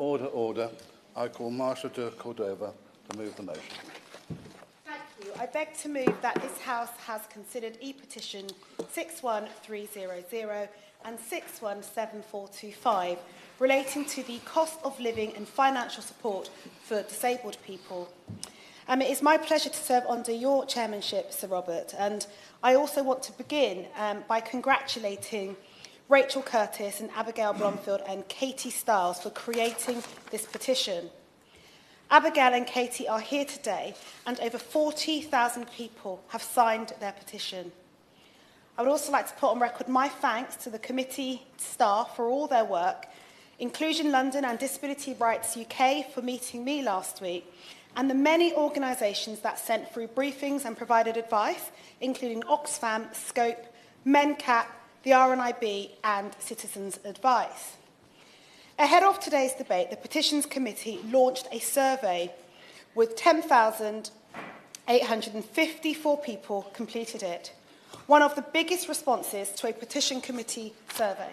Order, order. I call Marsha De Cordova to move the motion. Thank you. I beg to move that this House has considered E-petition 61300 and 617425 relating to the cost of living and financial support for disabled people. It is my pleasure to serve under your chairmanship, Sir Robert, and I also want to begin by congratulating Rachel Curtis and Abigail Blomfield and Katie Stiles for creating this petition. Abigail and Katie are here today, and over 40,000 people have signed their petition. I would also like to put on record my thanks to the committee staff for all their work, Inclusion London and Disability Rights UK for meeting me last week, and the many organisations that sent through briefings and provided advice, including Oxfam, Scope, MenCap, the RNIB and Citizens Advice. Ahead of today's debate, the Petitions Committee launched a survey with 10,854 people completed it, one of the biggest responses to a Petition Committee survey.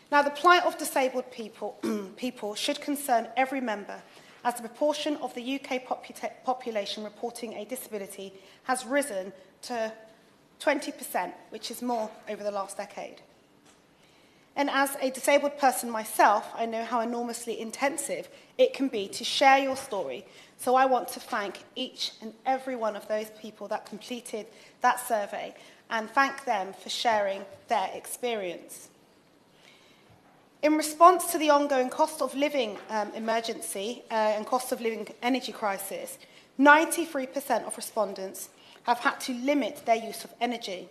Now, the plight of disabled people should concern every member, as the proportion of the UK population reporting a disability has risen to 20%, which is more over the last decade. And as a disabled person myself, I know how enormously intensive it can be to share your story. So I want to thank each and every one of those people that completed that survey and thank them for sharing their experience. In response to the ongoing cost of living emergency and cost of living energy crisis, 93% of respondents have had to limit their use of energy.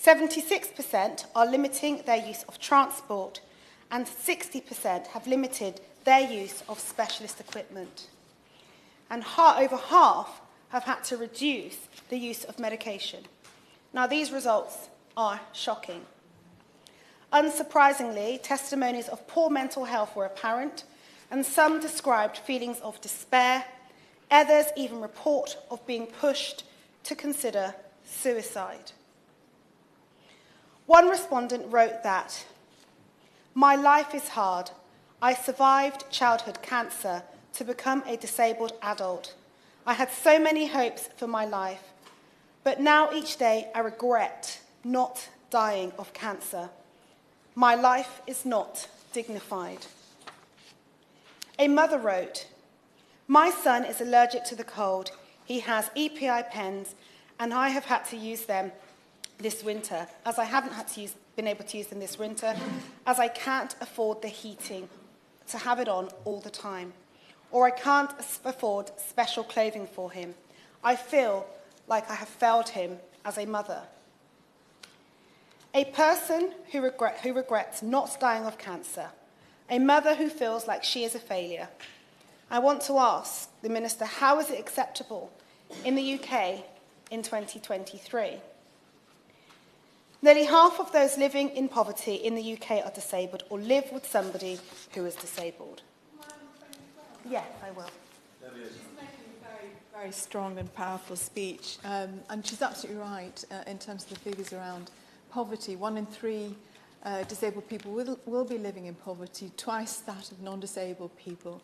76% are limiting their use of transport, and 60% have limited their use of specialist equipment. And over half have had to reduce the use of medication. Now, these results are shocking. Unsurprisingly, testimonies of poor mental health were apparent, and some described feelings of despair. Others even report of being pushed to consider suicide. One respondent wrote that, "My life is hard. I survived childhood cancer to become a disabled adult. I had so many hopes for my life, but now each day I regret not dying of cancer. My life is not dignified." A mother wrote, "My son is allergic to the cold. He has EPI-pens, and I have had to use them this winter, as I haven't been able to use them this winter, as I can't afford the heating to have it on all the time, or I can't afford special clothing for him. I feel like I have failed him as a mother." A person who regrets not dying of cancer, a mother who feels like she is a failure. I want to ask the Minister, how is it acceptable in the UK in 2023? Nearly half of those living in poverty in the UK are disabled or live with somebody who is disabled. Yes, I will. She's making a very, very strong and powerful speech, and she's absolutely right in terms of the figures around poverty. 1 in 3 disabled people will be living in poverty, twice that of non-disabled people.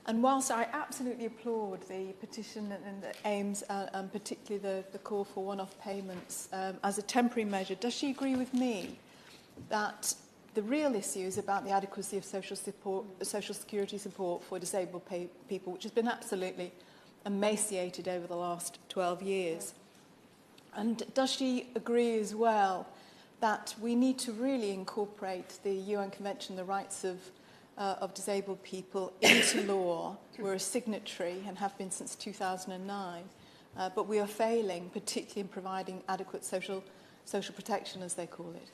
And whilst I absolutely applaud the petition and the aims, and particularly the call for one-off payments as a temporary measure, does she agree with me that the real issue is about the adequacy of social security support for disabled people, which has been absolutely emaciated over the last 12 years? And does she agree as well that we need to really incorporate the UN Convention on the Rights of disabled people into law? We're a signatory and have been since 2009, but we are failing, particularly in providing adequate social protection, as they call it.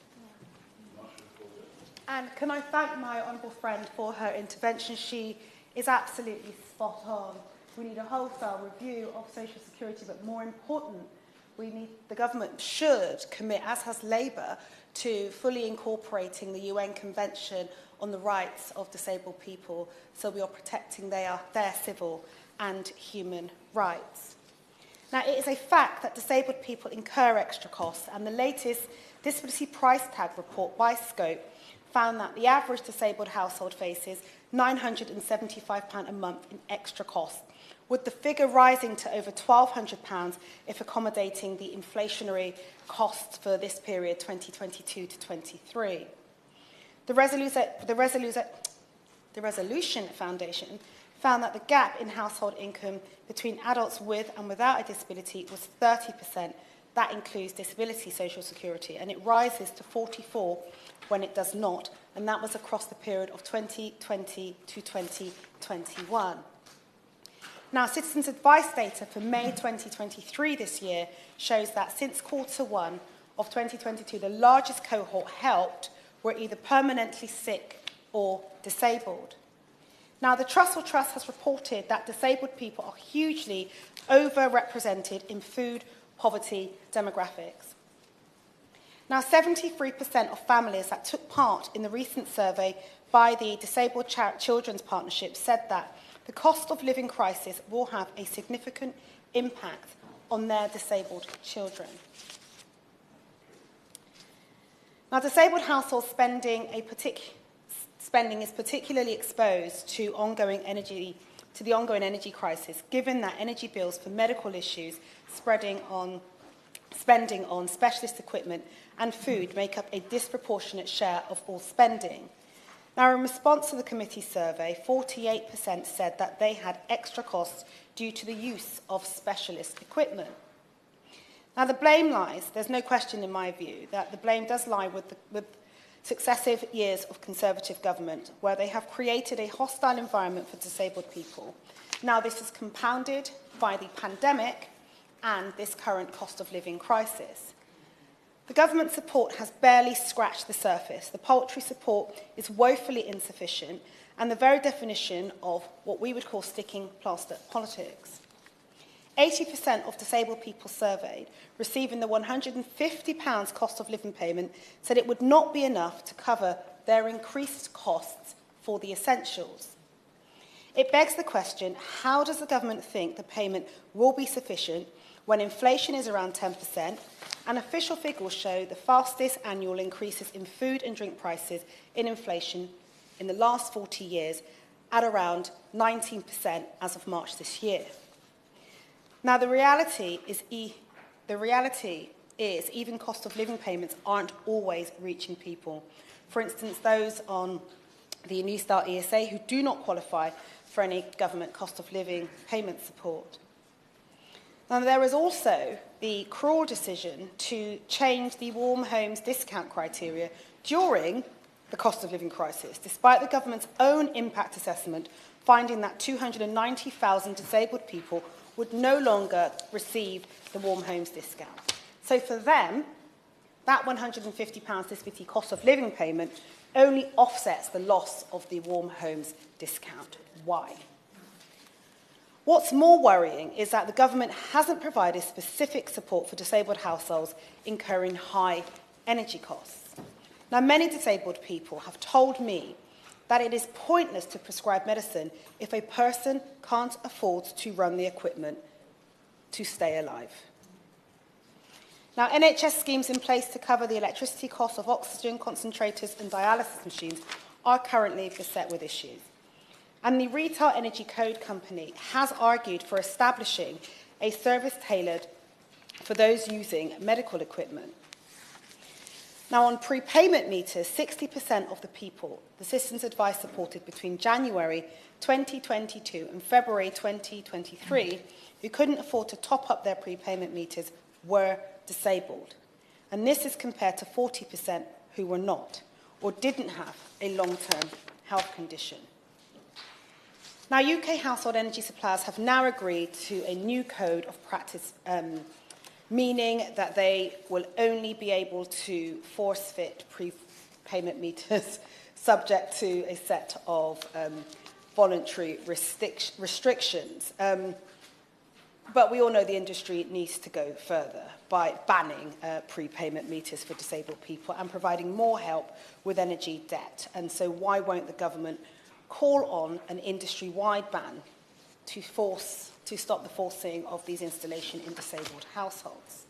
And can I thank my honourable friend for her intervention? She is absolutely spot on. We need a wholesale review of social security, but more important, the government should commit, as has Labour, to fully incorporating the UN Convention on the Rights of Disabled People, so we are protecting their civil and human rights. Now, it is a fact that disabled people incur extra costs, and the latest disability price tag report by Scope found that the average disabled household faces £975 a month in extra costs, with the figure rising to over £1,200 if accommodating the inflationary costs for this period, 2022 to 23. The Resolution Foundation found that the gap in household income between adults with and without a disability was 30%. That includes disability social security, and it rises to 44% when it does not, and that was across the period of 2020 to 2021. Now, Citizens Advice data for May 2023 this year shows that since Q1 of 2022, the largest cohort helped were either permanently sick or disabled. Now, the Trussell Trust has reported that disabled people are hugely overrepresented in food poverty demographics. Now, 73% of families that took part in the recent survey by the Disabled Children's Partnership said that the cost of living crisis will have a significant impact on their disabled children. Now, disabled household spending is particularly exposed to the ongoing energy crisis, given that energy bills for medical issues, spending on specialist equipment and food make up a disproportionate share of all spending. Now, in response to the committee survey, 48% said that they had extra costs due to the use of specialist equipment. Now, the blame lies, there's no question in my view, that the blame does lie with successive years of Conservative government, where they have created a hostile environment for disabled people. Now, this is compounded by the pandemic and this current cost of living crisis. The government support has barely scratched the surface. The poultry support is woefully insufficient, and the very definition of what we would call sticking plaster politics. 80% of disabled people surveyed receiving the £150 cost of living payment said it would not be enough to cover their increased costs for the essentials. It begs the question, how does the government think the payment will be sufficient when inflation is around 10% and official figures show the fastest annual increases in food and drink prices in inflation in the last 40 years at around 19% as of March this year? Now, the reality is even cost of living payments aren't always reaching people. For instance, those on the New Start ESA who do not qualify for any government cost of living payment support. Now, there is also the cruel decision to change the warm homes discount criteria during the cost of living crisis, despite the government's own impact assessment finding that 290,000 disabled people would no longer receive the warm homes discount. So for them, that £150 disability cost of living payment only offsets the loss of the warm homes discount. Why? What's more worrying is that the government hasn't provided specific support for disabled households incurring high energy costs. Now, many disabled people have told me that it is pointless to prescribe medicine if a person can't afford to run the equipment to stay alive. Now, NHS schemes in place to cover the electricity costs of oxygen concentrators and dialysis machines are currently beset with issues. And the Retail Energy Code Company has argued for establishing a service tailored for those using medical equipment. Now, on prepayment meters, 60% of the people the Citizens Advice supported between January 2022 and February 2023 who couldn't afford to top up their prepayment meters were disabled. And this is compared to 40% who were not or didn't have a long-term health condition. Now, UK household energy suppliers have now agreed to a new code of practice, meaning that they will only be able to force-fit prepayment meters subject to a set of voluntary restrictions. But we all know the industry needs to go further by banning prepayment meters for disabled people and providing more help with energy debt. And so why won't the government call on an industry-wide ban to stop the forcing of these installations in disabled households?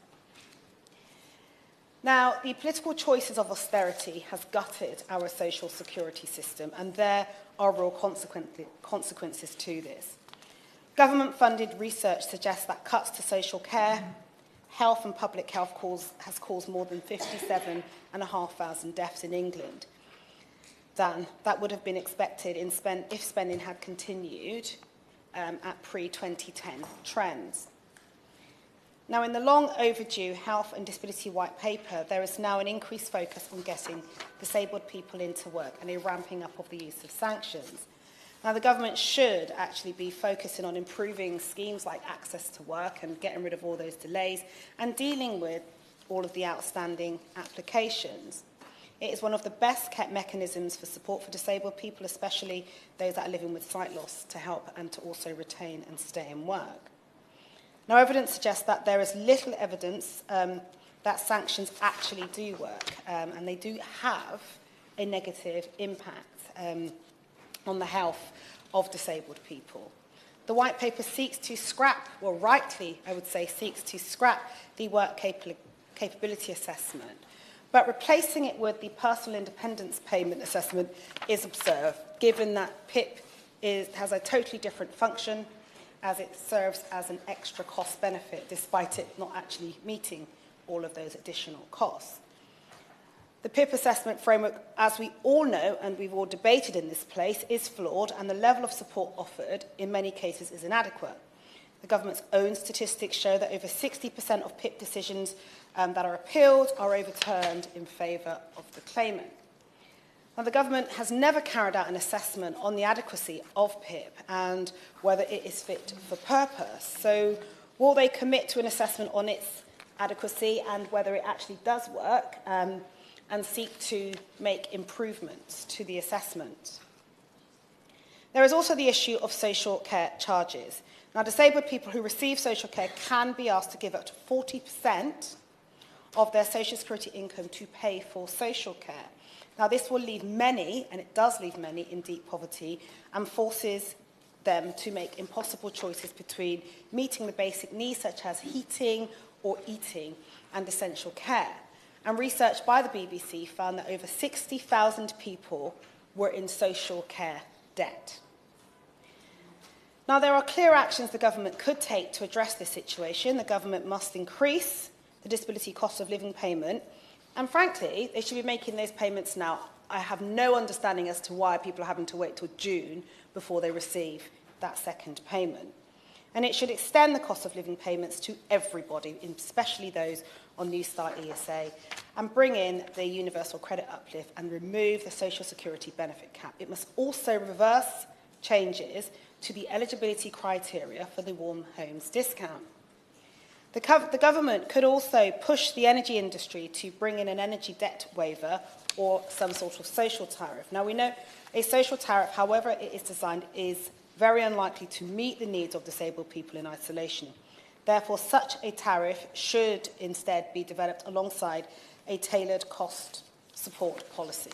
Now, the political choices of austerity has gutted our social security system, and there are real consequences to this. Government-funded research suggests that cuts to social care, health and public health has caused more than 57,500 deaths in England than that would have been expected if spending had continued at pre-2010 trends. Now, in the long overdue Health and Disability White Paper, there is now an increased focus on getting disabled people into work and a ramping up of the use of sanctions. Now, the government should actually be focusing on improving schemes like access to work and getting rid of all those delays and dealing with all of the outstanding applications. It is one of the best kept mechanisms for support for disabled people, especially those that are living with sight loss, to help and to also retain and stay in work. Now, evidence suggests that there is little evidence that sanctions actually do work, and they do have a negative impact on the health of disabled people. The White Paper seeks to scrap, well, rightly, I would say, seeks to scrap the work capability assessment, but replacing it with the personal independence payment assessment is absurd, given that PIP has a totally different function, as it serves as an extra cost benefit, despite it not actually meeting all of those additional costs. The PIP assessment framework, as we all know, and we've all debated in this place, is flawed, and the level of support offered in many cases is inadequate. The government's own statistics show that over 60% of PIP decisions that are appealed are overturned in favour of the claimant. Now, the government has never carried out an assessment on the adequacy of PIP and whether it is fit for purpose. So, will they commit to an assessment on its adequacy and whether it actually does work, and seek to make improvements to the assessment? There is also the issue of social care charges. Now, disabled people who receive social care can be asked to give up to 40% of their social security income to pay for social care. Now, this will leave many, and it does leave many, in deep poverty and forces them to make impossible choices between meeting the basic needs such as heating or eating and essential care. And research by the BBC found that over 60,000 people were in social care debt. Now, there are clear actions the government could take to address this situation. The government must increase the disability cost of living payment, and frankly, they should be making those payments now. I have no understanding as to why people are having to wait till June before they receive that second payment. And it should extend the cost of living payments to everybody, especially those on New Start ESA, and bring in the universal credit uplift and remove the social security benefit cap. It must also reverse changes to the eligibility criteria for the warm homes discount. The government could also push the energy industry to bring in an energy debt waiver or some sort of social tariff. Now, we know a social tariff, however it is designed, is very unlikely to meet the needs of disabled people in isolation. Therefore, such a tariff should instead be developed alongside a tailored cost support policy.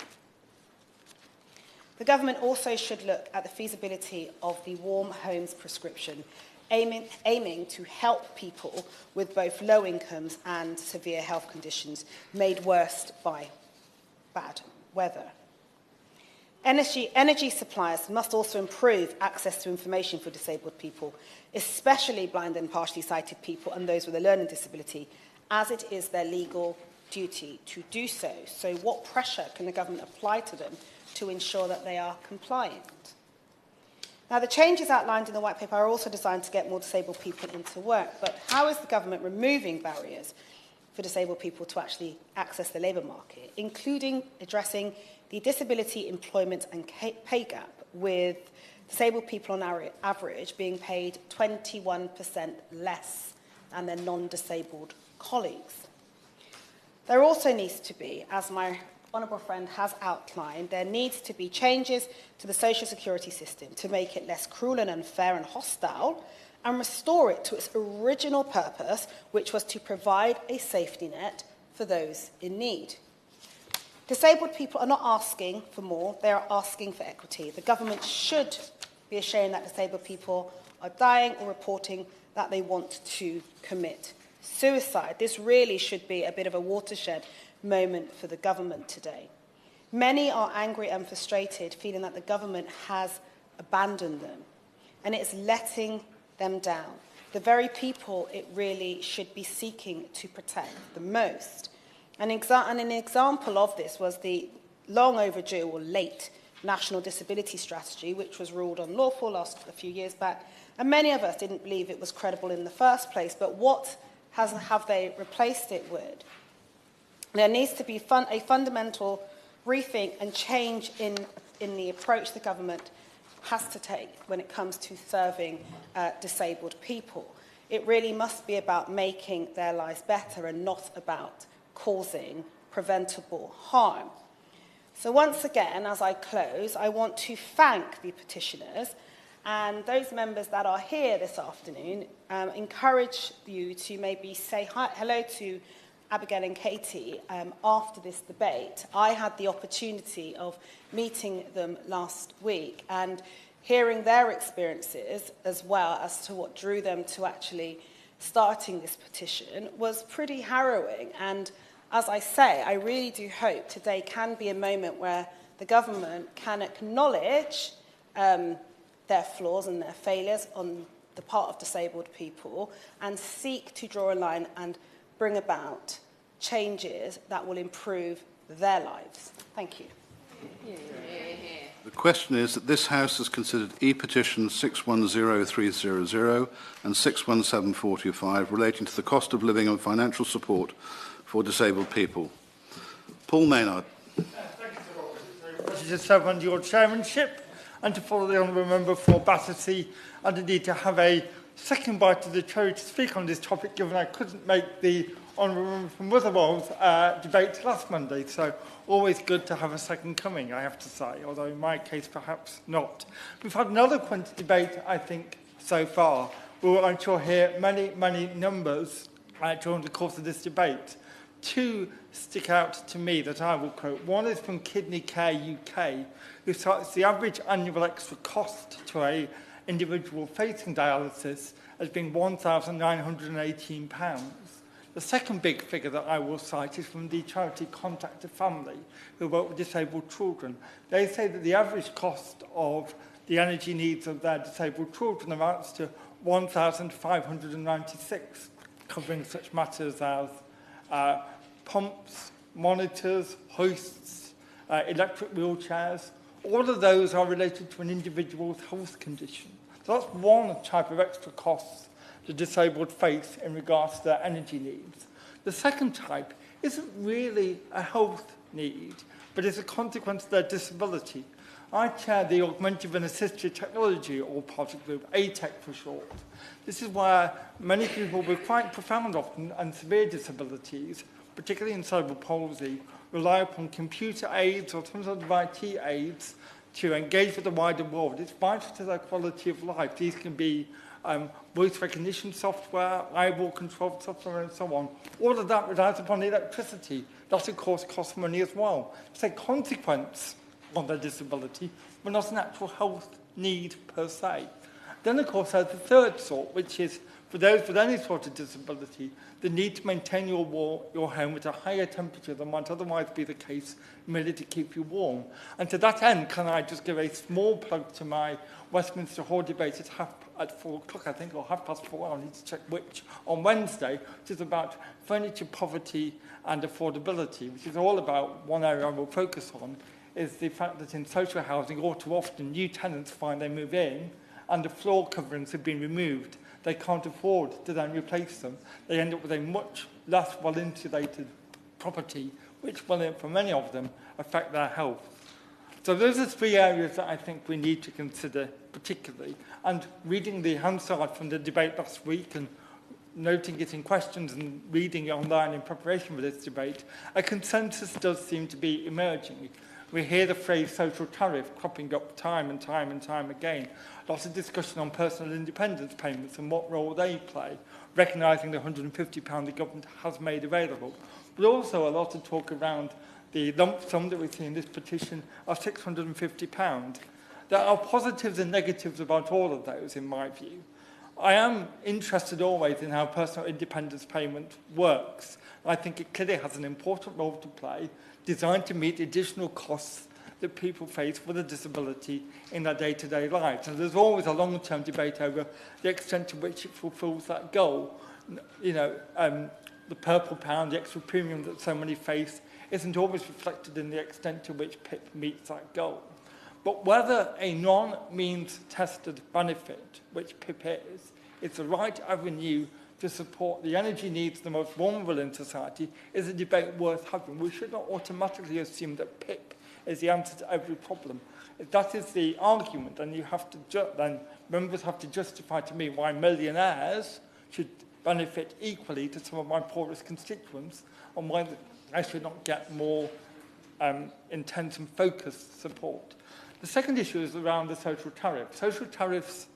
The government also should look at the feasibility of the warm homes prescription, aiming to help people with both low incomes and severe health conditions made worse by bad weather. Energy suppliers must also improve access to information for disabled people, especially blind and partially sighted people and those with a learning disability, as it is their legal duty to do so. So what pressure can the government apply to them to ensure that they are compliant? Now, the changes outlined in the White Paper are also designed to get more disabled people into work, but how is the government removing barriers for disabled people to actually access the labour market, including addressing the disability employment and pay gap, with disabled people on average being paid 21% less than their non-disabled colleagues? There also needs to be, as my honourable friend has outlined, there needs to be changes to the social security system to make it less cruel and unfair and hostile and restore it to its original purpose, which was to provide a safety net for those in need. Disabled people are not asking for more, they are asking for equity. The government should be ashamed that disabled people are dying or reporting that they want to commit suicide. This really should be a bit of a watershed moment for the government today. Many are angry and frustrated, feeling that the government has abandoned them, and it's letting them down, the very people it really should be seeking to protect the most. And an example of this was the long overdue or late National Disability Strategy, which was ruled unlawful a few years back, and many of us didn't believe it was credible in the first place. But what have they replaced it with? There needs to be a fundamental rethink and change in the approach the government has to take when it comes to serving disabled people. It really must be about making their lives better and not about causing preventable harm. So once again, as I close, I want to thank the petitioners and those members that are here this afternoon. Encourage you to maybe say hello to Abigail and Katie after this debate. I had the opportunity of meeting them last week and hearing their experiences as well as to what drew them to actually starting this petition was pretty harrowing. And as I say, I really do hope today can be a moment where the government can acknowledge their flaws and their failures on the part of disabled people and seek to draw a line and bring about changes that will improve their lives. Thank you. The question is that this House has considered E-petition 610300 and 61745 relating to the cost of living and financial support for disabled people. Paul Maynard. Thank you, Sir Robert. It's a pleasure to serve under your chairmanship and to follow the honourable member for Battersea, and indeed to have a second bite of the cherry to speak on this topic, given I couldn't make the honourable member from Motherwell's debate last Monday. So always good to have a second coming, I have to say, although in my case perhaps not. We've had an eloquent debate, I think, so far. I'm sure hear many numbers during the course of this debate. Two stick out to me that I will quote. One is from Kidney Care UK, who cites the average annual extra cost to an individual facing dialysis as being £1,918. The second big figure that I will cite is from the charity Contact a Family, who work with disabled children. They say that the average cost of the energy needs of their disabled children amounts to £1,596, covering such matters as pumps, monitors, hoists, electric wheelchairs. All of those are related to an individual's health condition. So that's one type of extra costs the disabled face in regards to their energy needs. The second type isn't really a health need, but is a consequence of their disability. I chair the Augmentative and Assistive Technology, or project group, ATEC for short. This is where many people with quite profound often and severe disabilities, particularly in cerebral palsy, rely upon computer aids or some sort of IT aids to engage with the wider world. It's vital to their quality of life. These can be voice recognition software, eyeball control software, and so on. All of that relies upon electricity. That, of course, costs money as well. It's a consequence of their disability, but not an actual health need per se. Then, of course, there's the third sort, which is for those with any sort of disability, the need to maintain your home at a higher temperature than might otherwise be the case, merely to keep you warm. And to that end, can I just give a small plug to my Westminster Hall debate at 4 o'clock, I think, or 4:30, I need to check which, on Wednesday, which is about furniture poverty and affordability, which is all about one area I will focus on, is the fact that in social housing, all too often, new tenants find they move in and the floor coverings have been removed. They can't afford to then replace them. They end up with a much less well-insulated property, which will, for many of them, affect their health. So those are three areas that I think we need to consider particularly. And reading the Hansard from the debate last week and noting it in questions and reading it online in preparation for this debate, a consensus does seem to be emerging. We hear the phrase social tariff cropping up time and time again. Lots of discussion on personal independence payments and what role they play, recognising the £150 the government has made available. But also a lot of talk around the lump sum that we see in this petition of £650. There are positives and negatives about all of those, in my view. I am interested always in how personal independence payment works. I think it clearly has an important role to play, designed to meet the additional costs that people face with a disability in their day-to-day lives. And there's always a long-term debate over the extent to which it fulfills that goal. You know, the purple pound, the extra premium that so many face, isn't always reflected in the extent to which PIP meets that goal. But whether a non-means-tested benefit, which PIP is the right avenue to support the energy needs of the most vulnerable in society, is a debate worth having. We should not automatically assume that PIP is the answer to every problem. If that is the argument, then you have to then members have to justify to me why millionaires should benefit equally to some of my poorest constituents, and why I should not get more intense and focused support. The second issue is around the social tariff. Social tariffs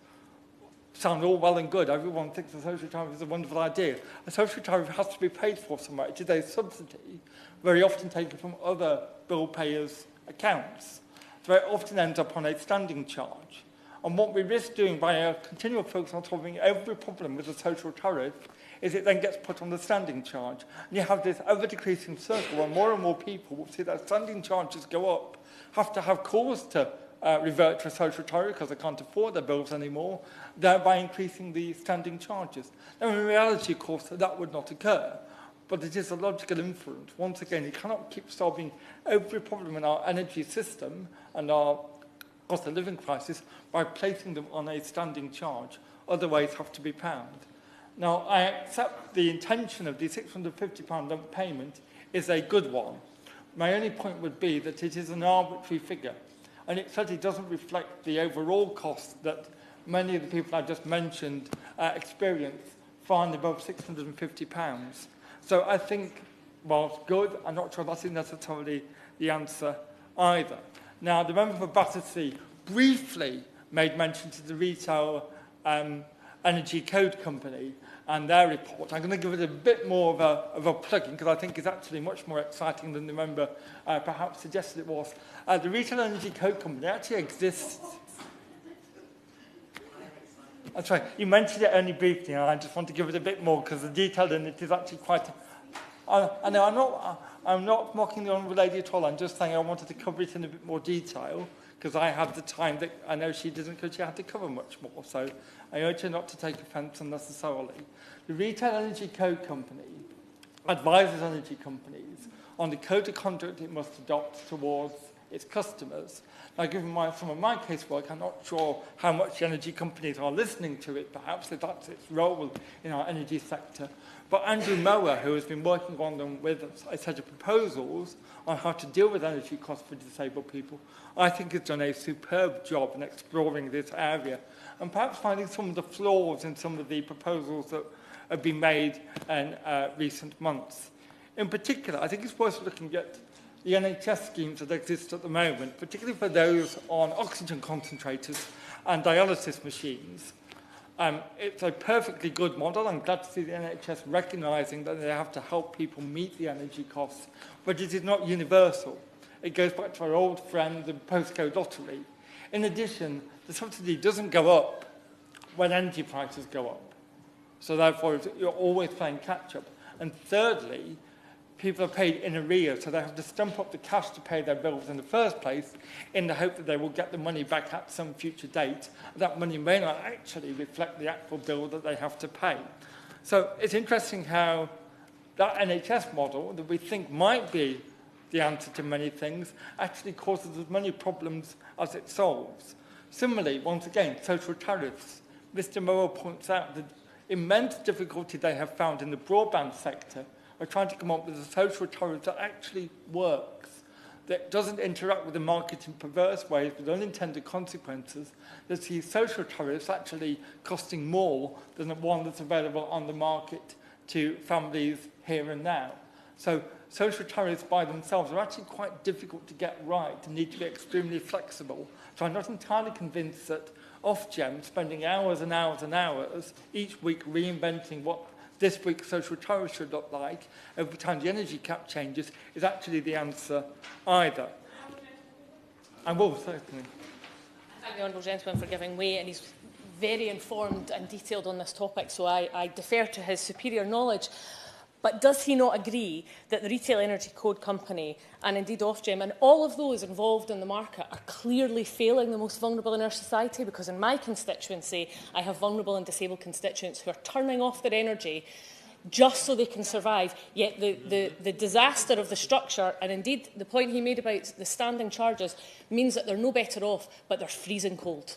sound all well and good. Everyone thinks a social tariff is a wonderful idea. A social tariff has to be paid for somewhere. It is a subsidy, very often taken from other bill payers' accounts. So it often ends up on a standing charge. And what we risk doing by a continual focus on solving every problem with a social tariff is it then gets put on the standing charge. And you have this ever-decreasing circle where more and more people will see that standing charges go up, have to have cause to revert to a social tariff because they can't afford their bills anymore, thereby increasing the standing charges. Now, in reality, of course, that would not occur, but it is a logical inference. Once again, you cannot keep solving every problem in our energy system and our cost of living crisis by placing them on a standing charge. Other ways have to be found. Now, I accept the intention of the £650 lump payment is a good one. My only point would be that it is an arbitrary figure, and it certainly doesn't reflect the overall cost that many of the people I just mentioned experience far and above £650. So I think, while it's good, I'm not sure that's necessarily the answer either. Now, the member for Battersea briefly made mention to the Retail Energy Code Company and their report. I'm going to give it a bit more of a plug-in because I think it's actually much more exciting than the member perhaps suggested it was. The Retail Energy Code Company actually exists. That's right. You mentioned it only briefly, and I just want to give it a bit more because the detail in it is actually quite... I know I'm not mocking the Honourable Lady at all. I'm just saying I wanted to cover it in a bit more detail because I had the time that I know she didn't because she had to cover much more. So I urge her not to take offence unnecessarily. The Retail Energy Code Company advises energy companies on the code of conduct it must adopt towards its customers. Now, given some of my casework, I'm not sure how much energy companies are listening to it, perhaps, if that's its role in our energy sector. But Andrew Mower, who has been working on them with a set of proposals on how to deal with energy costs for disabled people, I think has done a superb job in exploring this area and perhaps finding some of the flaws in some of the proposals that have been made in recent months. In particular, I think it's worth looking at the NHS schemes that exist at the moment, particularly for those on oxygen concentrators and dialysis machines. It's a perfectly good model. I'm glad to see the NHS recognising that they have to help people meet the energy costs, but it is not universal. It goes back to our old friend, the postcode lottery. In addition, the subsidy doesn't go up when energy prices go up. So therefore, you're always playing catch-up. And thirdly, people are paid in arrears, so they have to stump up the cash to pay their bills in the first place in the hope that they will get the money back at some future date. That money may not actually reflect the actual bill that they have to pay. So it's interesting how that NHS model that we think might be the answer to many things actually causes as many problems as it solves. Similarly, once again, social tariffs. Mr. Moore points out the immense difficulty they have found in the broadband sector are trying to come up with a social tariff that actually works, that doesn't interact with the market in perverse ways with unintended consequences, that sees social tariffs actually costing more than the one that's available on the market to families here and now. So social tariffs by themselves are actually quite difficult to get right and need to be extremely flexible. So I'm not entirely convinced that Ofgem spending hours and hours and hours each week reinventing what this week's social tariff should look like every time the energy cap changes is actually the answer either. And will certainly. I thank the Honourable Gentleman for giving way, and he's very informed and detailed on this topic, so I defer to his superior knowledge. But does he not agree that the Retail Energy Code Company and indeed Ofgem and all of those involved in the market are clearly failing the most vulnerable in our society? Because in my constituency, I have vulnerable and disabled constituents who are turning off their energy just so they can survive, yet the disaster of the structure, and indeed the point he made about the standing charges, means that they're no better off, but they're freezing cold.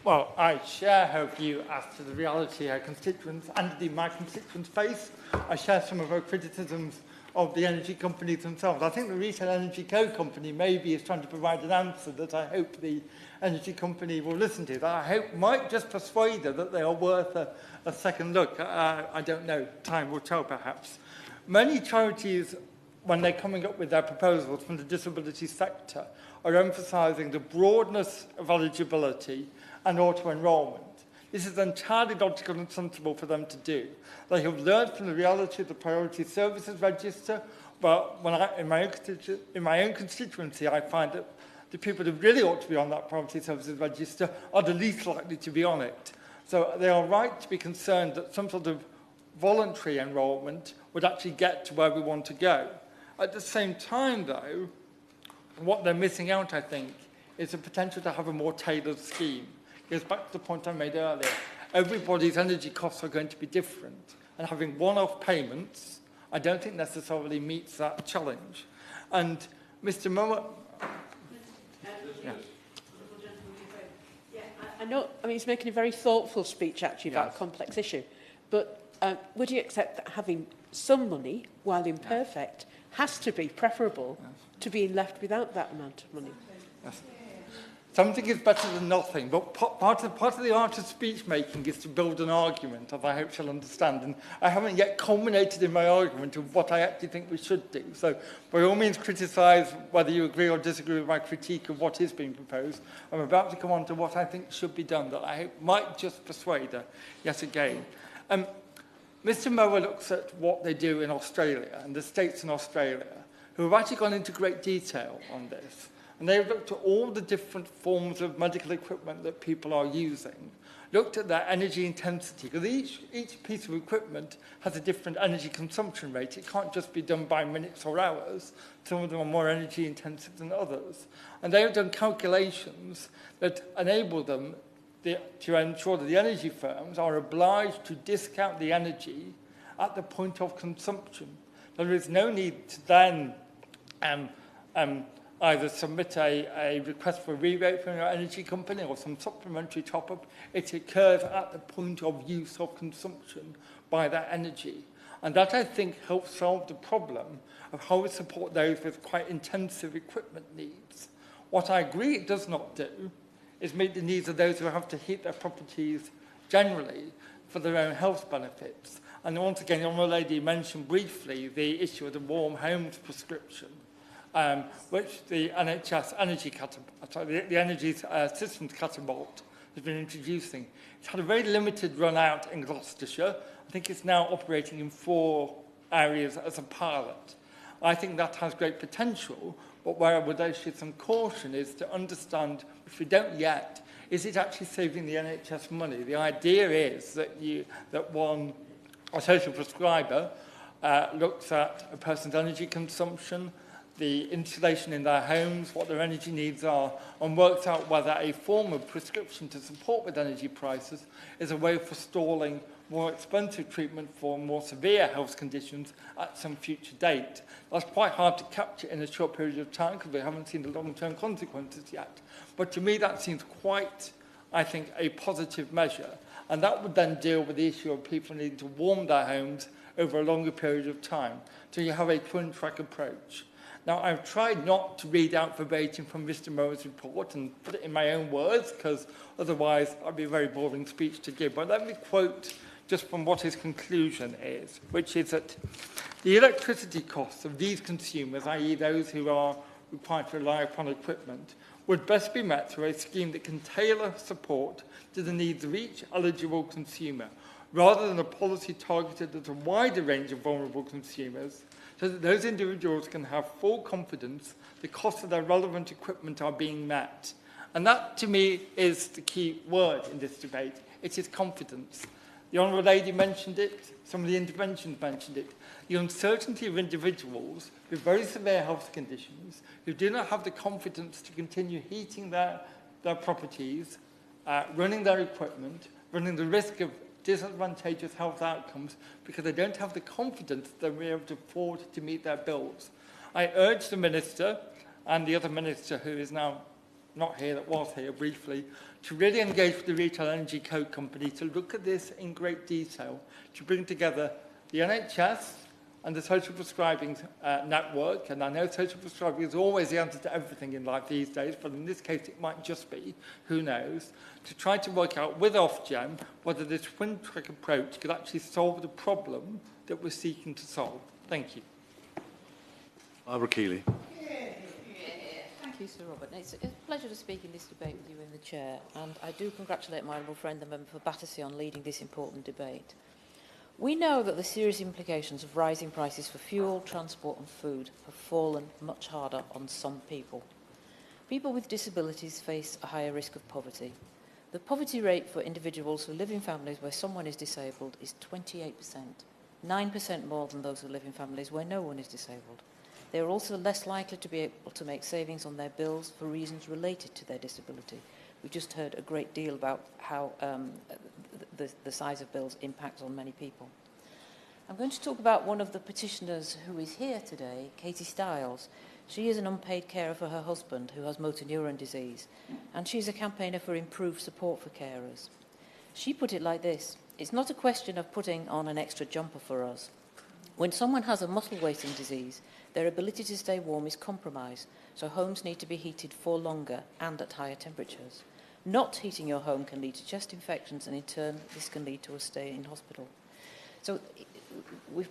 Well, I share her view as to the reality her constituents and indeed my constituents face. I share some of her criticisms of the energy companies themselves. I think the Retail Energy Code Company maybe is trying to provide an answer that I hope the energy company will listen to, that I hope might just persuade her that they are worth a second look. I don't know. Time will tell, perhaps. Many charities, when they're coming up with their proposals from the disability sector, are emphasising the broadness of eligibility and auto-enrolment. This is entirely logical and sensible for them to do. They have learned from the reality of the Priority Services Register, but in my own constituency, I find that the people who really ought to be on that Priority Services Register are the least likely to be on it. So they are right to be concerned that some sort of voluntary enrolment would actually get to where we want to go. At the same time, though, what they're missing out, I think, is the potential to have a more tailored scheme. It goes back to the point I made earlier. Everybody's energy costs are going to be different, and having one-off payments, I don't think necessarily meets that challenge. And Mr. Mower... I know, I mean, he's making a very thoughtful speech, actually, about a complex issue. But would you accept that having some money, while imperfect, has to be preferable to being left without that amount of money? Yes. Something is better than nothing, but part of the art of speech-making is to build an argument, as I hope she'll understand. And I haven't yet culminated in my argument of what I actually think we should do. So by all means, criticise whether you agree or disagree with my critique of what is being proposed. I'm about to come on to what I think should be done that I hope might just persuade her yet again. Mr. Mower looks at what they do in Australia and the states in Australia who have actually gone into great detail on this. And they've looked at all the different forms of medical equipment that people are using, looked at their energy intensity, because each piece of equipment has a different energy consumption rate. It can't just be done by minutes or hours. Some of them are more energy intensive than others. And they have done calculations that enable them to ensure that the energy firms are obliged to discount the energy at the point of consumption. There is no need to then either submit a request for a rebate from your energy company or some supplementary top-up. It occurs at the point of use of consumption by that energy. And that, I think, helps solve the problem of how we support those with quite intensive equipment needs. What I agree it does not do is meet the needs of those who have to heat their properties generally for their own health benefits. And once again, the Honourable Lady mentioned briefly the issue of the warm homes prescription, which the NHS the Energy Systems Catapult has been introducing. It's had a very limited run out in Gloucestershire. I think it's now operating in 4 areas as a pilot. I think that has great potential, but where I would issue some caution is to understand, which we don't yet, is it actually saving the NHS money? The idea is that a social prescriber looks at a person's energy consumption, the insulation in their homes, what their energy needs are, and works out whether a form of prescription to support with energy prices is a way of forestalling more expensive treatment for more severe health conditions at some future date. That's quite hard to capture in a short period of time because we haven't seen the long-term consequences yet. But to me, that seems quite, I think, a positive measure. And that would then deal with the issue of people needing to warm their homes over a longer period of time. So you have a twin-track approach. Now, I've tried not to read out verbatim from Mr. Mower's report and put it in my own words, because otherwise I'd be a very boring speech to give. But let me quote just from what his conclusion is, which is that the electricity costs of these consumers, i.e. those who are required to rely upon equipment, would best be met through a scheme that can tailor support to the needs of each eligible consumer, rather than a policy targeted at a wider range of vulnerable consumers, so that those individuals can have full confidence the costs of their relevant equipment are being met, And that, to me, is the key word in this debate. It is confidence. The Honourable Lady mentioned it. Some of the interventions mentioned it. The uncertainty of individuals with very severe health conditions who do not have the confidence to continue heating their properties, running their equipment, running the risk of disadvantageous health outcomes because they don't have the confidence that they'll be able to afford to meet their bills. I urge the Minister and the other Minister who is now not here, that was here briefly, to really engage with the Retail Energy Code Company to look at this in great detail, to bring together the NHS and the social prescribing network. And I know social prescribing is always the answer to everything in life these days, but in this case it might just be, who knows, to try to work out with Ofgem whether this twin-track approach could actually solve the problem that we're seeking to solve. Thank you. Barbara Keeley. Thank you, Sir Robert. It's a pleasure to speak in this debate with you in the Chair, and I do congratulate my honourable friend, the member for Battersea, on leading this important debate. We know that the serious implications of rising prices for fuel, transport and food have fallen much harder on some people. People with disabilities face a higher risk of poverty. The poverty rate for individuals who live in families where someone is disabled is 28%, 9% more than those who live in families where no one is disabled. They are also less likely to be able to make savings on their bills for reasons related to their disability. We just heard a great deal about how the size of bills impacts on many people. I'm going to talk about one of the petitioners who is here today, Katie Stiles. She is an unpaid carer for her husband who has motor neuron disease, and she's a campaigner for improved support for carers. She put it like this: it's not a question of putting on an extra jumper for us. When someone has a muscle wasting disease, their ability to stay warm is compromised, so homes need to be heated for longer and at higher temperatures. Not heating your home can lead to chest infections, and in turn, this can lead to a stay in hospital. So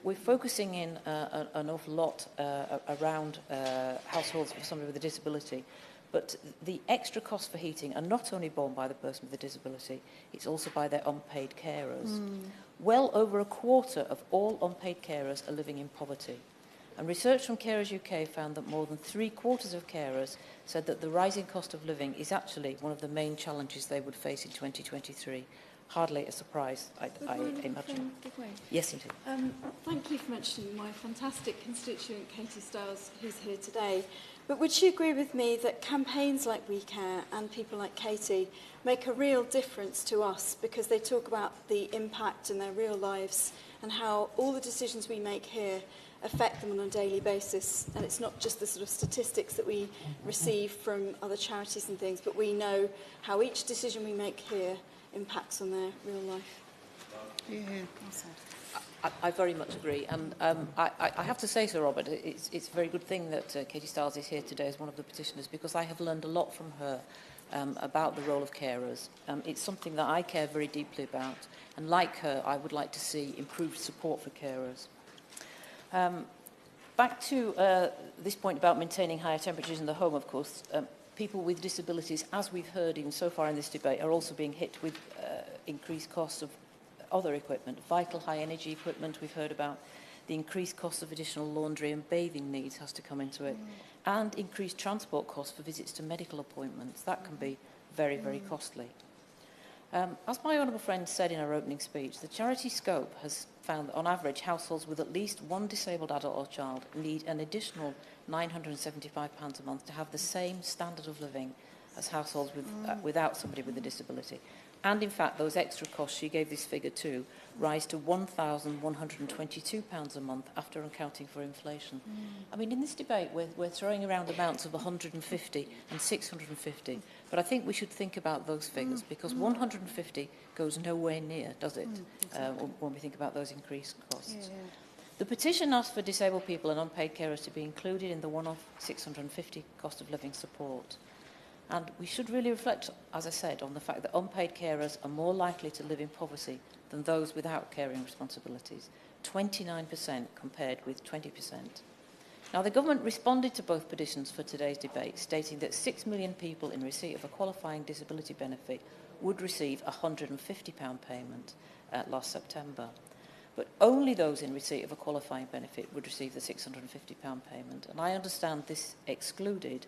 we're focusing in an awful lot around households for somebody with a disability, but the extra costs for heating are not only borne by the person with a disability, it's also by their unpaid carers. Well over a quarter of all unpaid carers are living in poverty. And research from Carers UK found that more than 3/4 of carers said that the rising cost of living is actually one of the main challenges they would face in 2023. Hardly a surprise, I imagine. Yes, indeed. Thank you for mentioning my fantastic constituent, Katie Stiles, who's here today. But would you agree with me that campaigns like We Care and people like Katie make a real difference to us because they talk about the impact in their real lives and how all the decisions we make here affect them on a daily basis, and it's not just the sort of statistics that we receive from other charities and things, but we know how each decision we make here impacts on their real life. I very much agree, and I have to say, Sir Robert, it's a very good thing that Katie Stiles is here today as one of the petitioners, because I have learned a lot from her about the role of carers. It's something that I care very deeply about, and like her, I would like to see improved support for carers. Back to this point about maintaining higher temperatures in the home, of course, people with disabilities, as we've heard even so far in this debate, are also being hit with increased costs of other equipment, vital high energy equipment we've heard about, the increased cost of additional laundry and bathing needs has to come into it, and increased transport costs for visits to medical appointments. That can be very, very costly. As my honourable friend said in her opening speech, the charity scope has found that on average households with at least one disabled adult or child need an additional £975 a month to have the same standard of living as households with, without somebody with a disability. And in fact, those extra costs, she gave this figure too, rise to £1,122 a month after accounting for inflation. I mean, in this debate, we're throwing around amounts of 150 and 650, but I think we should think about those figures because 150 goes nowhere near, does it, when we think about those increased costs. The petition asks for disabled people and unpaid carers to be included in the one-off 650 cost of living support. And we should really reflect, as I said, on the fact that unpaid carers are more likely to live in poverty than those without caring responsibilities, 29% compared with 20%. Now, the government responded to both petitions for today's debate, stating that 6 million people in receipt of a qualifying disability benefit would receive a £150 payment last September. But only those in receipt of a qualifying benefit would receive the £650 payment. And I understand this excluded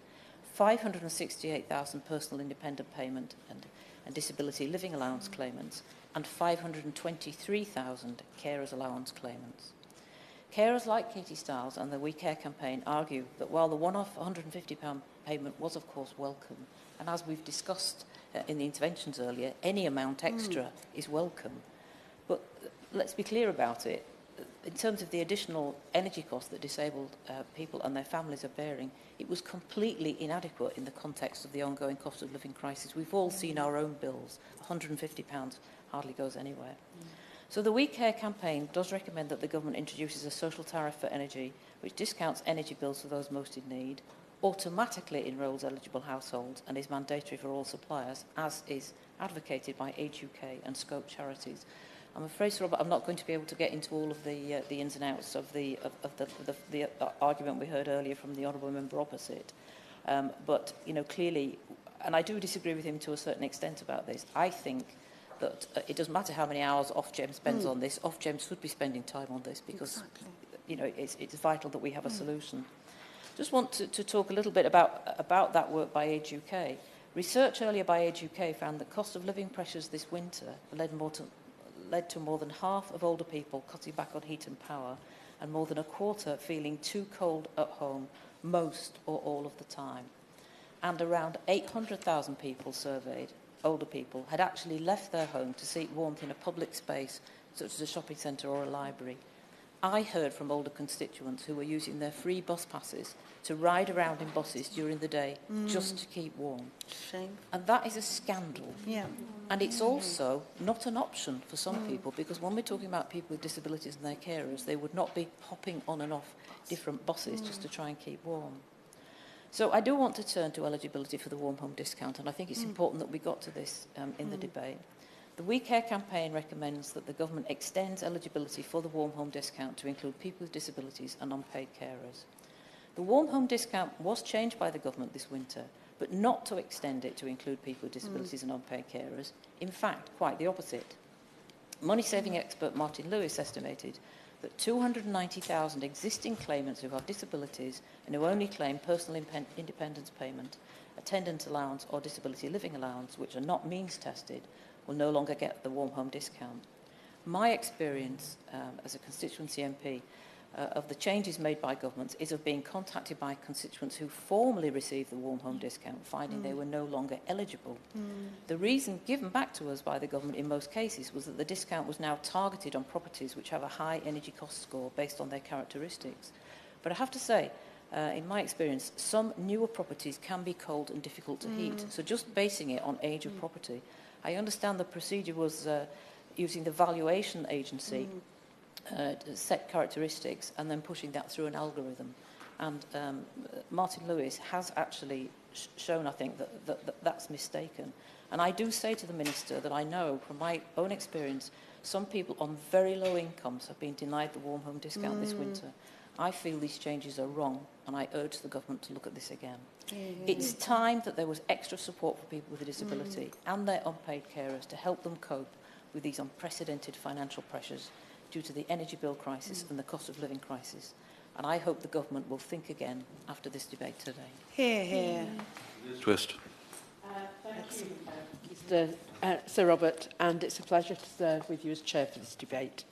568,000 personal independent payment and disability living allowance claimants, and 523,000 carers allowance claimants. Carers like Katie Stiles and the We Care campaign argue that while the one-off £150 payment was of course welcome, and as we've discussed in the interventions earlier, any amount extra is welcome. But let's be clear about it. In terms of the additional energy costs that disabled people and their families are bearing, it was completely inadequate in the context of the ongoing cost of living crisis. We've all seen our own bills. £150 hardly goes anywhere. So the We Care campaign does recommend that the government introduces a social tariff for energy, which discounts energy bills for those most in need, automatically enrolls eligible households and is mandatory for all suppliers, as is advocated by Age UK and Scope Charities. I'm afraid, Sir Robert, I'm not going to be able to get into all of the ins and outs of the argument we heard earlier from the honourable member opposite. But, you know, clearly, and I do disagree with him to a certain extent about this, I think that it doesn't matter how many hours Ofgem spends on this, Ofgem should be spending time on this because, you know, it's vital that we have a solution. Just want to talk a little bit about that work by Age UK. Research earlier by Age UK found that cost of living pressures this winter led to more than half of older people cutting back on heat and power, and more than a quarter feeling too cold at home most or all of the time. And around 800,000 people surveyed, older people, had actually left their home to seek warmth in a public space such as a shopping centre or a library. I heard from older constituents who were using their free bus passes to ride around in buses during the day just to keep warm. Shame. And that is a scandal. Yeah. And it's also not an option for some people, because when we're talking about people with disabilities and their carers, they would not be hopping on and off different buses just to try and keep warm. So I do want to turn to eligibility for the warm home discount, and I think it's important that we got to this in the debate. The We Care campaign recommends that the government extends eligibility for the warm home discount to include people with disabilities and unpaid carers. The warm home discount was changed by the government this winter, but not to extend it to include people with disabilities and unpaid carers. In fact, quite the opposite. Money-saving expert Martin Lewis estimated that 290,000 existing claimants who have disabilities and who only claim personal independence payment, attendance allowance or disability living allowance, which are not means tested, will no longer get the warm home discount. My experience as a constituency MP of the changes made by governments is of being contacted by constituents who formally received the warm home discount, finding they were no longer eligible. The reason given back to us by the government in most cases was that the discount was now targeted on properties which have a high energy cost score based on their characteristics. But I have to say, in my experience, some newer properties can be cold and difficult to heat. So just basing it on age of property, I understand the procedure was using the valuation agency to set characteristics and then pushing that through an algorithm. And Martin Lewis has actually shown, I think, that that's mistaken. And I do say to the Minister that I know from my own experience, some people on very low incomes have been denied the warm home discount this winter. I feel these changes are wrong, and I urge the government to look at this again. It's time that there was extra support for people with a disability and their unpaid carers to help them cope with these unprecedented financial pressures due to the energy bill crisis and the cost of living crisis. And I hope the government will think again after this debate today. Hear, hear. Twist. Thank you, Sir Robert, and it's a pleasure to serve with you as chair for this debate.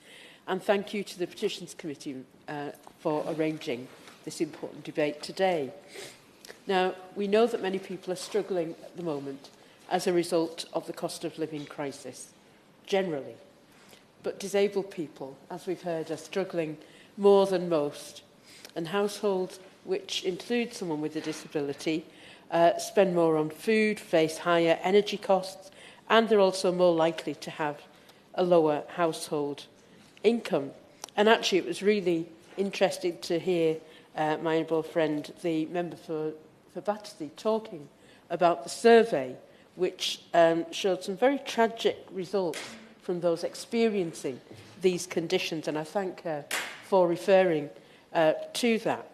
And thank you to the Petitions Committee for arranging this important debate today. Now, we know that many people are struggling at the moment as a result of the cost of living crisis, generally. But disabled people, as we've heard, are struggling more than most. And households which include someone with a disability spend more on food, face higher energy costs, and they're also more likely to have a lower household income. And actually, it was really interesting to hear my honourable friend, the member for Battersea, talking about the survey, which showed some very tragic results from those experiencing these conditions. And I thank her for referring to that.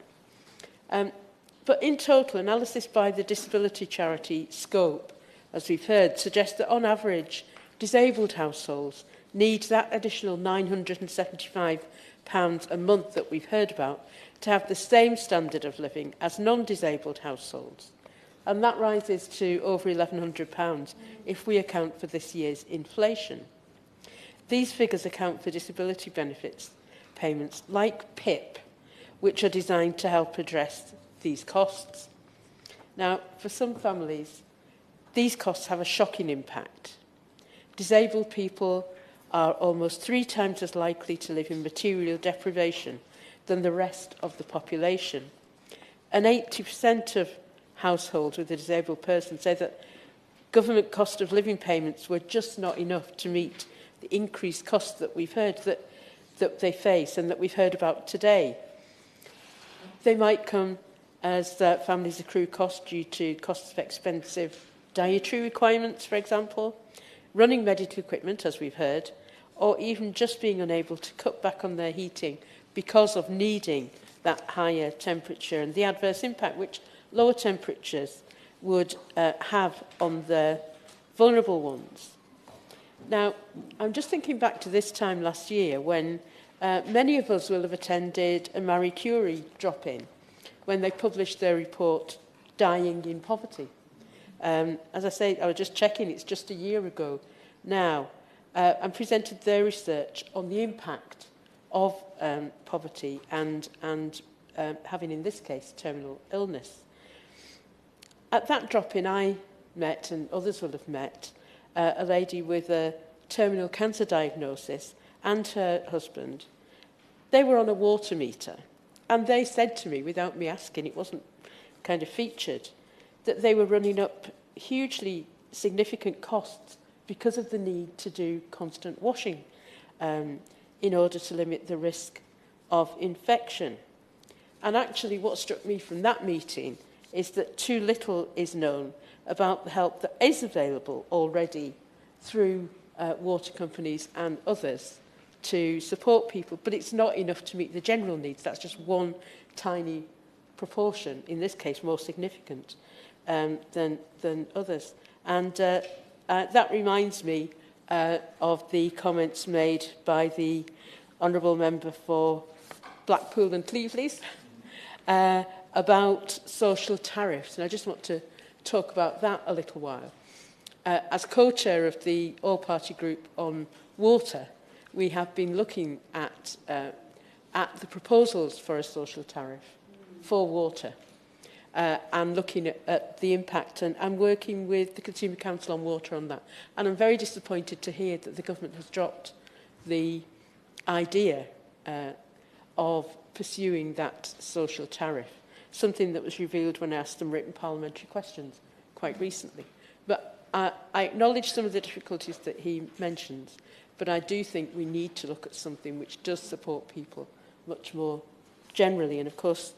But in total, analysis by the disability charity Scope, as we've heard, suggests that on average, disabled households need that additional £975 a month that we've heard about to have the same standard of living as non-disabled households. and that rises to over £1,100 if we account for this year's inflation. These figures account for disability benefits payments like PIP, which are designed to help address these costs. Now, for some families, these costs have a shocking impact. Disabled people are almost 3 times as likely to live in material deprivation than the rest of the population. And 80% of households with a disabled person say that government cost of living payments were just not enough to meet the increased costs that we've heard that they face and that we've heard about today. They might come as families accrue costs due to costs of expensive dietary requirements, for example, running medical equipment, as we've heard, or even just being unable to cut back on their heating because of needing that higher temperature and the adverse impact which lower temperatures would have on the vulnerable ones. Now, I'm just thinking back to this time last year when many of us will have attended a Marie Curie drop-in when they published their report, Dying in Poverty. As I say, I was just checking, it's just a year ago now, and presented their research on the impact of poverty and having, in this case, terminal illness. At that drop-in, I met, and others will have met, a lady with a terminal cancer diagnosis and her husband. They were on a water meter, and they said to me, without me asking, it wasn't kind of featured, that they were running up hugely significant costs because of the need to do constant washing in order to limit the risk of infection. And actually what struck me from that meeting is that too little is known about the help that is available already through water companies and others to support people, but it's not enough to meet the general needs. That's just one tiny proportion, in this case more significant than others. And that reminds me of the comments made by the Honourable Member for Blackpool and Cleveleys about social tariffs. And I just want to talk about that a little while. As co-chair of the all-party group on water, we have been looking at the proposals for a social tariff for water and looking at the impact and working with the Consumer Council on water on that. And I'm very disappointed to hear that the government has dropped the idea of pursuing that social tariff, something that was revealed when I asked them written parliamentary questions quite recently. But I acknowledge some of the difficulties that he mentions, but I do think we need to look at something which does support people much more generally. And of course,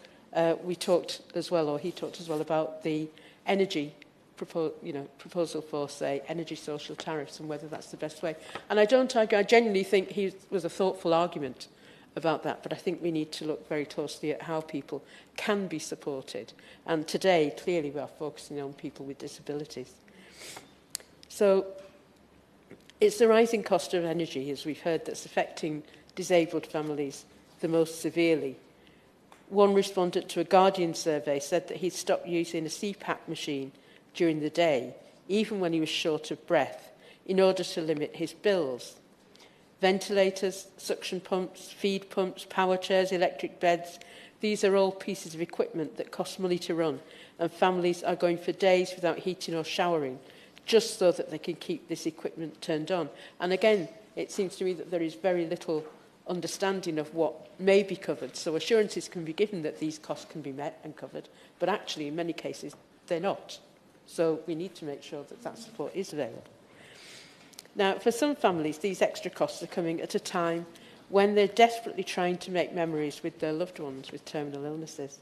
we talked as well, or he talked as well, about the energy proposal for, say, energy social tariffs and whether that's the best way. And I don't argue, I genuinely think he was a thoughtful argument about that, but I think we need to look very closely at how people can be supported. And today, clearly, we are focusing on people with disabilities. So it's the rising cost of energy, as we've heard, that's affecting disabled families the most severely. One respondent to a Guardian survey said that he'd stopped using a CPAP machine during the day, even when he was short of breath, in order to limit his bills. Ventilators, suction pumps, feed pumps, power chairs, electric beds, these are all pieces of equipment that cost money to run, and families are going for days without heating or showering, just so that they can keep this equipment turned on. And again, it seems to me that there is very little understanding of what may be covered. So assurances can be given that these costs can be met and covered, but actually in many cases they're not. So we need to make sure that that support is available. Now, for some families, these extra costs are coming at a time when they're desperately trying to make memories with their loved ones with terminal illnesses.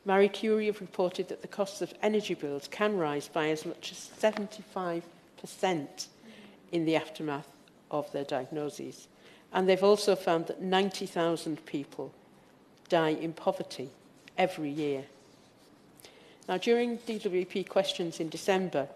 Marie Curie have reported that the costs of energy bills can rise by as much as 75% in the aftermath of their diagnoses. And they've also found that 90,000 people die in poverty every year. Now, during DWP questions in December,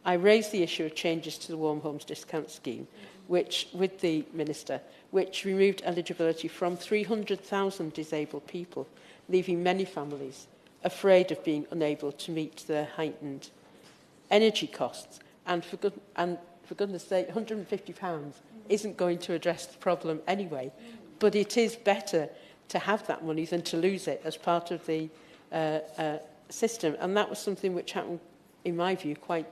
I raised the issue of changes to the Warm Homes Discount Scheme, which, with the Minister, which removed eligibility from 300,000 disabled people, leaving many families afraid of being unable to meet their heightened energy costs. And for goodness sake, £150 isn't going to address the problem anyway. But it is better to have that money than to lose it as part of the system. And that was something which happened, in my view, quite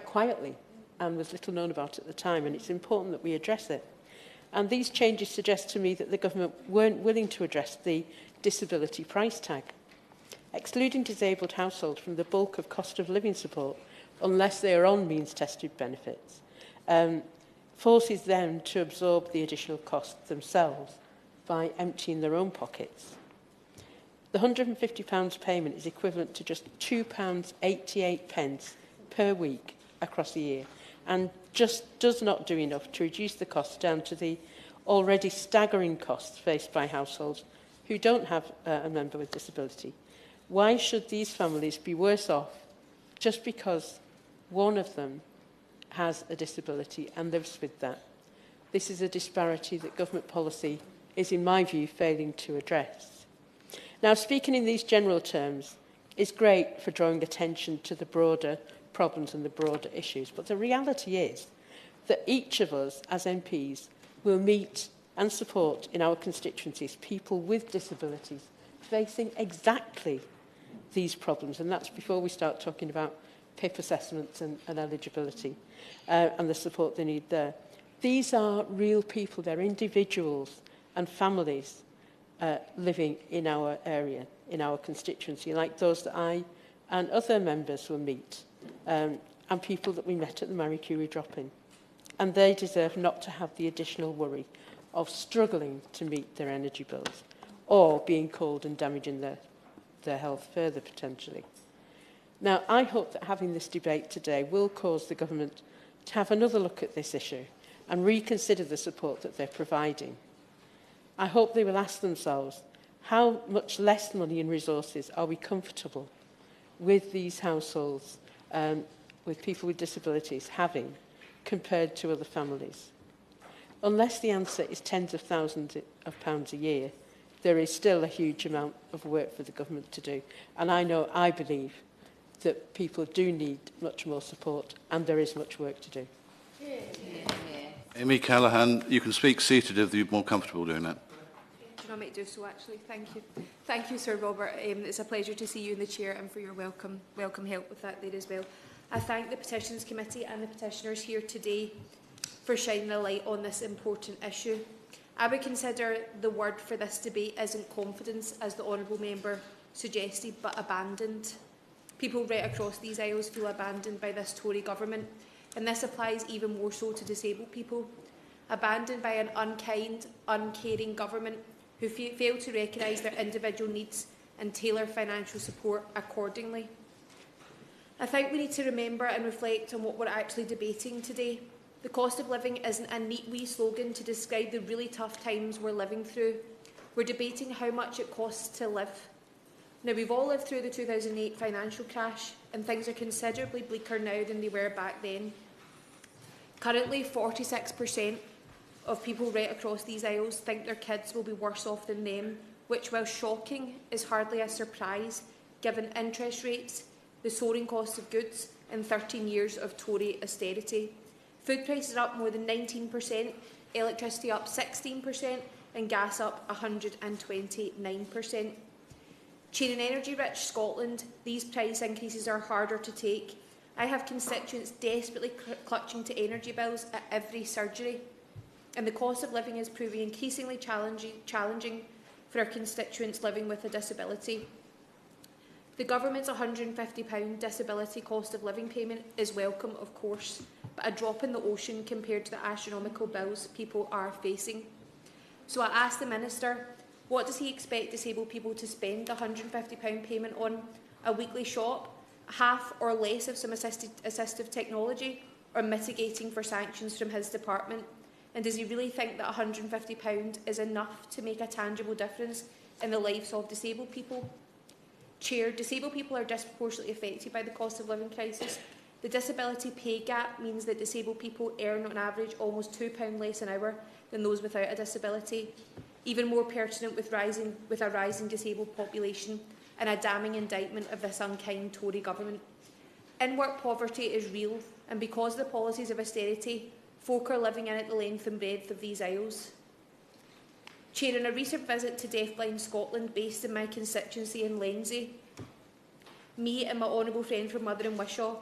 quietly and was little known about at the time. And it's important that we address it. And these changes suggest to me that the government weren't willing to address the disability price tag. Excluding disabled households from the bulk of cost of living support, unless they are on means-tested benefits, forces them to absorb the additional costs themselves by emptying their own pockets. The £150 payment is equivalent to just £2.88 per week across the year, and just does not do enough to reduce the costs down to the already staggering costs faced by households who don't have a member with disability. Why should these families be worse off just because one of them has a disability and lives with that? This is a disparity that government policy is, in my view, failing to address. Now, speaking in these general terms is great for drawing attention to the broader problems and the broader issues, but the reality is that each of us as MPs will meet and support in our constituencies people with disabilities facing exactly these problems, and that's before we start talking about PIP assessments and eligibility and the support they need there. These are real people, they're individuals and families living in our area, in our constituency, like those that I and other members will meet, and people that we met at the Marie Curie drop-in. And they deserve not to have the additional worry of struggling to meet their energy bills or being cold and damaging their health further, potentially. Now, I hope that having this debate today will cause the government to have another look at this issue and reconsider the support that they're providing. I hope they will ask themselves, how much less money and resources are we comfortable with these households, with people with disabilities, having compared to other families? Unless the answer is tens of thousands of pounds a year, there is still a huge amount of work for the government to do. And I believe that people do need much more support, and there is much work to do. Amy Callaghan, you can speak seated if you're more comfortable doing that. Do you want me to do so, actually? Thank you. Thank you, Sir Robert. It's a pleasure to see you in the chair and for your welcome help with that there as well. I thank the Petitions Committee and the petitioners here today for shining a light on this important issue. I would consider the word for this debate isn't confidence, as the Honourable Member suggested, but abandoned. People right across these aisles feel abandoned by this Tory government, and this applies even more so to disabled people. Abandoned by an unkind, uncaring government who fail to recognise their individual needs and tailor financial support accordingly. I think we need to remember and reflect on what we're actually debating today. The cost of living isn't a neat wee slogan to describe the really tough times we're living through. We're debating how much it costs to live. Now, we've all lived through the 2008 financial crash, and things are considerably bleaker now than they were back then. Currently, 46% of people right across these aisles think their kids will be worse off than them, which, while shocking, is hardly a surprise, given interest rates, the soaring cost of goods, and 13 years of Tory austerity. Food prices are up more than 19%, electricity up 16%, and gas up 129%. Chain and energy-rich Scotland, these price increases are harder to take. I have constituents desperately clutching to energy bills at every surgery, and the cost of living is proving increasingly challenging for our constituents living with a disability. The government's £150 disability cost of living payment is welcome, of course, but a drop in the ocean compared to the astronomical bills people are facing. So I asked the Minister, what does he expect disabled people to spend the £150 payment on? A weekly shop, half or less of some assistive technology, or mitigating for sanctions from his department? And does he really think that £150 is enough to make a tangible difference in the lives of disabled people? Chair, disabled people are disproportionately affected by the cost of living crisis. The disability pay gap means that disabled people earn on average almost £2 less an hour than those without a disability. Even more pertinent with a rising disabled population, and a damning indictment of this unkind Tory government. In-work poverty is real, and because of the policies of austerity, folk are living in it the length and breadth of these isles. Chair, in a recent visit to Deafblind Scotland, based in my constituency in Lenzie, me and my honourable friend from Mother and Wishaw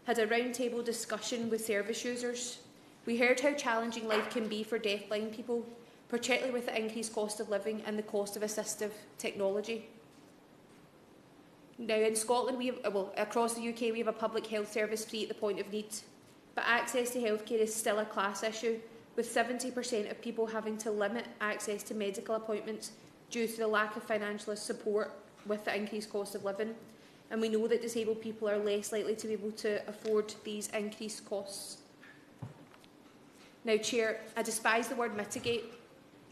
had a roundtable discussion with service users. We heard how challenging life can be for deafblind people, particularly with the increased cost of living and the cost of assistive technology. Now, in Scotland, across the UK, we have a public health service free at the point of need, but access to healthcare is still a class issue, with 70% of people having to limit access to medical appointments due to the lack of financial support with the increased cost of living. And we know that disabled people are less likely to be able to afford these increased costs. Now, Chair, I despise the word mitigate.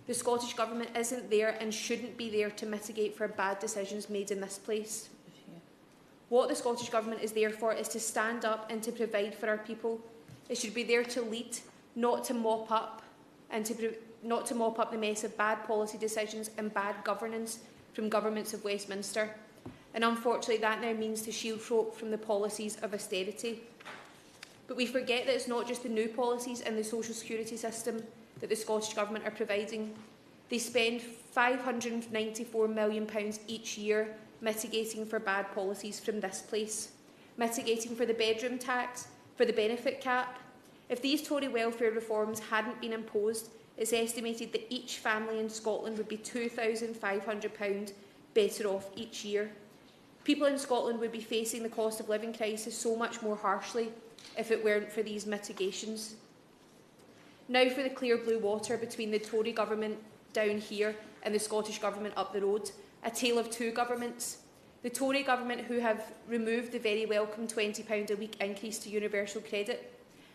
The Scottish Government isn't there and shouldn't be there to mitigate for bad decisions made in this place. What the Scottish Government is there for is to stand up and to provide for our people. It should be there to lead, not to mop up, and not to mop up the mess of bad policy decisions and bad governance from governments of Westminster. And unfortunately, that now means to shield folk from the policies of austerity. But we forget that it's not just the new policies in the social security system that the Scottish Government are providing. They spend £594 million each year mitigating for bad policies from this place, mitigating for the bedroom tax, for the benefit cap. If these Tory welfare reforms hadn't been imposed, it's estimated that each family in Scotland would be £2,500 better off each year. People in Scotland would be facing the cost of living crisis so much more harshly if it weren't for these mitigations. Now for the clear blue water between the Tory government down here and the Scottish Government up the road, a tale of two governments. The Tory government, who have removed the very welcome £20 a week increase to universal credit,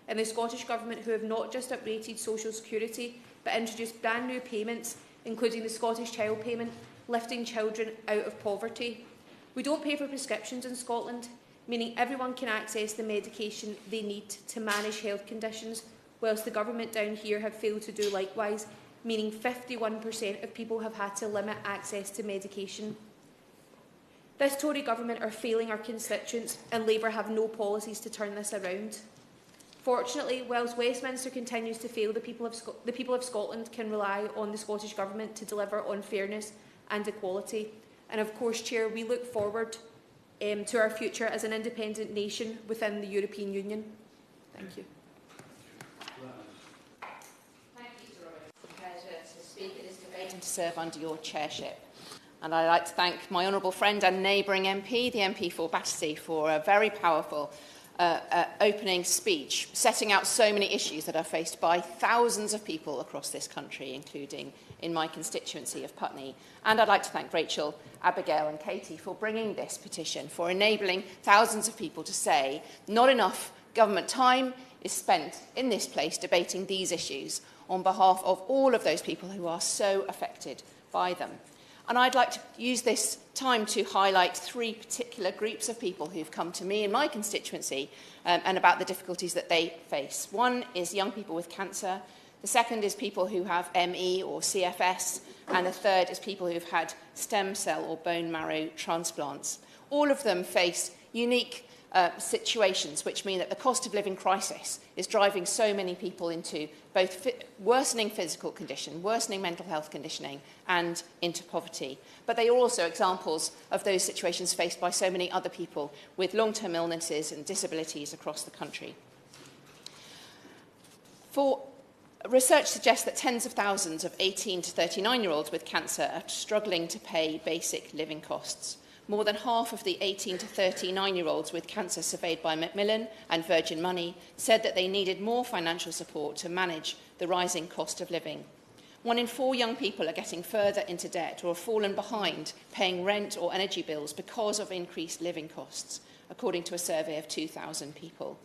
and the Scottish Government, who have not just uprated social security but introduced brand new payments, including the Scottish Child Payment, lifting children out of poverty. We don't pay for prescriptions in Scotland, meaning everyone can access the medication they need to manage health conditions, whilst the government down here have failed to do likewise, meaning 51% of people have had to limit access to medication. This Tory government are failing our constituents, and Labour have no policies to turn this around. Fortunately, whilst Westminster continues to fail, the people of Scotland can rely on the Scottish Government to deliver on fairness and equality. And of course, Chair, we look forward to our future as an independent nation within the European Union. Thank you. Thank you, Sir Robert. It's a pleasure to speak at this debate and to serve under your chairship. And I'd like to thank my honourable friend and neighbouring MP, the MP for Battersea, for a very powerful opening speech, setting out so many issues that are faced by thousands of people across this country, including in my constituency of Putney. And I'd like to thank Rachel, Abigail and Katie for bringing this petition, for enabling thousands of people to say not enough government time is spent in this place debating these issues on behalf of all of those people who are so affected by them. And I'd like to use this time to highlight three particular groups of people who've come to me in my constituency and about the difficulties that they face. One is young people with cancer. The second is people who have ME or CFS. And the third is people who've had stem cell or bone marrow transplants. All of them face unique situations, which mean that the cost of living crisis is driving so many people into both worsening physical condition, worsening mental health conditioning, and into poverty. But they are also examples of those situations faced by so many other people with long-term illnesses and disabilities across the country. Research suggests that tens of thousands of 18 to 39-year-olds with cancer are struggling to pay basic living costs. More than half of the 18 to 39-year-olds with cancer surveyed by Macmillan and Virgin Money said that they needed more financial support to manage the rising cost of living. 1 in 4 young people are getting further into debt or have fallen behind paying rent or energy bills because of increased living costs, according to a survey of 2,000 people.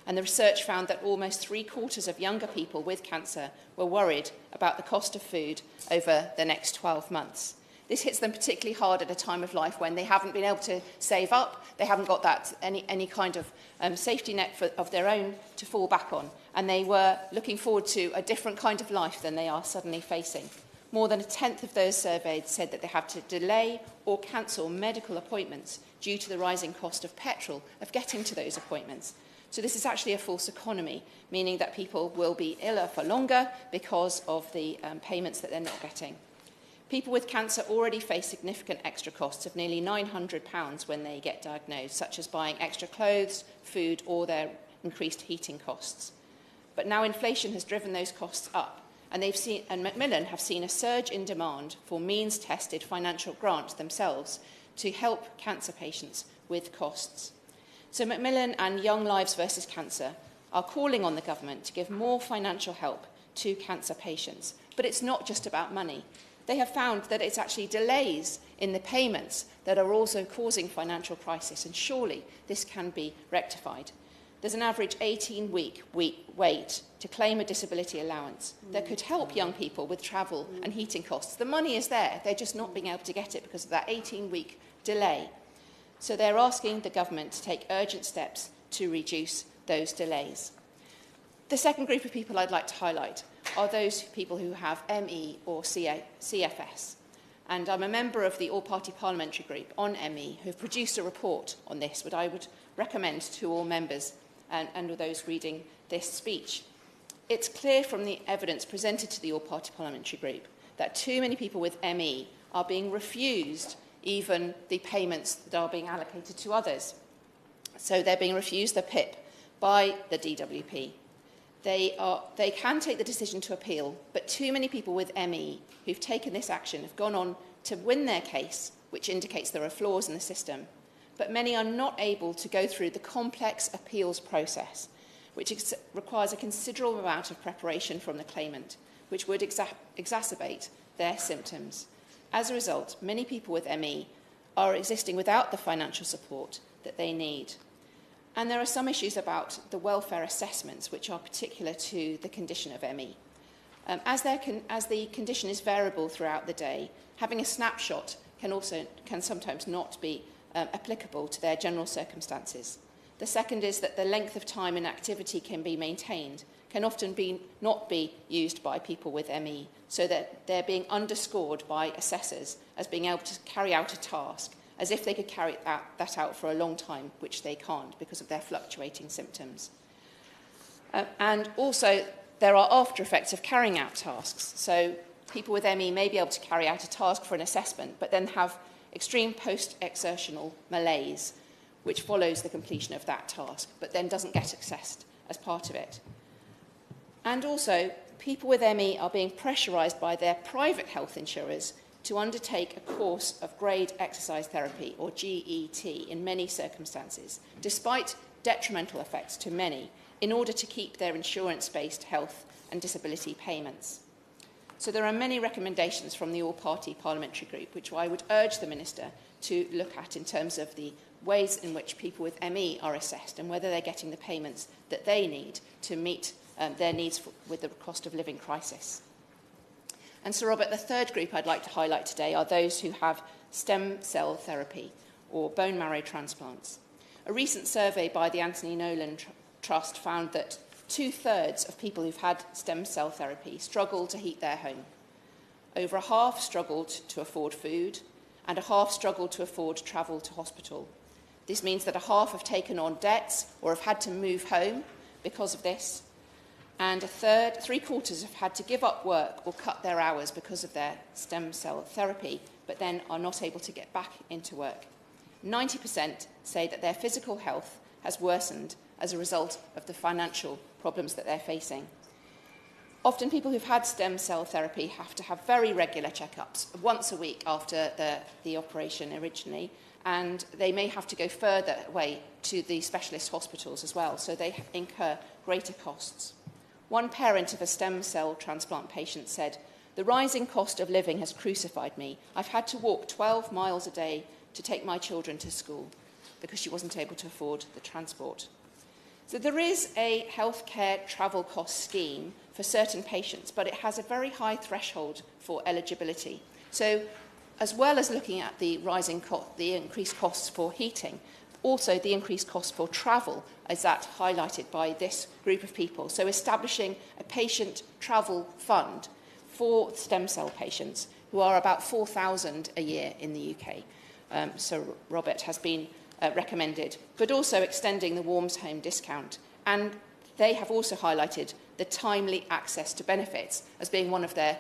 And the research found that almost 3/4 of younger people with cancer were worried about the cost of food over the next 12 months. This hits them particularly hard at a time of life when they haven't been able to save up, they haven't got that any kind of safety net of their own to fall back on, and they were looking forward to a different kind of life than they are suddenly facing. more than a tenth of those surveyed said that they have to delay or cancel medical appointments due to the rising cost of petrol, of getting to those appointments. So this is actually a false economy, meaning that people will be iller for longer because of the payments that they're not getting. People with cancer already face significant extra costs of nearly £900 when they get diagnosed, such as buying extra clothes, food, or their increased heating costs. But now inflation has driven those costs up, and Macmillan have seen a surge in demand for means-tested financial grants themselves to help cancer patients with costs. So Macmillan and Young Lives versus Cancer are calling on the government to give more financial help to cancer patients. But it's not just about money. They have found that it's actually delays in the payments that are also causing financial crisis, and surely this can be rectified. There's an average 18-week wait to claim a disability allowance that could help young people with travel and heating costs. The money is there, they're just not being able to get it because of that 18-week delay. So they're asking the government to take urgent steps to reduce those delays. The second group of people I'd like to highlight are those people who have ME or CFS. And I'm a member of the All-Party Parliamentary Group on ME who've produced a report on this, which I would recommend to all members and those reading this speech. It's clear from the evidence presented to the All-Party Parliamentary Group that too many people with ME are being refused even the payments that are being allocated to others. So they're being refused the PIP by the DWP. They can take the decision to appeal, but too many people with ME who've taken this action have gone on to win their case, which indicates there are flaws in the system. But many are not able to go through the complex appeals process, which requires a considerable amount of preparation from the claimant, which would exacerbate their symptoms. As a result, many people with ME are existing without the financial support that they need. And there are some issues about the welfare assessments which are particular to the condition of ME. As the condition is variable throughout the day, having a snapshot can sometimes not be applicable to their general circumstances. The second is that the length of time an activity can be maintained can often not be used by people with ME, so that they're being underscored by assessors as being able to carry out a task, as if they could carry that out for a long time, which they can't because of their fluctuating symptoms. And also, there are after effects of carrying out tasks. So people with ME may be able to carry out a task for an assessment, but then have extreme post-exertional malaise, which follows the completion of that task, but then doesn't get assessed as part of it. And also, people with ME are being pressurised by their private health insurers to undertake a course of grade exercise therapy, or GET, in many circumstances, despite detrimental effects to many, in order to keep their insurance-based health and disability payments. So there are many recommendations from the All-Party Parliamentary Group, which I would urge the Minister to look at in terms of the ways in which people with ME are assessed and whether they're getting the payments that they need to meet their needs with the cost of living crisis. And Sir Robert, the third group I'd like to highlight today are those who have stem cell therapy or bone marrow transplants. A recent survey by the Anthony Nolan Trust found that 2/3 of people who've had stem cell therapy struggle to heat their home. Over a half struggled to afford food, and a half struggled to afford travel to hospital. This means that a half have taken on debts or have had to move home because of this, and three-quarters have had to give up work or cut their hours because of their stem cell therapy, but then are not able to get back into work. 90% say that their physical health has worsened as a result of the financial problems that they're facing. Often people who've had stem cell therapy have to have very regular checkups, once a week after the operation originally, and they may have to go further away to the specialist hospitals as well, so they incur greater costs. One parent of a stem cell transplant patient said, "The rising cost of living has crucified me. I've had to walk 12 miles a day to take my children to school," because she wasn't able to afford the transport. So there is a healthcare travel cost scheme for certain patients, but it has a very high threshold for eligibility. So as well as looking at the the increased costs for heating, also the increased cost for travel is that highlighted by this group of people. So establishing a patient travel fund for stem cell patients, who are about 4,000 a year in the UK. Sir Robert has been recommended, but also extending the Warms Home discount. And they have also highlighted the timely access to benefits as being one of their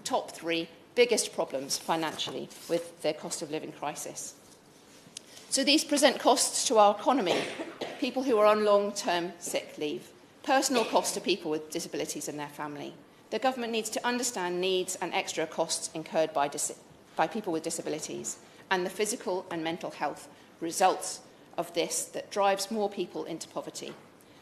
top 3 biggest problems financially with their cost of living crisis. So these present costs to our economy: people who are on long-term sick leave, personal costs to people with disabilities and their family. The government needs to understand needs and extra costs incurred by people with disabilities, and the physical and mental health results of this that drives more people into poverty.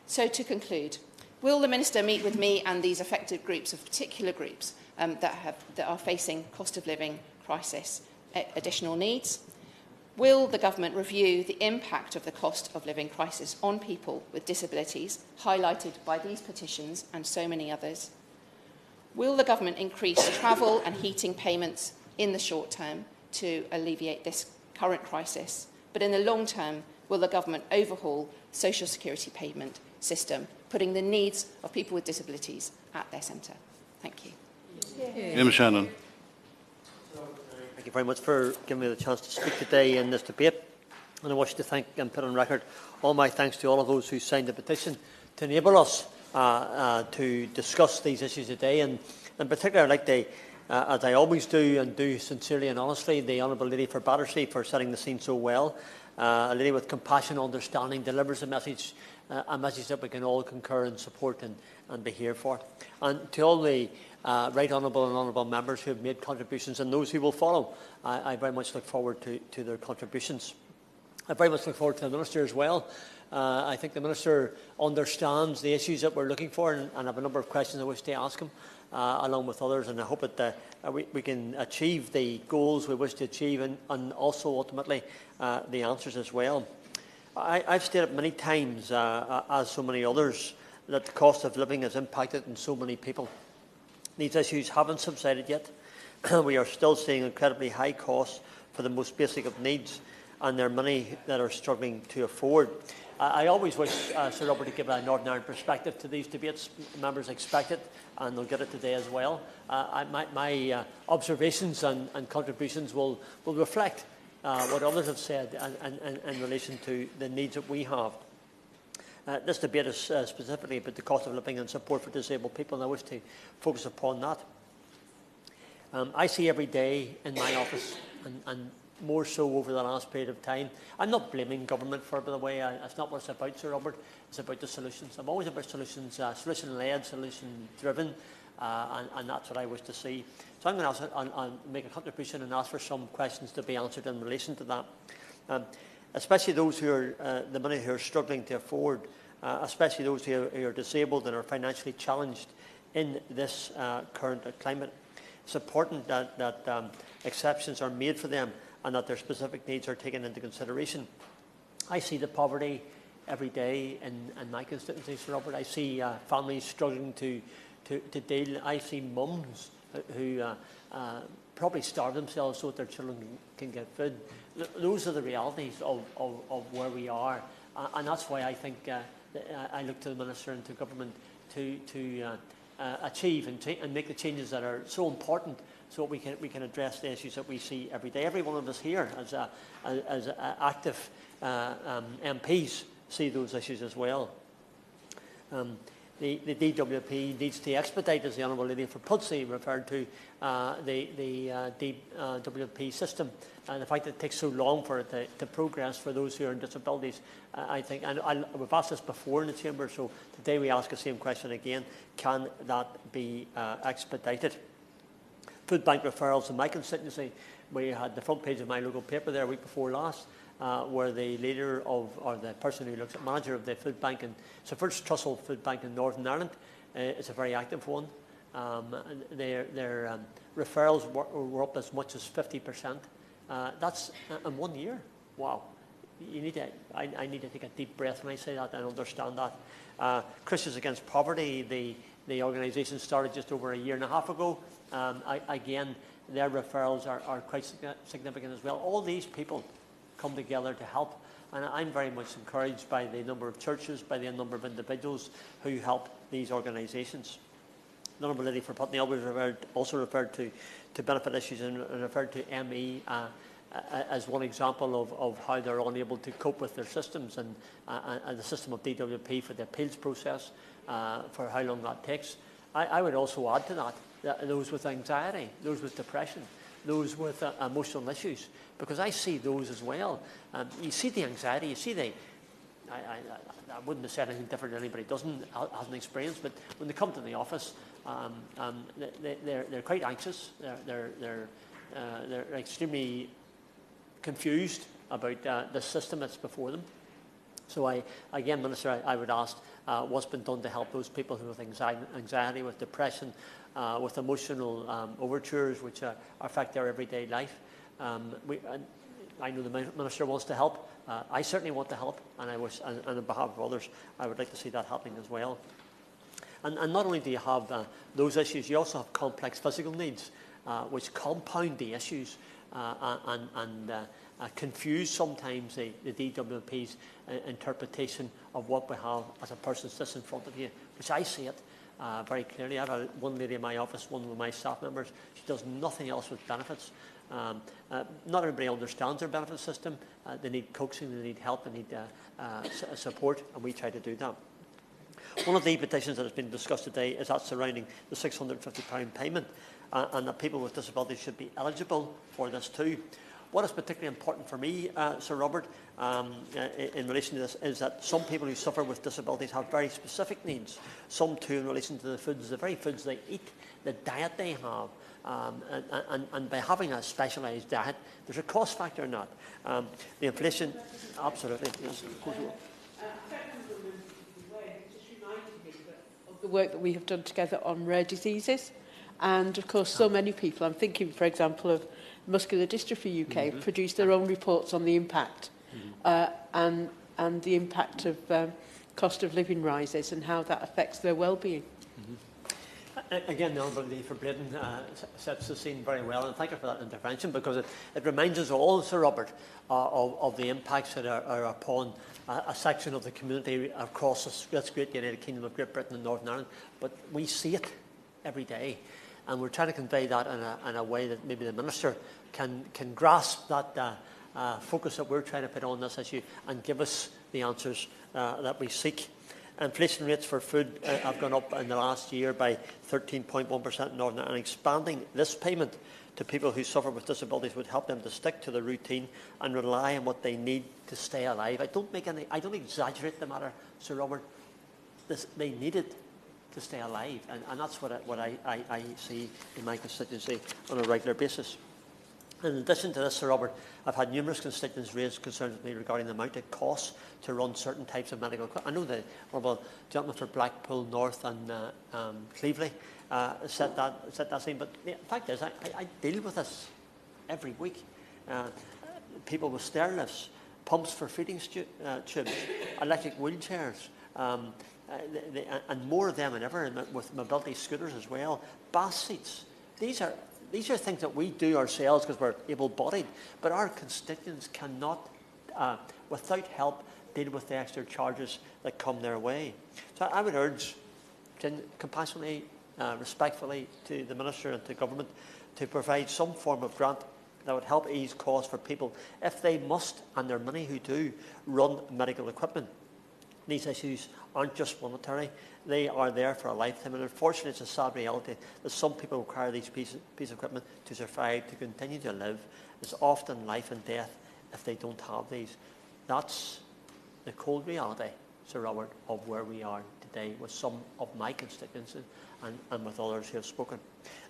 So to conclude, will the Minister meet with me and these affected groups, of particular groups that are facing cost of living crisis, additional needs? Will the government review the impact of the cost of living crisis on people with disabilities, highlighted by these petitions and so many others? Will the government increase travel and heating payments in the short term to alleviate this current crisis? But in the long term, will the government overhaul the social security payment system, putting the needs of people with disabilities at their centre? Thank you. Ian Shannon. Thank you very much for giving me the chance to speak today in this debate. And I wish to thank and put on record all my thanks to all of those who signed the petition to enable us to discuss these issues today. And in particular, I'd like to, as I always do, and do sincerely and honestly, the Honourable Lady for Battersea for setting the scene so well. A lady with compassion, understanding, delivers a message that we can all concur and support and be here for. And to all the right honourable and honourable members who have made contributions and those who will follow, I very much look forward to their contributions. I very much look forward to the Minister as well. I think the Minister understands the issues that we're looking for, and I have a number of questions I wish to ask him, along with others, and I hope that we can achieve the goals we wish to achieve, and also ultimately the answers as well. I've stated many times, as so many others, that the cost of living has impacted on so many people. These issues haven't subsided yet. We are still seeing incredibly high costs for the most basic of needs, and there are many that are struggling to afford. I always wish Sir Robert to give a Northern Ireland perspective to these debates. Members expect it, and they'll get it today as well. My observations and contributions will reflect what others have said in relation to the needs that we have. This debate is specifically about the cost of living and support for disabled people, and I wish to focus upon that. I see every day in my office, and more so over the last period of time. I'm not blaming government for it, by the way. That's not what it's about, Sir Robert. It's about the solutions. I'm always about solutions, solution-led, solution-driven, and that's what I wish to see. So I'm going to make a contribution and ask for some questions to be answered in relation to that. Especially those who are the money who are struggling to afford, especially those who are disabled and are financially challenged in this current climate. It's important that exceptions are made for them and that their specific needs are taken into consideration. I see the poverty every day in my constituency, Sir Robert. I see families struggling to deal. I see mums who probably starve themselves so that their children can get food. Those are the realities of where we are, and that's why I think I look to the Minister and to government to achieve and make the changes that are so important, so we can address the issues that we see every day. Every one of us here, as active MPs, see those issues as well. The DWP needs to expedite, as the Honourable Lady for Pudsey referred to, the DWP system, and the fact that it takes so long for it to progress for those who are in disabilities. I think, and we've asked this before in the Chamber, so today we ask the same question again: can that be expedited? Food bank referrals in my constituency. We had the front page of my local paper there a week before last, where the leader or the person who looks at manager of the food bank, and it's the first Trussell food bank in Northern Ireland. It's a very active one. Their referrals were up as much as 50%. That's in 1 year. Wow. I need to take a deep breath when I say that and understand that. Christians Against Poverty, the organisation started just over a year and a half ago. Again, their referrals are quite significant as well. All these people come together to help, and I'm very much encouraged by the number of churches, by the number of individuals who help these organisations. the Honourable Lady for Putney also referred to benefit issues and referred to ME as one example of how they're unable to cope with their systems and the system of DWP for the appeals process, for how long that takes. I would also add to that those with anxiety, those with depression, those with emotional issues, because I see those as well. You see the anxiety, you see the... I wouldn't have said anything different than anybody hasn't experienced, but when they come to the office, they're quite anxious. They're extremely confused about the system that's before them. So again, Minister, I would ask what's been done to help those people who have anxiety, with depression, with emotional overtures which affect their everyday life. I know the Minister wants to help. I certainly want to help, and and on behalf of others, I would like to see that happening as well. And not only do you have those issues, you also have complex physical needs, which compound the issues and confuse sometimes the DWP's interpretation of what we have as a person sits in front of you, which I see it very clearly. I have one lady in my office, one of my staff members. She does nothing else with benefits. Not everybody understands their benefit system. They need coaching, they need help, they need support, and we try to do that. One of the petitions that has been discussed today is that surrounding the £650 payment, and that people with disabilities should be eligible for this too. What is particularly important for me, Sir Robert, in relation to this, is that some people who suffer with disabilities have very specific needs. Some too in relation to the very foods they eat, the diet they have. And by having a specialised diet, there's a cost factor in that. The inflation, absolutely. Yes. The work that we have done together on rare diseases, and of course so many people, I'm thinking for example of Muscular Dystrophy UK, produced their own reports on the impact and the impact of cost of living rises and how that affects their well-being. Again, the Honourable Lady for Bladen sets the scene very well, and thank you for that intervention, because it reminds us all, Sir Robert, of the impacts that are upon a section of the community across this great United Kingdom of Great Britain and Northern Ireland. But we see it every day, and we're trying to convey that in a way that maybe the Minister can grasp that focus that we're trying to put on this issue and give us the answers that we seek. Inflation rates for food have gone up in the last year by 13.1% in Northern Ireland, and expanding this payment to people who suffer with disabilities would help them to stick to the routine and rely on what they need to stay alive. I don't exaggerate the matter, Sir Robert. They need it to stay alive, and that's what I see in my constituency on a regular basis. In addition to this, Sir Robert, I've had numerous constituents raise concerns with me regarding the amount it costs to run certain types of medical equipment. I know the Honourable gentleman for Blackpool North and Cleveley set that scene, but the fact is I deal with this every week. People with stair lifts, pumps for feeding tubes, electric wheelchairs, and more of them than ever, with mobility scooters as well, bath seats. These are things that we do ourselves because we're able-bodied, but our constituents cannot, without help, deal with the extra charges that come their way. So I would urge, compassionately, respectfully, to the Minister and to Government to provide some form of grant that would help ease costs for people if they must, and there are many who do, run medical equipment. These issues aren't just monetary, they are there for a lifetime, and unfortunately it's a sad reality that some people require these pieces of equipment to survive, to continue to live. It's often life and death if they don't have these. That's the cold reality, Sir Robert, of where we are today with some of my constituents and with others who have spoken.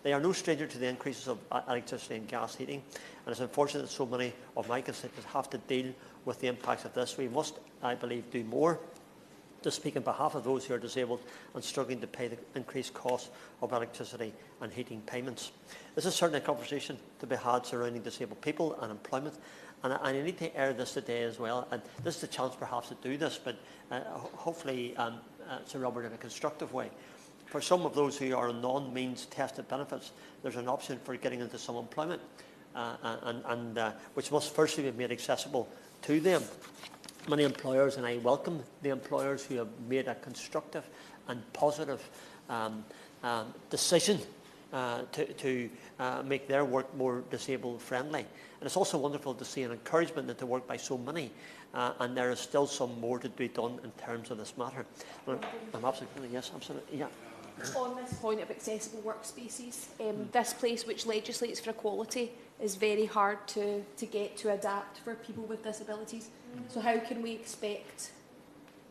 They are no stranger to the increases of electricity and gas heating, and it's unfortunate that so many of my constituents have to deal with the impacts of this. We must, I believe, do more to speak on behalf of those who are disabled and struggling to pay the increased cost of electricity and heating payments. This is certainly a conversation to be had surrounding disabled people and employment, and I need to air this today as well. And this is the chance perhaps to do this, but hopefully, Sir Robert, in a constructive way. For some of those who are on non-means tested benefits, there's an option for getting into some employment, which must firstly be made accessible to them. Many employers, and I welcome the employers who have made a constructive and positive decision to make their work more disabled friendly. And it's also wonderful to see an encouragement into work by so many, and there is still some more to be done in terms of this matter. I'm absolutely, yes, absolutely, yeah. On this point of accessible workspaces, this place which legislates for equality is very hard to get to adapt for people with disabilities. So how can we expect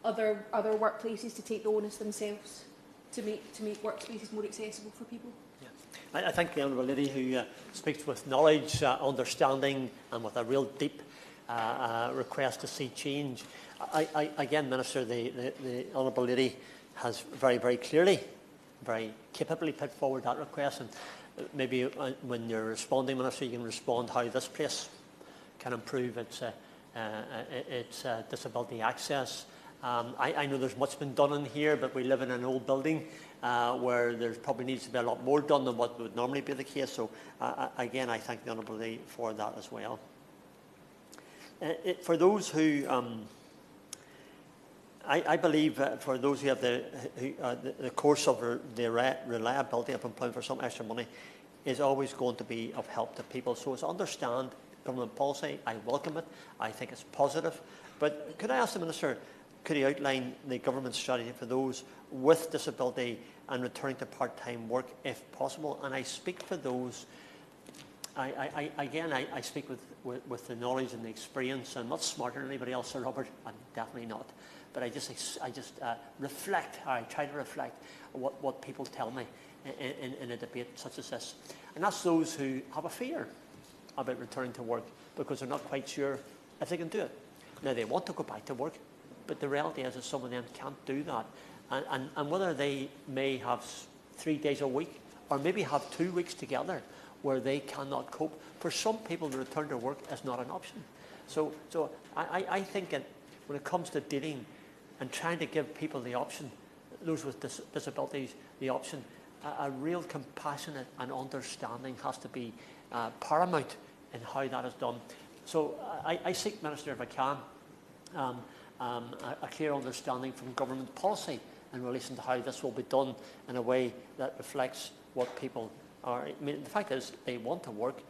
other workplaces to take the onus themselves to make workspaces more accessible for people? Yeah. I think the Honourable Lady who speaks with knowledge, understanding and with a real deep request to see change. Again, Minister, the Honourable Lady has very, very clearly, very capably put forward that request, and maybe when you're responding, Minister, you can respond how this place can improve its disability access. I know there's much been done in here, but we live in an old building where there probably needs to be a lot more done than what would normally be the case. So again, I thank the Honourable Lady for that as well. For those who I believe for those who have the course of the reliability of employment for some extra money is always going to be of help to people. So as I understand government policy, I welcome it. I think it's positive. But could I ask the Minister, could he outline the government strategy for those with disability and returning to part-time work if possible? And I speak for those, I speak with the knowledge and the experience. I'm not smarter than anybody else, Sir Robert. I'm definitely not. But I just reflect. I try to reflect what people tell me in a debate such as this, and that's those who have a fear about returning to work because they're not quite sure if they can do it. Now they want to go back to work, but the reality is that some of them can't do that, and whether they may have 3 days a week or maybe have 2 weeks together where they cannot cope. For some people, the return to work is not an option. So I think that when it comes to dealing and trying to give people the option, those with disabilities, the option, a real compassionate and understanding has to be paramount in how that is done. So I seek, Minister, if I can, a clear understanding from government policy in relation to how this will be done in a way that reflects what people are. I mean, the fact is they want to work,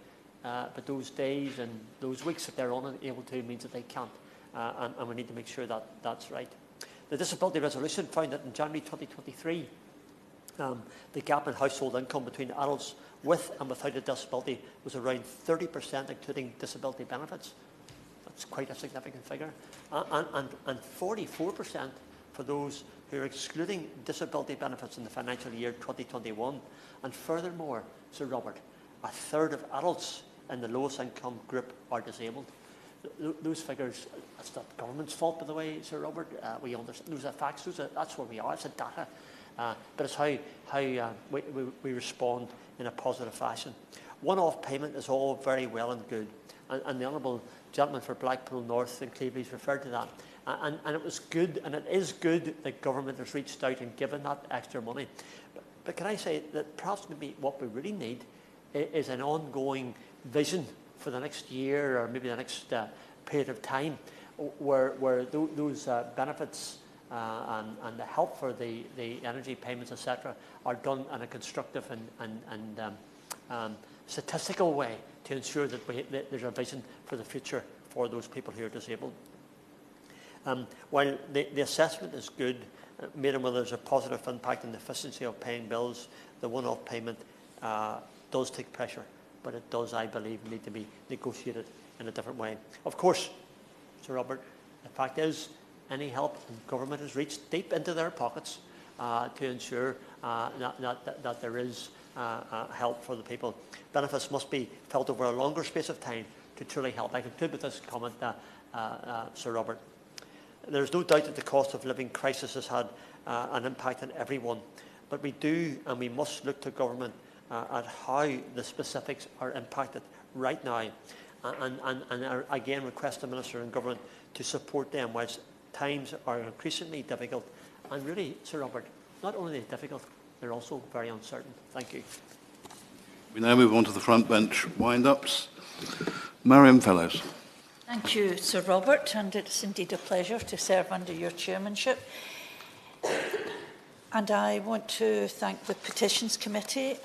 but those days and those weeks that they're unable to means that they can't. And we need to make sure that that's right. The disability resolution found that in January 2023, the gap in household income between adults with and without a disability was around 30%, including disability benefits. That's quite a significant figure. And 44% for those who are excluding disability benefits in the financial year 2021. And furthermore, Sir Robert, a third of adults in the lowest income group are disabled. Those figures, that's not the government's fault, by the way, Sir Robert. We understand those are facts. That's where we are. It's a data, but it's how we respond in a positive fashion. One-off payment is all very well and good, and the honourable gentleman for Blackpool North and Cleveland referred to that. And it was good, and it is good that government has reached out and given that extra money. But can I say that perhaps maybe what we really need is an ongoing vision for the next year or maybe the next period of time where those benefits and the help for the energy payments, etc., are done in a constructive and statistical way to ensure that there's a vision for the future for those people who are disabled. While the assessment is good, made and whether there's a positive impact on the efficiency of paying bills, the one-off payment does take pressure, but it does, I believe, need to be negotiated in a different way. Of course, Sir Robert, the fact is, any help from government has reached deep into their pockets to ensure that there is help for the people. Benefits must be felt over a longer space of time to truly help. I conclude with this comment, Sir Robert. There is no doubt that the cost of living crisis has had an impact on everyone, but we do and we must look to government at how the specifics are impacted right now, and again request the Minister and government to support them whilst times are increasingly difficult, and really, Sir Robert, not only difficult, they're also very uncertain. Thank you. We now move on to the front bench wind-ups. Mariam Fellows. Thank you, Sir Robert, and it's indeed a pleasure to serve under your chairmanship. And I want to thank the Petitions Committee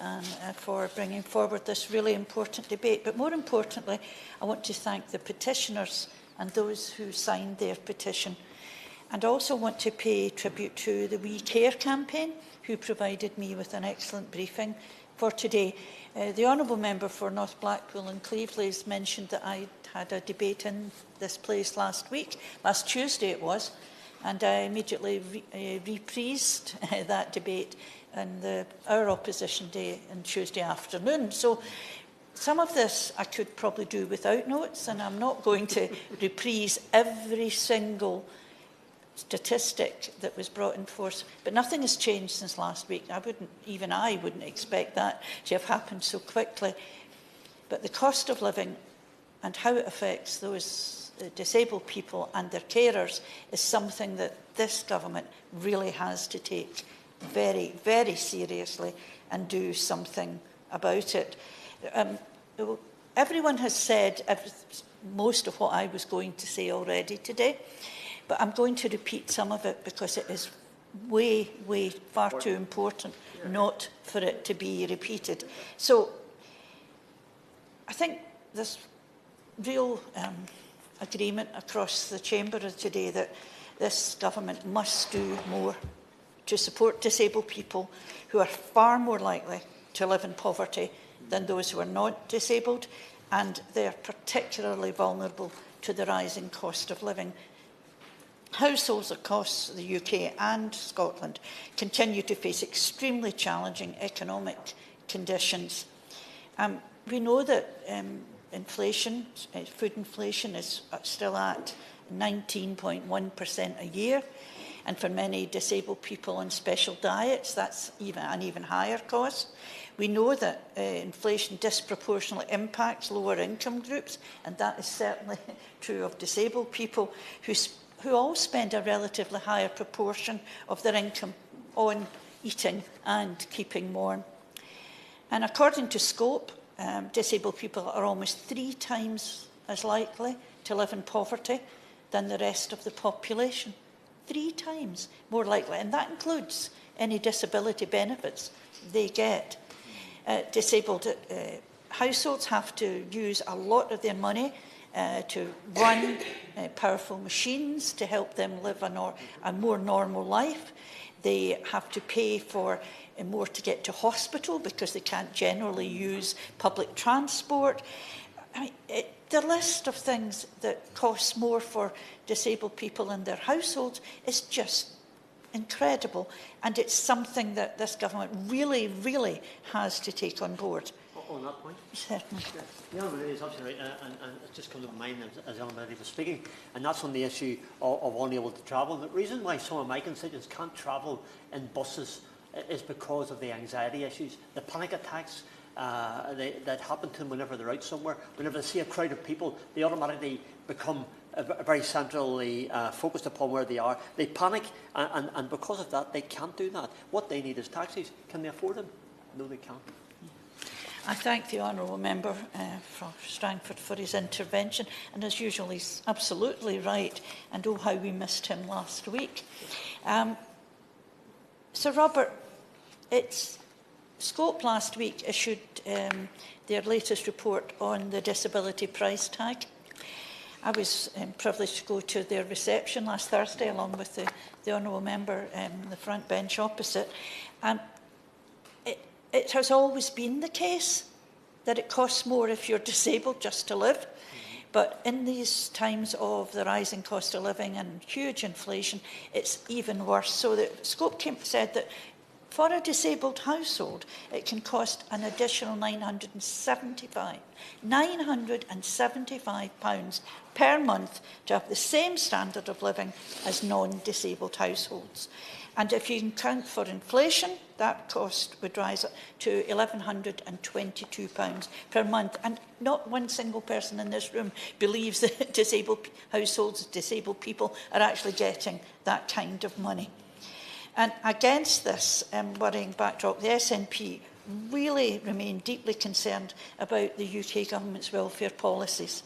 for bringing forward this really important debate. But more importantly, I want to thank the petitioners and those who signed their petition. And also want to pay tribute to the We Care campaign, who provided me with an excellent briefing for today. The Honourable Member for North Blackpool and Cleveley's mentioned that I had a debate in this place last Tuesday it was, and I immediately reprised that debate on our opposition day on Tuesday afternoon. So some of this I could probably do without notes, and I'm not going to reprise every single statistic that was brought in force, but nothing has changed since last week. Even I wouldn't expect that to have happened so quickly. But the cost of living and how it affects those disabled people and their carers is something that this government really has to take very, very seriously and do something about it. Everyone has said most of what I was going to say already today, but I'm going to repeat some of it because it is way, way far too important not for it to be repeated. So I think there's real agreement across the chamber today that this government must do more to support disabled people who are far more likely to live in poverty than those who are not disabled, and they are particularly vulnerable to the rising cost of living. Households across the UK and Scotland continue to face extremely challenging economic conditions. We know that inflation, food inflation, is still at 19.1% a year, and for many disabled people on special diets, that's an even higher cost. We know that inflation disproportionately impacts lower income groups, and that is certainly true of disabled people who all spend a relatively higher proportion of their income on eating and keeping warm. And according to Scope, disabled people are almost 3 times as likely to live in poverty than the rest of the population. 3 times more likely, and that includes any disability benefits they get. Disabled households have to use a lot of their money to run powerful machines to help them live a more normal life. They have to pay for more to get to hospital because they can't generally use public transport. The list of things that cost more for disabled people and their households is just incredible, and it's something that this government really, really has to take on board. On that point? Certainly. The Honourable Lady is absolutely right, and it just comes to mind as the Honourable Lady was speaking, and that's on the issue of unable to travel. And the reason why some of my constituents can't travel in buses is because of the anxiety issues, the panic attacks that happen to them whenever they're out somewhere. Whenever they see a crowd of people, they automatically become very centrally focused upon where they are. They panic, and because of that, they can't do that. What they need is taxis. Can they afford them? No, they can't. I thank the Honourable Member for Strangford for his intervention, and as usual he's absolutely right, and oh how we missed him last week. Sir Robert, Scope last week issued their latest report on the disability price tag. I was privileged to go to their reception last Thursday along with the Honourable Member in the front bench opposite. It has always been the case that it costs more if you're disabled just to live. But in these times of the rising cost of living and huge inflation, it's even worse. So the Scope said that for a disabled household, it can cost an additional £975 per month to have the same standard of living as non-disabled households. And if you can count for inflation, that cost would rise up to £1,122 per month. And not one single person in this room believes that disabled households, disabled people are actually getting that kind of money. And against this worrying backdrop, the SNP really remain deeply concerned about the UK government's welfare policies.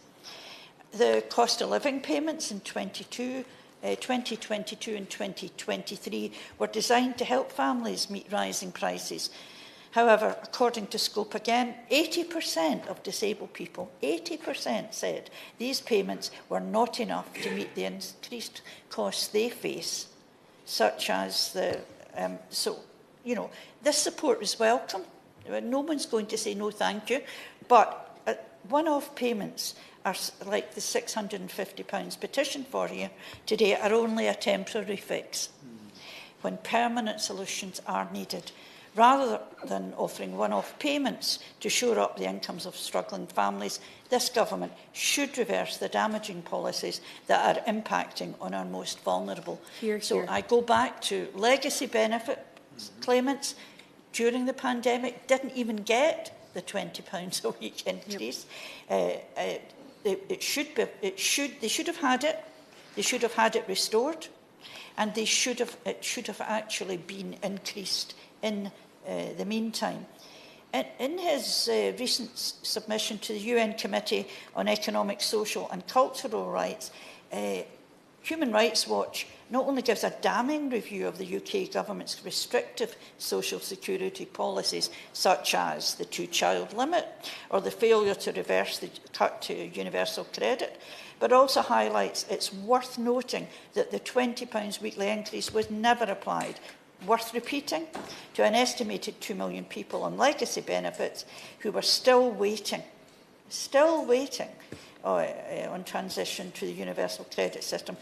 The cost of living payments in 22 2022 and 2023 were designed to help families meet rising prices. However, according to Scope again, 80% of disabled people, 80% said these payments were not enough to meet the increased costs they face, such as the... this support is welcome. No one's going to say no thank you, but one-off payments are like the £650 petition for you today are only a temporary fix when permanent solutions are needed. Rather than offering one-off payments to shore up the incomes of struggling families, this government should reverse the damaging policies that are impacting on our most vulnerable. So I go back to legacy benefit claimants during the pandemic didn't even get the £20 a week increase. They should have had it. They should have had it restored, and it should have actually been increased in the meantime. In his recent submission to the UN Committee on Economic, Social and Cultural Rights, Human Rights Watch not only gives a damning review of the UK government's restrictive social security policies, such as the two-child limit or the failure to reverse the cut to universal credit, but also highlights it's worth noting that the £20 weekly increase was never applied. Worth repeating, to an estimated 2 million people on legacy benefits who were still waiting on transition to the universal credit system.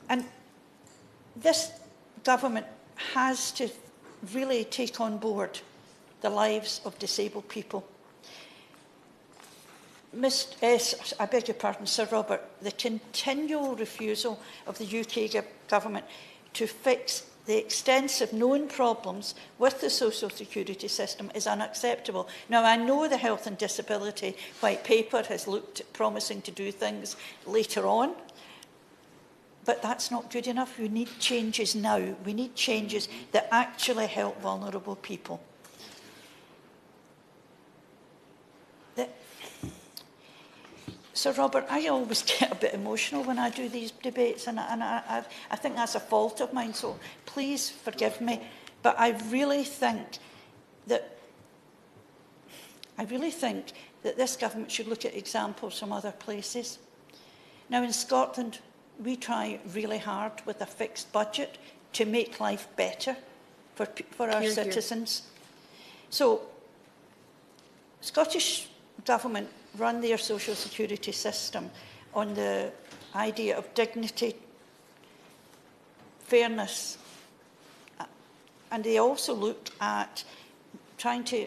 And this government has to really take on board the lives of disabled people. I beg your pardon, Sir Robert, the continual refusal of the UK government to fix the extensive known problems with the social security system is unacceptable. Now, I know the Health and Disability White Paper has looked at promising to do things later on, but that's not good enough. We need changes now. We need changes that actually help vulnerable people. Sir Robert, I always get a bit emotional when I do these debates, and I think that's a fault of mine, so please forgive me. But I really think that this government should look at examples from other places. Now, in Scotland, we try really hard with a fixed budget to make life better for our citizens. So, Scottish Government run their social security system on the idea of dignity, fairness, and they also look at trying to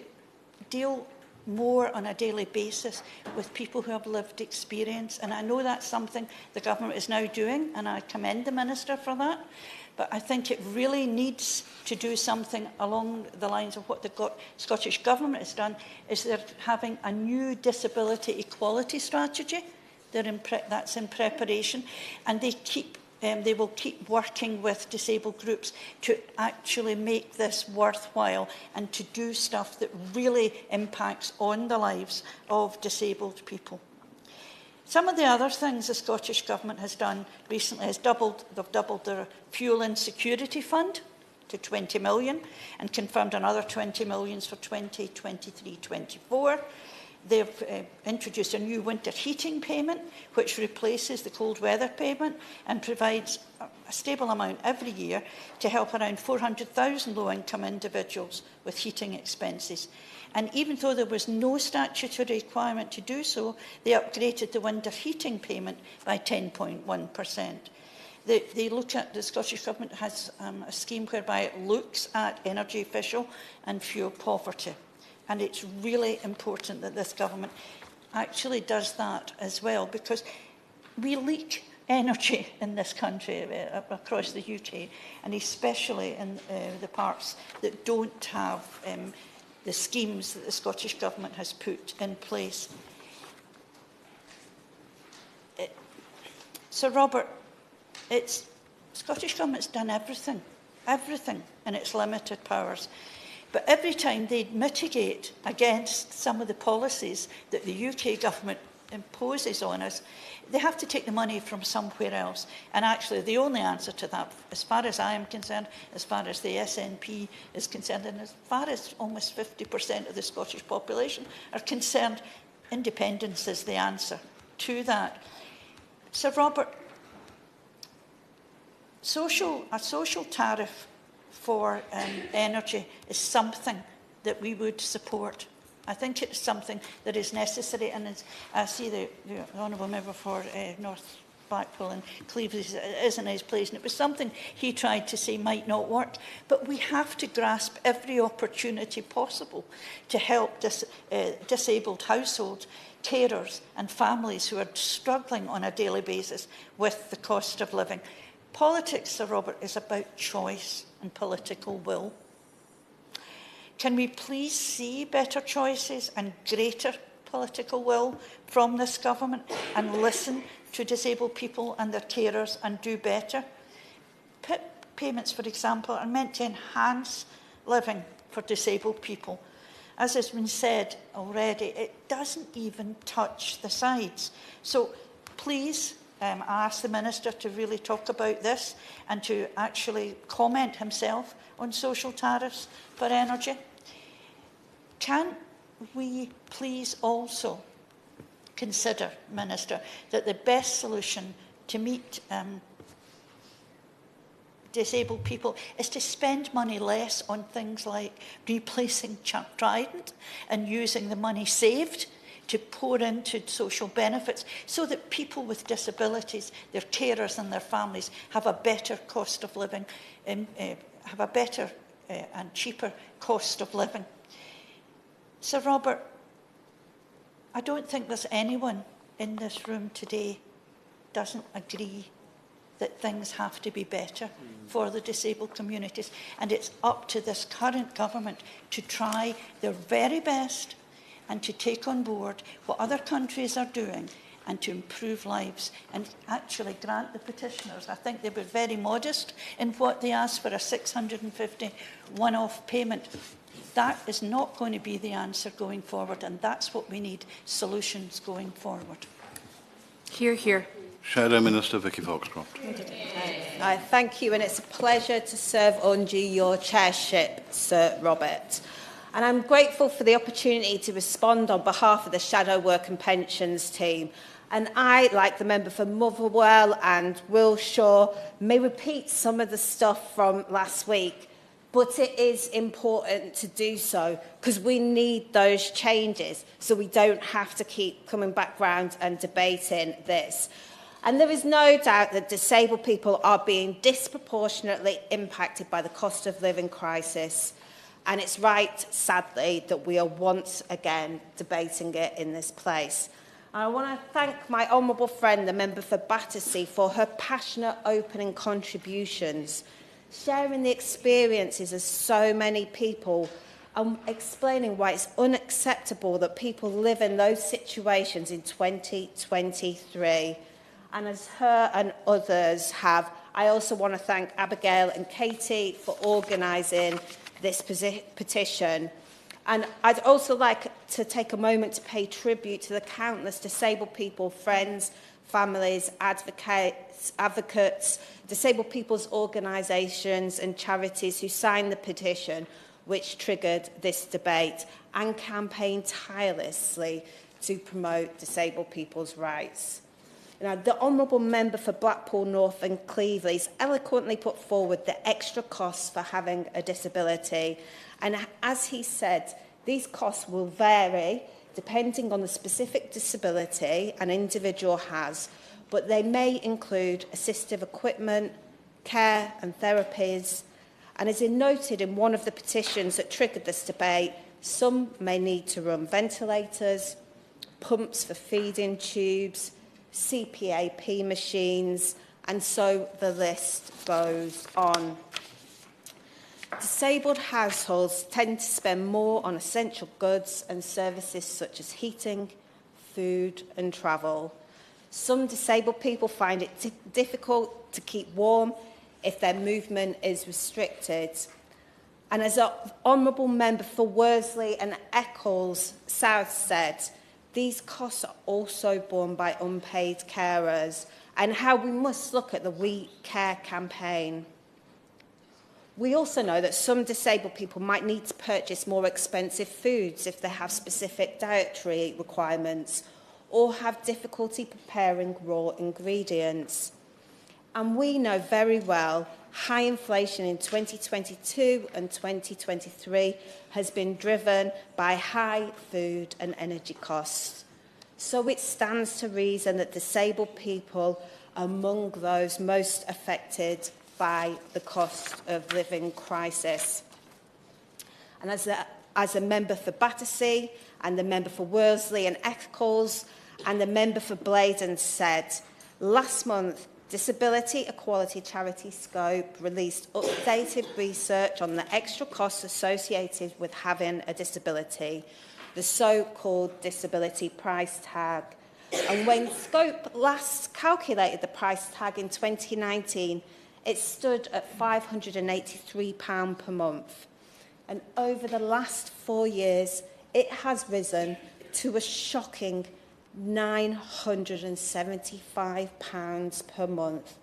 deal more on a daily basis with people who have lived experience. And I know that's something the government is now doing, and I commend the Minister for that. But I think it really needs to do something along the lines of what the Scottish Government has done, is they're having a new disability equality strategy. That's in preparation, and they will keep working with disabled groups to actually make this worthwhile and to do stuff that really impacts on the lives of disabled people. Some of the other things the Scottish Government has done recently is they've doubled their fuel insecurity fund to 20 million and confirmed another 20 million for 2023-24. They've introduced a new winter heating payment, which replaces the cold weather payment and provides a stable amount every year to help around 400,000 low-income individuals with heating expenses. And even though there was no statutory requirement to do so, they upgraded the winter heating payment by 10.1%. The Scottish Government has a scheme whereby it looks at energy efficient and fuel poverty. And it's really important that this government actually does that as well, because we leak energy in this country, across the UK, and especially in the parts that don't have the schemes that the Scottish Government has put in place. Sir Robert, Scottish Government's done everything in its limited powers. But every time they mitigate against some of the policies that the UK Government imposes on us, they have to take the money from somewhere else. And actually, the only answer to that, as far as I am concerned, as far as the SNP is concerned, and as far as almost 50% of the Scottish population are concerned, independence is the answer to that. Sir Robert, a social tariff for energy is something that we would support. I think it's something that is necessary, and I see the Honourable Member for North Blackpool and Cleves is in his place, and it was something he tried to say might not work. But we have to grasp every opportunity possible to help disabled households, carers and families who are struggling on a daily basis with the cost of living. Politics, Sir Robert, is about choice and political will. Can we please see better choices and greater political will from this government and listen to disabled people and their carers and do better? PIP payments, for example, are meant to enhance living for disabled people. As has been said already, it doesn't even touch the sides. So please, I ask the Minister to really talk about this and to actually comment himself on social tariffs for energy. Can we please also consider, Minister, that the best solution to meet disabled people is to spend money less on things like replacing Trident and using the money saved to pour into social benefits so that people with disabilities, their carers and their families have a better cost of living, have a better and cheaper cost of living. Sir Robert, I don't think there's anyone in this room today doesn't agree that things have to be better for the disabled communities, and it's up to this current government to try their very best and to take on board what other countries are doing and to improve lives and actually grant the petitioners. I think they were very modest in what they asked for, a £650 one-off payment. That is not going to be the answer going forward, and that's what we need, solutions going forward. Hear, hear. Shadow Minister Vicky Foxcroft. Thank you, and it's a pleasure to serve under your chairship, Sir Robert. And I'm grateful for the opportunity to respond on behalf of the Shadow Work and Pensions team. And I, like the member for Motherwell and Wiltshire, may repeat some of the stuff from last week, but it is important to do so because we need those changes so we don't have to keep coming back round and debating this. And there is no doubt that disabled people are being disproportionately impacted by the cost of living crisis. And it's right, sadly, that we are once again debating it in this place. And I want to thank my honourable friend, the member for Battersea, for her passionate opening contributions, sharing the experiences of so many people and explaining why it's unacceptable that people live in those situations in 2023. And as her and others have, I also want to thank Abigail and Katie for organising this petition. And I'd also like to take a moment to pay tribute to the countless disabled people, friends, families, advocates, disabled people's organisations and charities who signed the petition which triggered this debate and campaigned tirelessly to promote disabled people's rights. Now, the Honourable Member for Blackpool North and Cleves eloquently put forward the extra costs for having a disability. And as he said, these costs will vary depending on the specific disability an individual has, but they may include assistive equipment, care and therapies. And as noted in one of the petitions that triggered this debate, some may need to run ventilators, pumps for feeding tubes, CPAP machines, and so the list goes on. Disabled households tend to spend more on essential goods and services such as heating, food and travel. Some disabled people find it difficult to keep warm if their movement is restricted. And as an honourable member for Worsley and Eccles South said, these costs are also borne by unpaid carers, and how we must look at the We Care campaign. We also know that some disabled people might need to purchase more expensive foods if they have specific dietary requirements or have difficulty preparing raw ingredients. And we know very well high inflation in 2022 and 2023 has been driven by high food and energy costs. So it stands to reason that disabled people are among those most affected by the cost of living crisis. And as a member for Battersea and the member for Worsley and Eccles and the member for Blaydon said, last month Disability Equality Charity Scope released updated research on the extra costs associated with having a disability, the so-called disability price tag. And when Scope last calculated the price tag in 2019, it stood at £583 per month. And over the last 4 years, it has risen to a shocking £975 per month,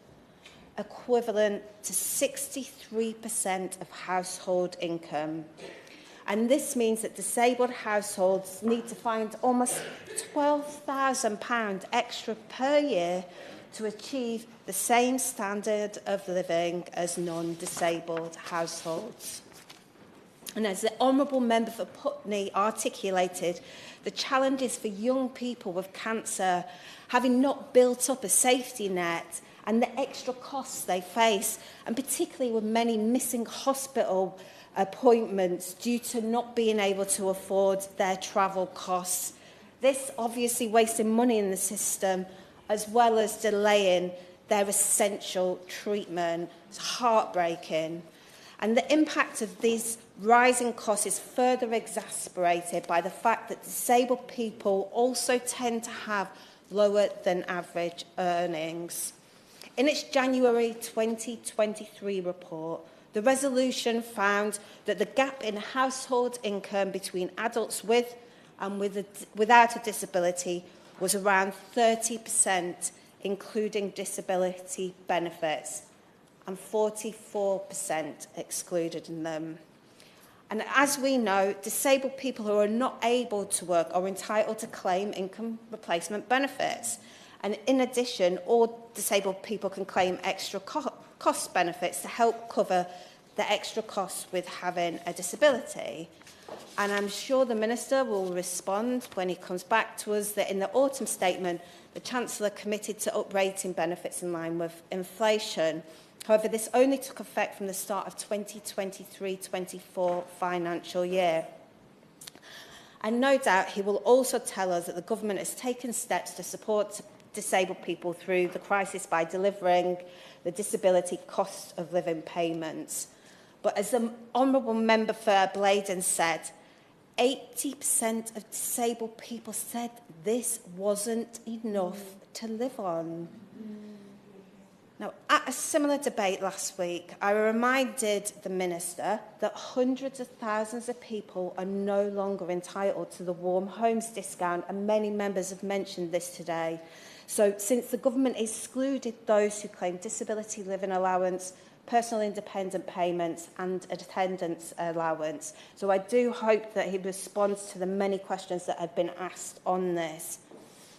equivalent to 63% of household income. And this means that disabled households need to find almost £12,000 extra per year to achieve the same standard of living as non-disabled households. And as the Honourable Member for Putney articulated, the challenges for young people with cancer, having not built up a safety net, and the extra costs they face, and particularly with many missing hospital appointments due to not being able to afford their travel costs. This obviously wasting money in the system, as well as delaying their essential treatment. It's heartbreaking. And the impact of these rising costs is further exacerbated by the fact that disabled people also tend to have lower than average earnings. In its January 2023 report, the resolution found that the gap in household income between adults with and without a disability was around 30%, including disability benefits, and 44% excluded in them. And as we know, disabled people who are not able to work are entitled to claim income replacement benefits. And in addition, all disabled people can claim extra cost benefits to help cover the extra costs with having a disability. And I'm sure the Minister will respond when he comes back to us that in the autumn statement, the Chancellor committed to uprating benefits in line with inflation. However, this only took effect from the start of 2023-24 financial year. And no doubt he will also tell us that the government has taken steps to support disabled people through the crisis by delivering the disability cost of living payments. But as the Honourable Member for Blaydon said, 80% of disabled people said this wasn't enough to live on. Now, at a similar debate last week, I reminded the Minister that hundreds of thousands of people are no longer entitled to the Warm Homes discount, and many members have mentioned this today. So, since the government excluded those who claim disability living allowance, personal independent payments and attendance allowance. So I do hope that he responds to the many questions that have been asked on this.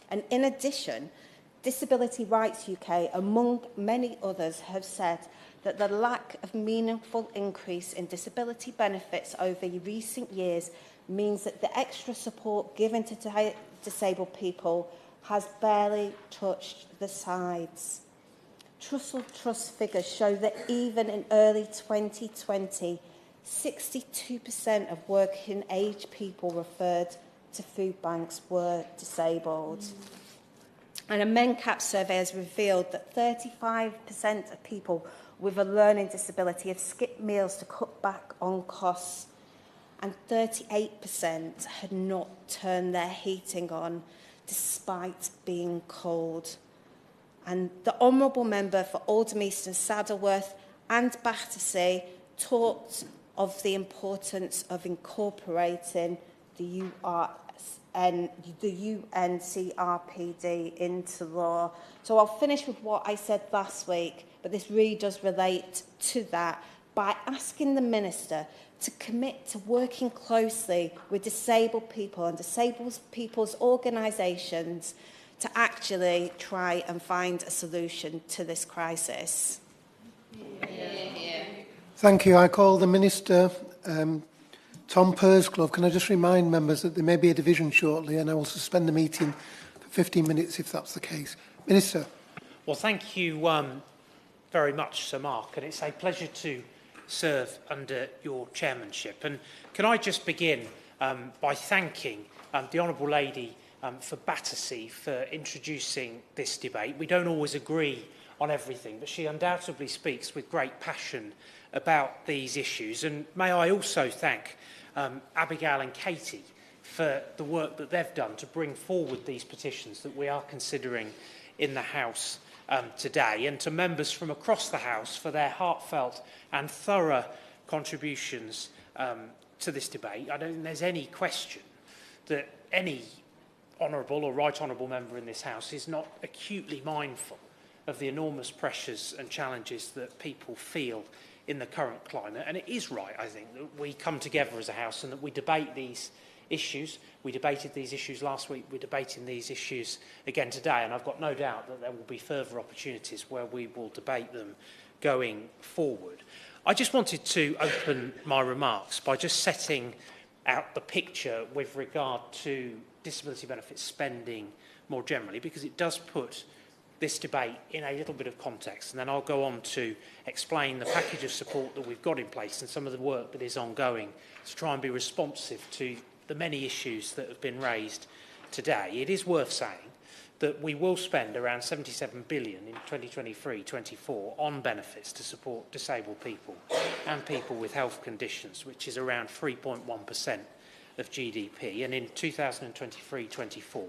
And in addition, Disability Rights UK, among many others, have said that the lack of meaningful increase in disability benefits over recent years means that the extra support given to disabled people has barely touched the sides. Trussell Trust figures show that even in early 2020, 62% of working age people referred to food banks were disabled. And a MENCAP survey has revealed that 35% of people with a learning disability have skipped meals to cut back on costs, and 38% had not turned their heating on despite being cold. And the Honourable Member for Oldham East and Saddleworth and Battersea talked of the importance of incorporating the UNCRPD into law. So I'll finish with what I said last week, but this really does relate to that, by asking the Minister to commit to working closely with disabled people and disabled people's organisations to actually try and find a solution to this crisis. Thank you. I call the Minister. Tom Pursglove, can I just remind members that there may be a division shortly, and I will suspend the meeting for 15 minutes if that's the case. Minister. Well, thank you very much, Sir Mark, and it's a pleasure to serve under your chairmanship. And can I just begin by thanking the Honourable Lady for Battersea for introducing this debate. We don't always agree on everything, but she undoubtedly speaks with great passion about these issues. And may I also thank Abigail and Katie for the work that they've done to bring forward these petitions that we are considering in the House today, and to members from across the House for their heartfelt and thorough contributions to this debate. I don't think there's any question that any honourable or right honourable member in this House is not acutely mindful of the enormous pressures and challenges that people feel in the current climate. And it is right, I think, that we come together as a House and that we debate these issues. We debated these issues last week, we're debating these issues again today, and I've got no doubt that there will be further opportunities where we will debate them going forward. I just wanted to open my remarks by just setting out the picture with regard to disability benefits spending more generally, because it does put this debate in a little bit of context, and then I'll go on to explain the package of support that we've got in place and some of the work that is ongoing to try and be responsive to the many issues that have been raised today. It is worth saying that we will spend around £77 billion in 2023-24 on benefits to support disabled people and people with health conditions, which is around 3.1% of GDP. And in 2023-24,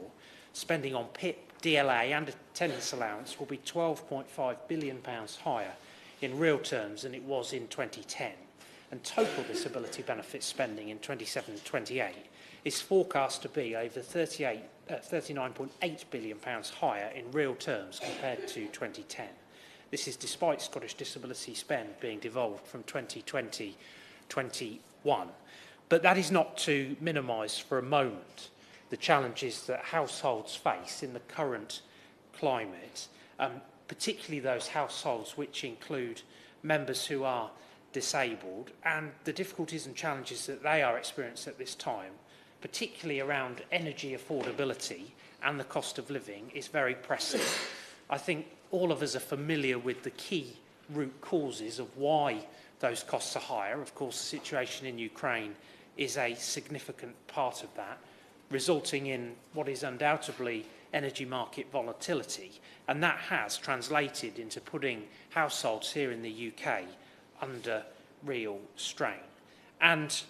spending on PIP, DLA and attendance allowance will be £12.5 billion higher in real terms than it was in 2010. And total disability benefit spending in 27-28 is forecast to be over £39.8 billion higher in real terms compared to 2010. This is despite Scottish disability spend being devolved from 2020-21. But that is not to minimise for a moment the challenges that households face in the current climate, particularly those households which include members who are disabled, and the difficulties and challenges that they are experiencing at this time, particularly around energy affordability and the cost of living, is very pressing. I think all of us are familiar with the key root causes of why those costs are higher. Of course, the situation in Ukraine is a significant part of that, resulting in what is undoubtedly energy market volatility, and that has translated into putting households here in the UK under real strain. And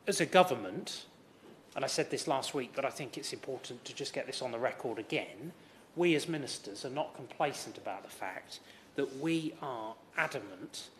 as a government, and I said this last week, but I think it's important to just get this on the record again, we as ministers are not complacent about the fact that we are adamant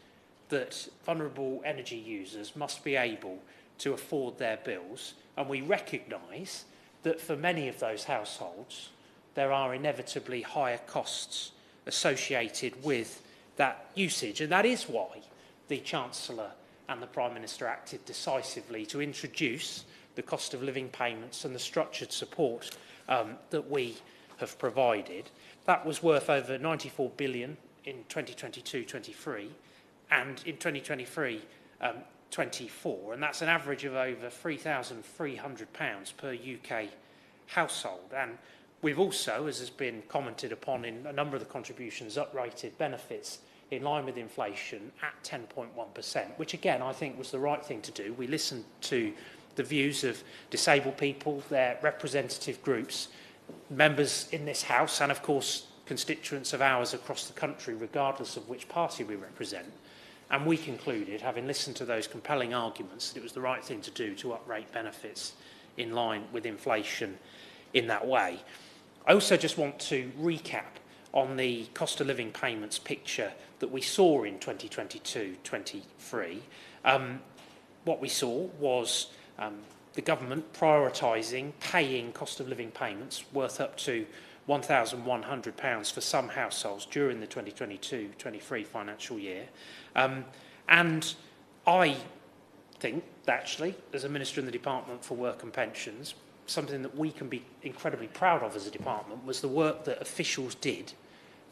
that vulnerable energy users must be able to afford their bills, and we recognise that for many of those households there are inevitably higher costs associated with that usage, and that is why the Chancellor and the Prime Minister acted decisively to introduce the cost of living payments and the structured support that we have provided. That was worth over £94 billion in 2022-23 and in 2023-24, and that's an average of over £3,300 per UK household. And we've also, as has been commented upon in a number of the contributions, uprated benefits in line with inflation at 10.1%, which again I think was the right thing to do. We listened to the views of disabled people, their representative groups, members in this House, and of course constituents of ours across the country, regardless of which party we represent. And we concluded, having listened to those compelling arguments, that it was the right thing to do to uprate benefits in line with inflation in that way. I also just want to recap on the cost of living payments picture that we saw in 2022-23. What we saw was the government prioritising paying cost of living payments worth up to £1,100 for some households during the 2022-23 financial year. And I think, actually, as a Minister in the Department for Work and Pensions, something that we can be incredibly proud of as a department was the work that officials did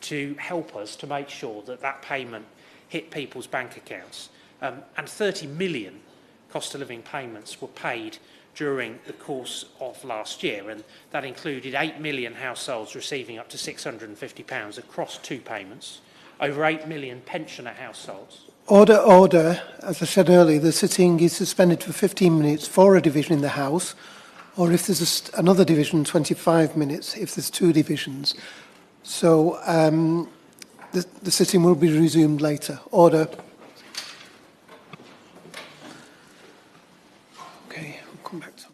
to help us to make sure that that payment hit people's bank accounts. And 30 million cost of living payments were paid during the course of last year, and that included 8 million households receiving up to £650 across 2 payments, over 8 million pensioner households. Order, order. As I said earlier, the sitting is suspended for 15 minutes for a division in the House, or if there's another division, 25 minutes if there's 2 divisions. So the sitting will be resumed later. Order. Okay, we'll come back to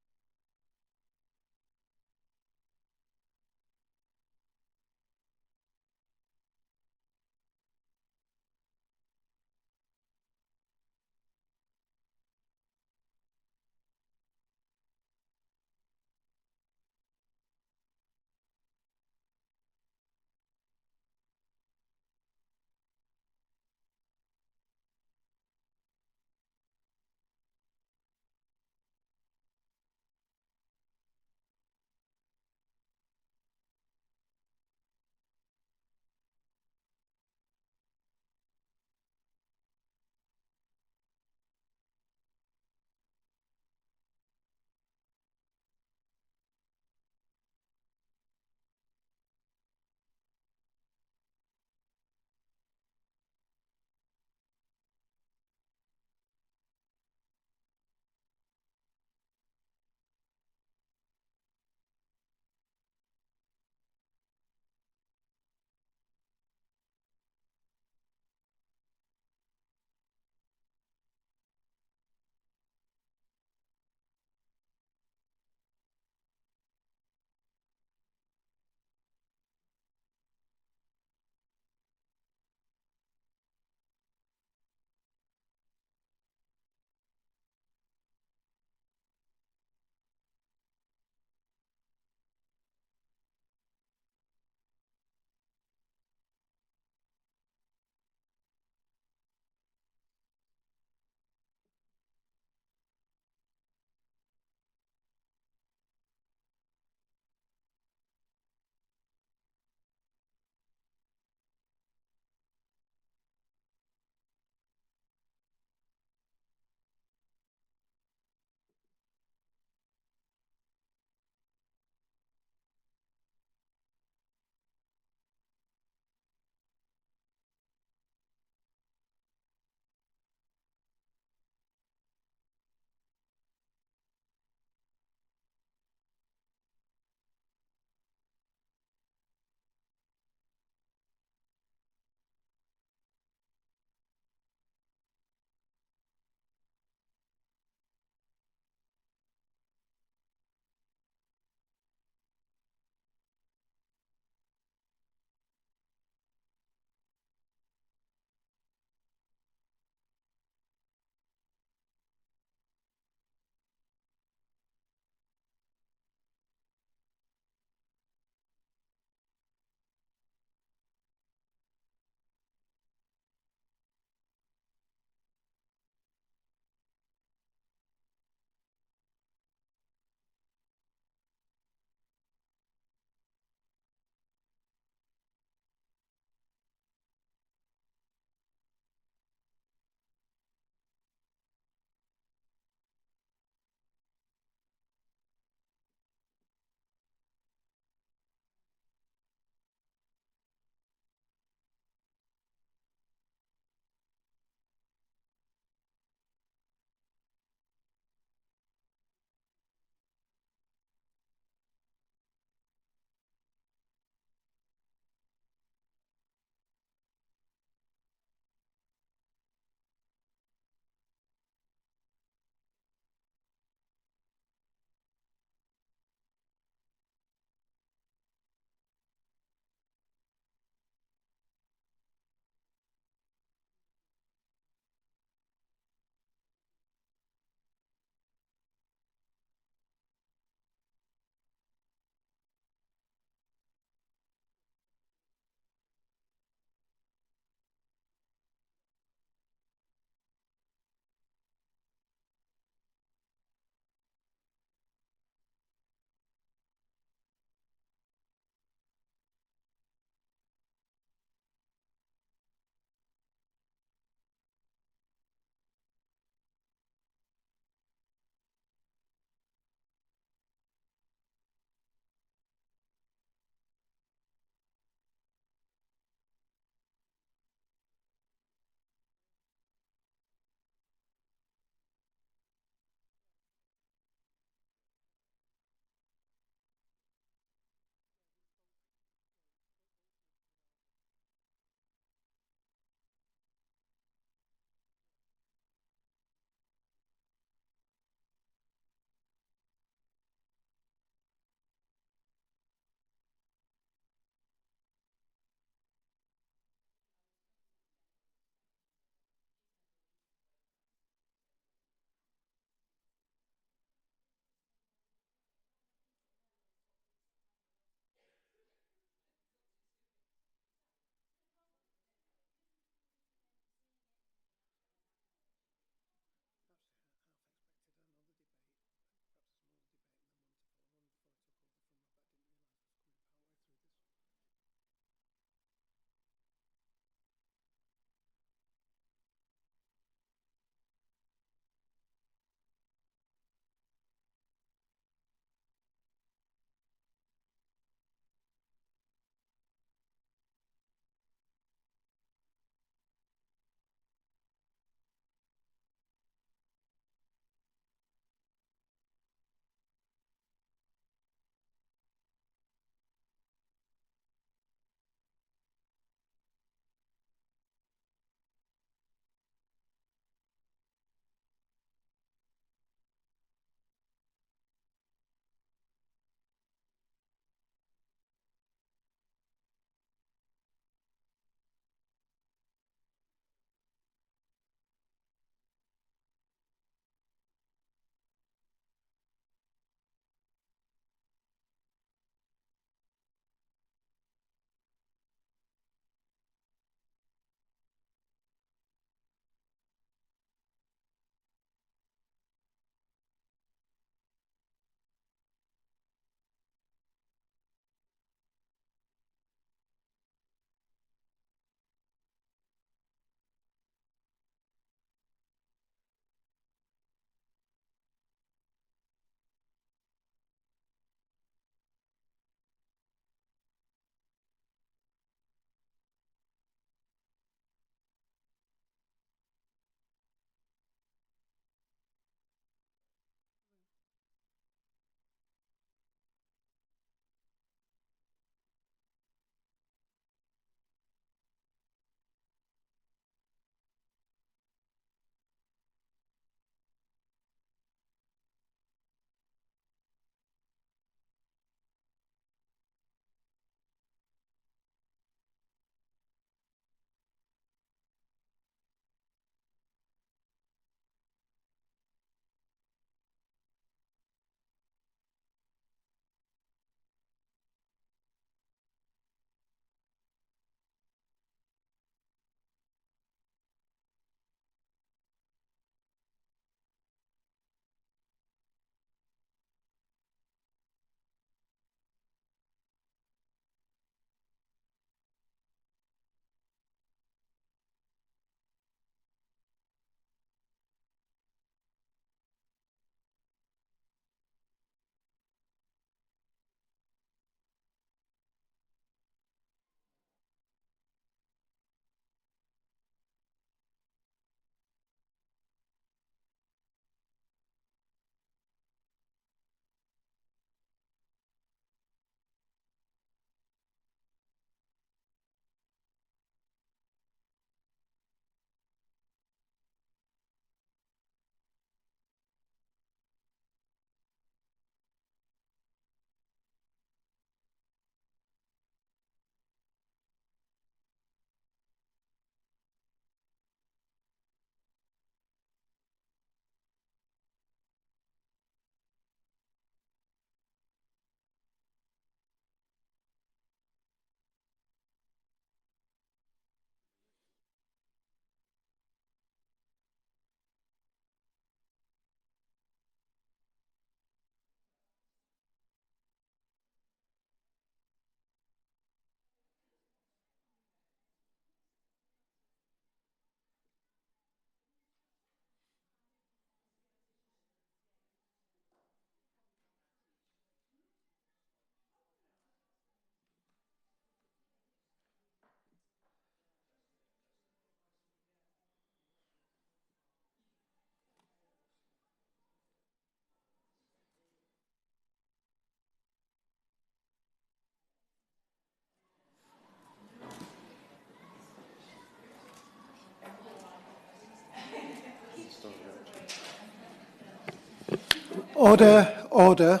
Order.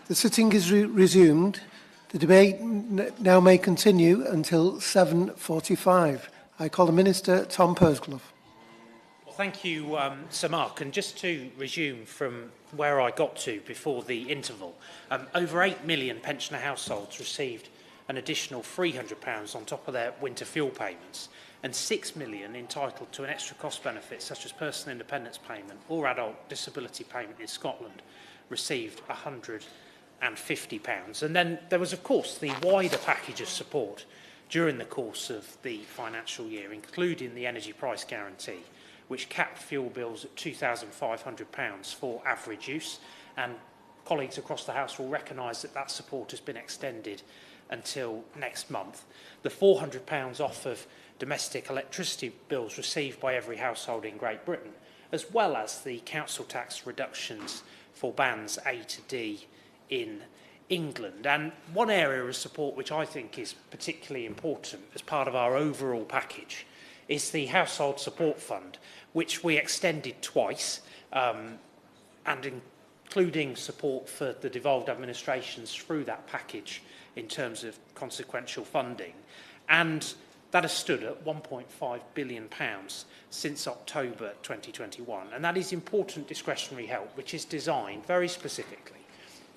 The sitting is resumed. The debate now may continue until 7:45. I call the Minister, Tom Pursglove. Well, thank you, Sir Mark. And just to resume from where I got to before the interval, over 8 million pensioner households received an additional £300 on top of their winter fuel payments, and 6 million entitled to an extra cost benefit such as personal independence payment or adult disability payment in Scotland received £150. And then there was, of course, the wider package of support during the course of the financial year, including the energy price guarantee, which capped fuel bills at £2,500 for average use. And colleagues across the House will recognise that that support has been extended until next month. The £400 off of domestic electricity bills received by every household in Great Britain, as well as the council tax reductions for bands A to D in England. And one area of support which I think is particularly important as part of our overall package is the Household Support Fund, which we extended twice, and including support for the devolved administrations through that package in terms of consequential funding. And that has stood at £1.5 billion since October 2021. And that is important discretionary help, which is designed very specifically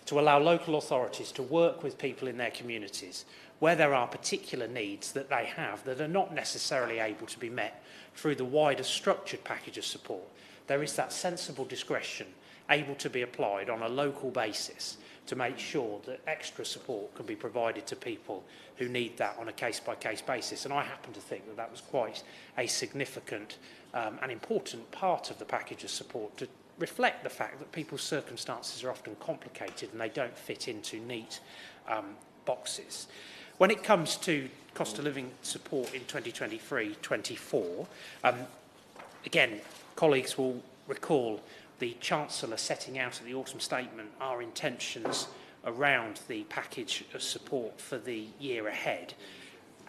to allow local authorities to work with people in their communities where there are particular needs that they have that are not necessarily able to be met through the wider structured package of support. There is that sensible discretion able to be applied on a local basis to make sure that extra support can be provided to people who need that on a case-by-case basis. And I happen to think that that was quite a significant and important part of the package of support to reflect the fact that people's circumstances are often complicated and they don't fit into neat boxes. When it comes to cost of living support in 2023-24, again, colleagues will recall the Chancellor setting out at the autumn statement our intentions around the package of support for the year ahead.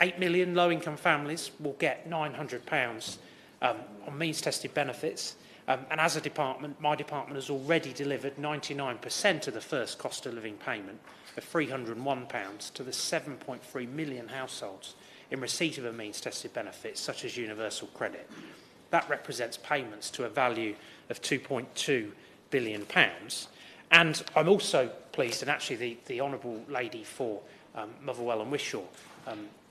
8 million low-income families will get £900 on means-tested benefits. And as a department, my department has already delivered 99% of the first cost of living payment of £301 to the 7.3 million households in receipt of a means-tested benefit, such as universal credit. That represents payments to a value of £2.2 billion. And I'm also pleased, and actually the Honourable Lady for Motherwell and Wishaw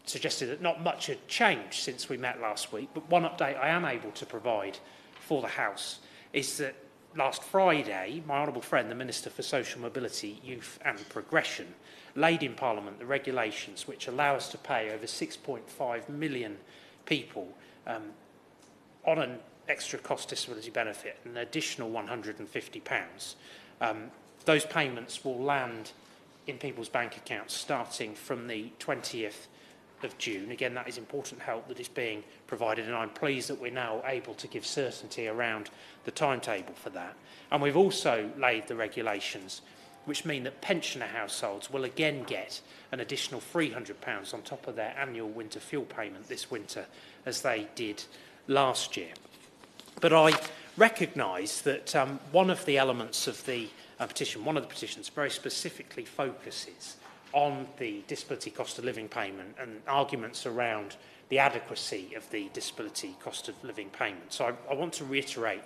suggested that not much had changed since we met last week, but one update I am able to provide for the House is that last Friday, my honourable friend, the Minister for Social Mobility, Youth and Progression, laid in Parliament the regulations which allow us to pay over 6.5 million people on an extra cost disability benefit an additional £150. Those payments will land in people's bank accounts starting from the 20th of June. Again, that is important help that is being provided, and I'm pleased that we're now able to give certainty around the timetable for that. And we've also laid the regulations which mean that pensioner households will again get an additional £300 on top of their annual winter fuel payment this winter, as they did last year. But I recognise that one of the elements of the petition, one of the petitions, very specifically focuses on the disability cost of living payment and arguments around the adequacy of the disability cost of living payment. So I want to reiterate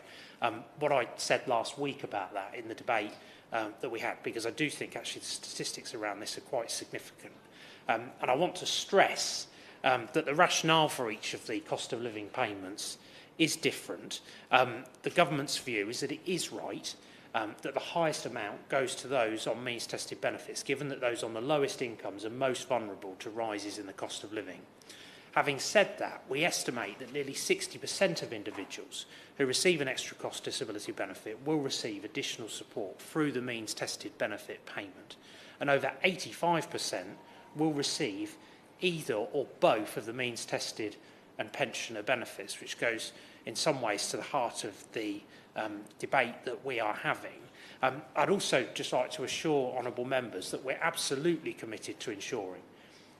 what I said last week about that in the debate that we had, because I do think actually the statistics around this are quite significant. And I want to stress that the rationale for each of the cost of living payments is different. The government's view is that it is right that the highest amount goes to those on means-tested benefits, given that those on the lowest incomes are most vulnerable to rises in the cost of living. Having said that, we estimate that nearly 60% of individuals who receive an extra cost disability benefit will receive additional support through the means-tested benefit payment, and over 85% will receive either or both of the means-tested and pensioner benefits, which goes in some ways to the heart of the debate that we are having. I'd also just like to assure honourable members that we're absolutely committed to ensuring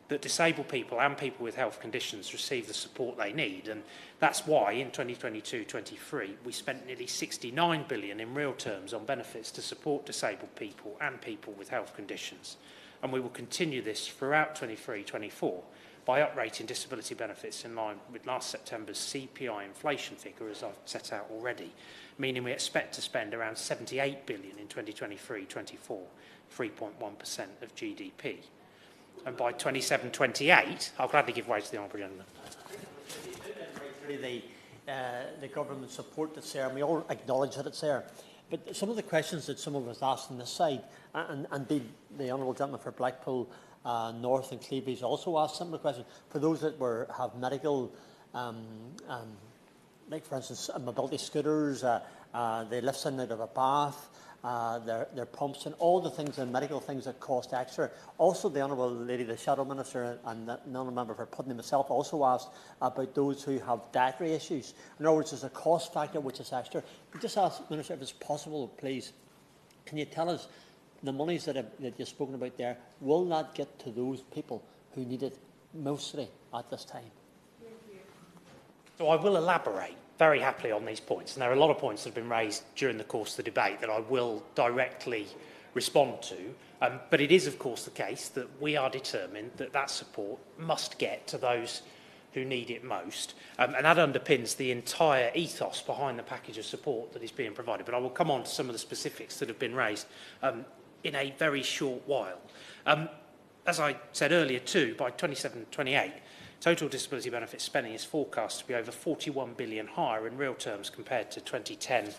that disabled people and people with health conditions receive the support they need. And that's why in 2022-23 we spent nearly 69 billion in real terms on benefits to support disabled people and people with health conditions. And we will continue this throughout 23-24 by uprating disability benefits in line with last September's CPI inflation figure, as I've set out already, meaning we expect to spend around 78 billion in 2023-24, 3.1% of GDP. And by 27-28, I'll gladly give way to the Honourable Gentleman. The government support that's there, and we all acknowledge that it's there. But some of the questions that some of us asked on this side, and indeed the Honourable Gentleman for Blackpool North and Cleveland also asked similar questions. For those that have medical, like for instance, mobility scooters, they lift in out of a bath, their pumps and all the things and medical things that cost extra. Also, the Honourable Lady, the Shadow Minister, and the Honourable Member for Putney myself also asked about those who have dietary issues. In other words, there's a cost factor which is extra. We just ask, Minister, if it's possible, please, can you tell us the monies that you've spoken about there, will that get to those people who need it mostly at this time? So I will elaborate very happily on these points, and there are a lot of points that have been raised during the course of the debate that I will directly respond to, but it is of course the case that we are determined that that support must get to those who need it most, and that underpins the entire ethos behind the package of support that is being provided. But I will come on to some of the specifics that have been raised in a very short while. As I said earlier too, by 27-28, total disability benefit spending is forecast to be over 41 billion higher in real terms compared to 2010-11.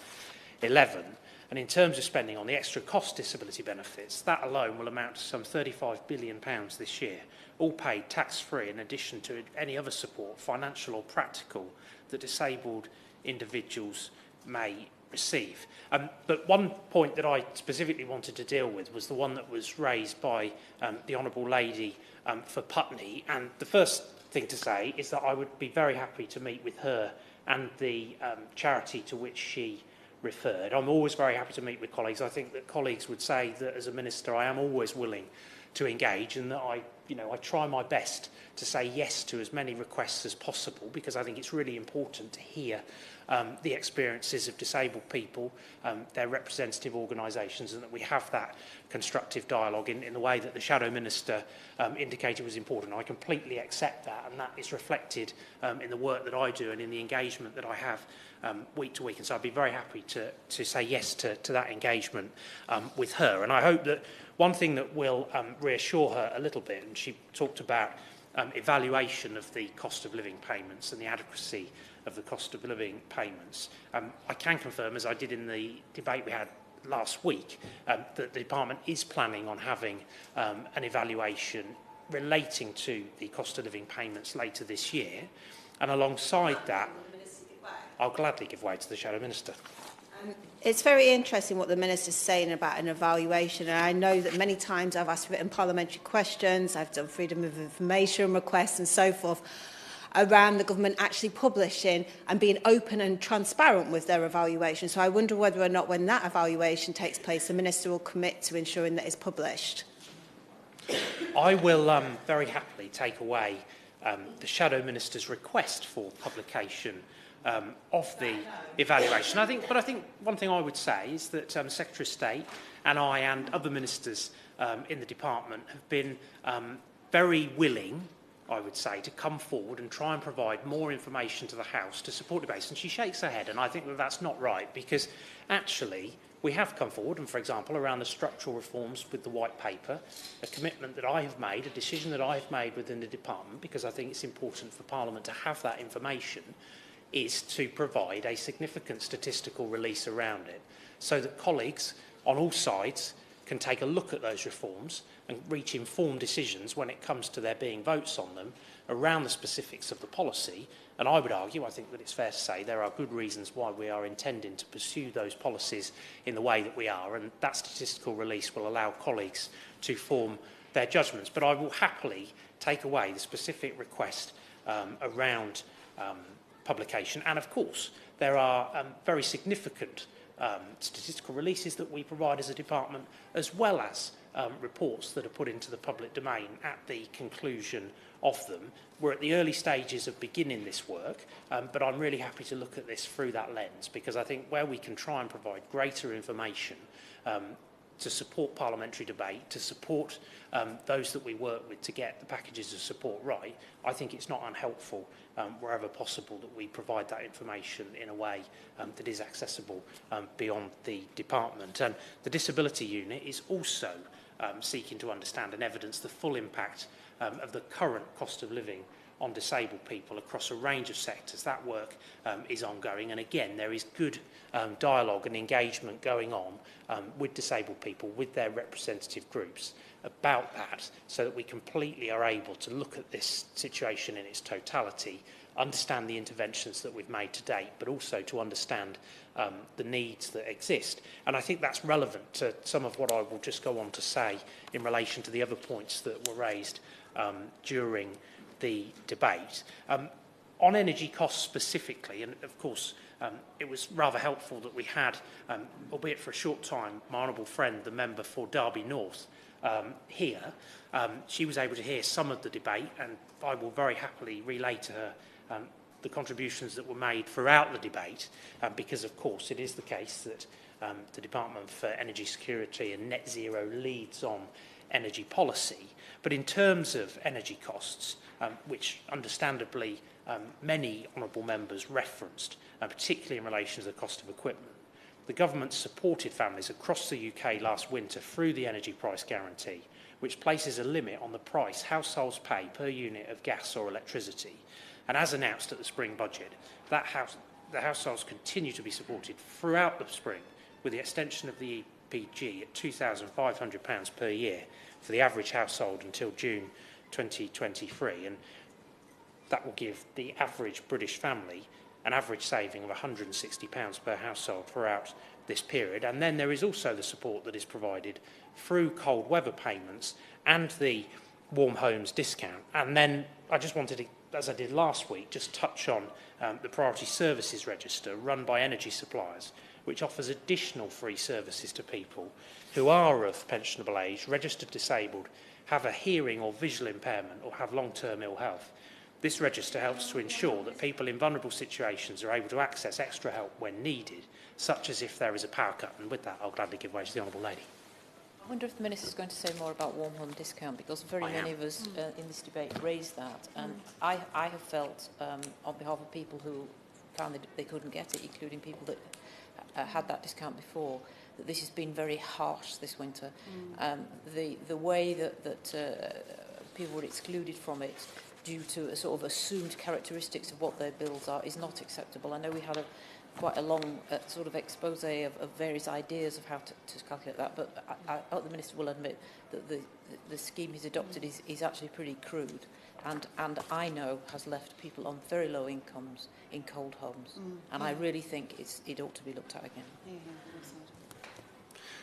And in terms of spending on the extra cost disability benefits, that alone will amount to some £35 billion this year, all paid tax-free in addition to any other support, financial or practical, that disabled individuals may receive. But one point that I specifically wanted to deal with was the one that was raised by the Honourable Lady for Putney. And the first thing to say is that I would be very happy to meet with her and the charity to which she referred. I'm always very happy to meet with colleagues. I think that colleagues would say that as a minister I am always willing to engage, and that I try my best to say yes to as many requests as possible, because I think it's really important to hear the experiences of disabled people, their representative organisations, and that we have that constructive dialogue in the way that the Shadow Minister indicated was important. I completely accept that, and that is reflected in the work that I do and in the engagement that I have week to week. And so I'd be very happy to say yes to that engagement with her. And I hope that one thing that will reassure her a little bit, and she talked about evaluation of the cost of living payments and the adequacy of the cost of living payments. I can confirm, as I did in the debate we had last week, that the department is planning on having an evaluation relating to the cost of living payments later this year. And alongside that, I'll gladly give way to the Shadow Minister. It's very interesting what the Minister's saying about an evaluation, and I know that many times I've asked written parliamentary questions, I've done freedom of information requests and so forth around the government actually publishing and being open and transparent with their evaluation. So I wonder whether or not when that evaluation takes place, the Minister will commit to ensuring that it's published. I will very happily take away the Shadow Minister's request for publication of the evaluation. I think one thing I would say is that Secretary of State and I and other ministers in the department have been very willing, I would say, to come forward and try and provide more information to the House to support debates. And she shakes her head, and I think that that's not right, because actually we have come forward, and for example, around the structural reforms with the White Paper, a commitment that I have made, a decision that I have made within the department, because I think it's important for Parliament to have that information, is to provide a significant statistical release around it, so that colleagues on all sides can take a look at those reforms and reach informed decisions when it comes to there being votes on them around the specifics of the policy. And I would argue, I think that it's fair to say, there are good reasons why we are intending to pursue those policies in the way that we are, and that statistical release will allow colleagues to form their judgments. But I will happily take away the specific request around publication. And of course, there are very significant statistical releases that we provide as a department, as well as reports that are put into the public domain at the conclusion of them. We're at the early stages of beginning this work, but I'm really happy to look at this through that lens, because I think where we can try and provide greater information to support parliamentary debate, to support those that we work with to get the packages of support right, I think it's not unhelpful wherever possible that we provide that information in a way that is accessible beyond the department. And the Disability Unit is also seeking to understand and evidence the full impact of the current cost of living on disabled people across a range of sectors. That work is ongoing, and again there is good dialogue and engagement going on with disabled people, with their representative groups about that, so that we completely are able to look at this situation in its totality, understand the interventions that we've made to date, but also to understand the needs that exist. And I think that's relevant to some of what I will just go on to say in relation to the other points that were raised during the debate. On energy costs specifically, and of course it was rather helpful that we had, albeit for a short time, my honourable friend, the member for Derby North, here. She was able to hear some of the debate, and I will very happily relay to her the contributions that were made throughout the debate, because of course it is the case that the Department for Energy Security and Net Zero leads on energy policy. But in terms of energy costs, which understandably many honourable members referenced, particularly in relation to the cost of equipment, the government supported families across the UK last winter through the energy price guarantee, which places a limit on the price households pay per unit of gas or electricity. And as announced at the spring budget, the households continue to be supported throughout the spring, with the extension of the EPG at £2,500 per year for the average household until June 2023. And that will give the average British family an average saving of £160 per household throughout this period. And then there is also the support that is provided through cold weather payments and the warm homes discount. And then I just wanted to, as I did last week, just touch on the Priority Services Register run by energy suppliers, which offers additional free services to people who are of pensionable age, registered disabled, have a hearing or visual impairment, or have long-term ill health. This register helps to ensure that people in vulnerable situations are able to access extra help when needed, such as if there is a power cut. And with that, I'll gladly give way to the Honourable Lady. I wonder if the Minister is going to say more about warm home discount, because very many of us in this debate raised that. And I have felt, on behalf of people who found that they couldn't get it, including people that had that discount before, that this has been very harsh this winter. The way that people were excluded from it due to a sort of assumed characteristics of what their bills are is not acceptable. I know we had quite a long sort of expose of various ideas of how to calculate that, but I hope the Minister will admit that the scheme he's adopted is actually pretty crude, and I know has left people on very low incomes in cold homes, and I really think it ought to be looked at again.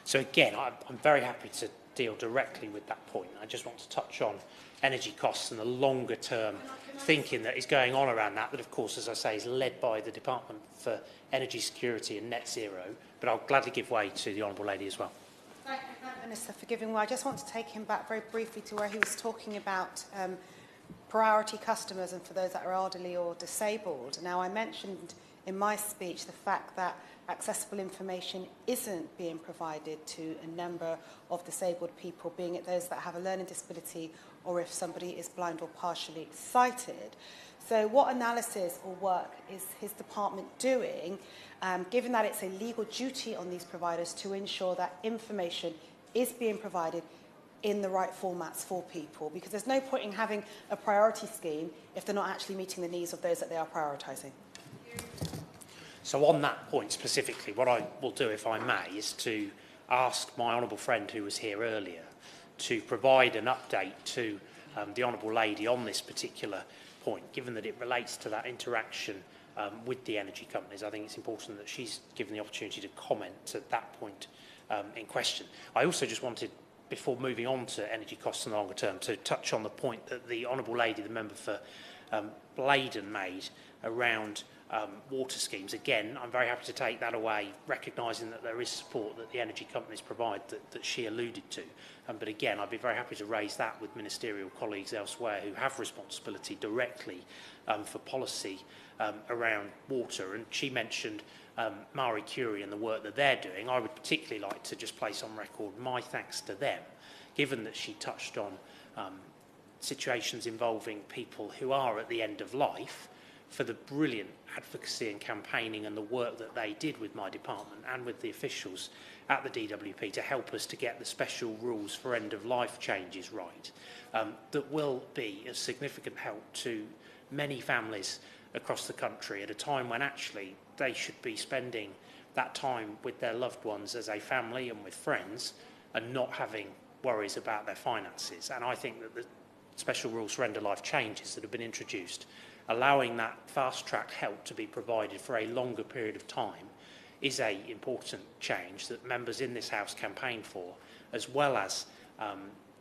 So again, I'm very happy to deal directly with that point. I just want to touch on energy costs and the longer term thinking that is going on around that of course, as I say, is led by the Department for Energy Security and Net Zero, but I'll gladly give way to the Honourable Lady as well. Thank you, Minister, for giving way. I just want to take him back very briefly to where he was talking about priority customers and for those that are elderly or disabled. Now, I mentioned in my speech the fact that accessible information isn't being provided to a number of disabled people, being it those that have a learning disability or if somebody is blind or partially sighted. So what analysis or work is his department doing, given that it's a legal duty on these providers to ensure that information is being provided in the right formats for people? Because there's no point in having a priority scheme if they're not actually meeting the needs of those that they are prioritising. So on that point specifically, what I will do, if I may, is to ask my honourable friend who was here earlier to provide an update to the Honourable Lady on this particular point, given that it relates to that interaction with the energy companies. I think it's important that she's given the opportunity to comment at that point in question. I also just wanted, before moving on to energy costs in the longer term, to touch on the point that the Honourable Lady, the member for Blaydon, made around water schemes. Again, I'm very happy to take that away, recognising that there is support that the energy companies provide that she alluded to. But again, I'd be very happy to raise that with ministerial colleagues elsewhere who have responsibility directly for policy around water. And she mentioned Marie Curie and the work that they're doing. I would particularly like to just place on record my thanks to them, given that she touched on situations involving people who are at the end of life, for the brilliant advocacy and campaigning and the work that they did with my department and with the officials at the DWP to help us to get the special rules for end-of-life changes right, that will be a significant help to many families across the country at a time when actually they should be spending that time with their loved ones as a family and with friends and not having worries about their finances. And I think that the special rules for end-of-life changes that have been introduced, allowing that fast-track help to be provided for a longer period of time, is an important change that members in this House campaign for, as well as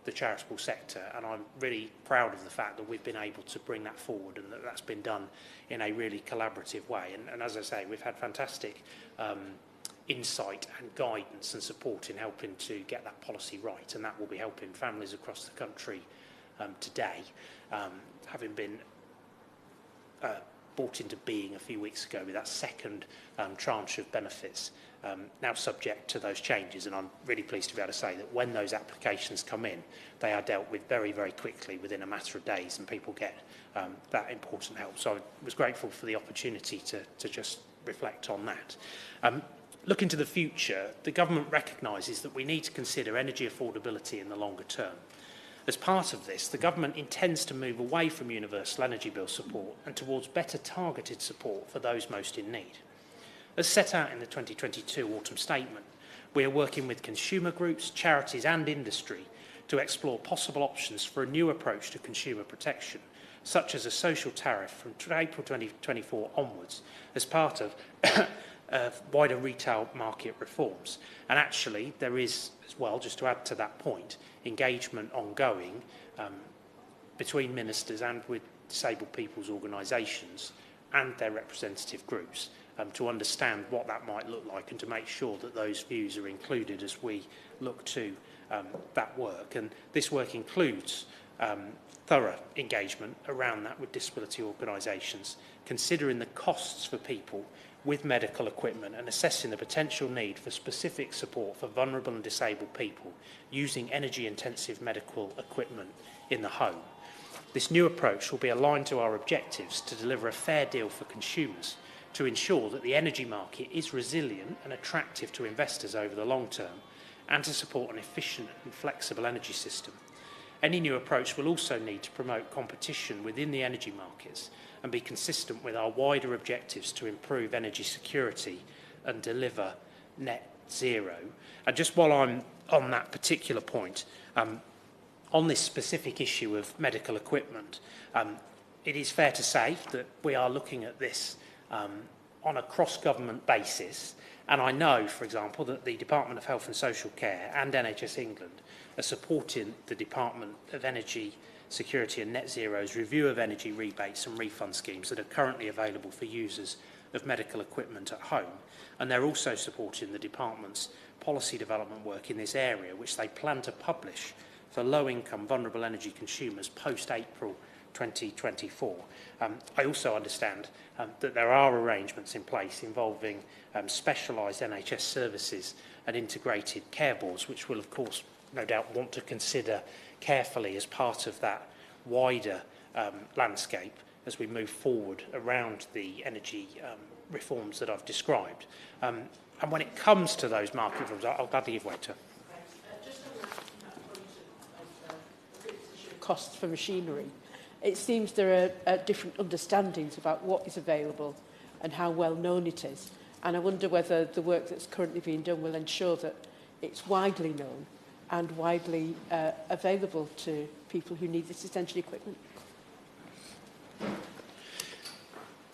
the charitable sector. And I'm really proud of the fact that we've been able to bring that forward and that that's been done in a really collaborative way. And as I say, we've had fantastic insight and guidance and support in helping to get that policy right, and that will be helping families across the country today, having been brought into being a few weeks ago with that second tranche of benefits now subject to those changes. And I'm really pleased to be able to say that when those applications come in, they are dealt with very, very quickly within a matter of days, and people get that important help. So I was grateful for the opportunity to just reflect on that. Looking to the future, the government recognises that we need to consider energy affordability in the longer term. As part of this, the government intends to move away from universal energy bill support and towards better targeted support for those most in need. As set out in the 2022 autumn statement, we are working with consumer groups, charities and industry to explore possible options for a new approach to consumer protection, such as a social tariff from April 2024 onwards, as part of wider retail market reforms. And actually, there is, as well, just to add to that point, engagement ongoing between ministers and with disabled people's organisations and their representative groups to understand what that might look like and to make sure that those views are included as we look to that work. And this work includes thorough engagement around that with disability organisations, considering the costs for people with medical equipment and assessing the potential need for specific support for vulnerable and disabled people using energy-intensive medical equipment in the home. This new approach will be aligned to our objectives to deliver a fair deal for consumers, to ensure that the energy market is resilient and attractive to investors over the long term, and to support an efficient and flexible energy system. Any new approach will also need to promote competition within the energy markets and be consistent with our wider objectives to improve energy security and deliver net zero. And just while I'm on that particular point, on this specific issue of medical equipment, it is fair to say that we are looking at this on a cross-government basis. And I know, for example, that the Department of Health and Social Care and NHS England are supporting the Department of Energy Security and Net Zero's review of energy rebates and refund schemes that are currently available for users of medical equipment at home. And they're also supporting the department's policy development work in this area, which they plan to publish for low-income vulnerable energy consumers post-April 2024. I also understand that there are arrangements in place involving specialised NHS services and integrated care boards, which will, of course, no doubt want to consider carefully as part of that wider landscape as we move forward around the energy reforms that I've described. And when it comes to those market reforms, I'll gladly give way to. Costs for machinery. It seems there are different understandings about what is available and how well known it is. And I wonder whether the work that's currently being done will ensure that it's widely known and widely available to people who need this essential equipment.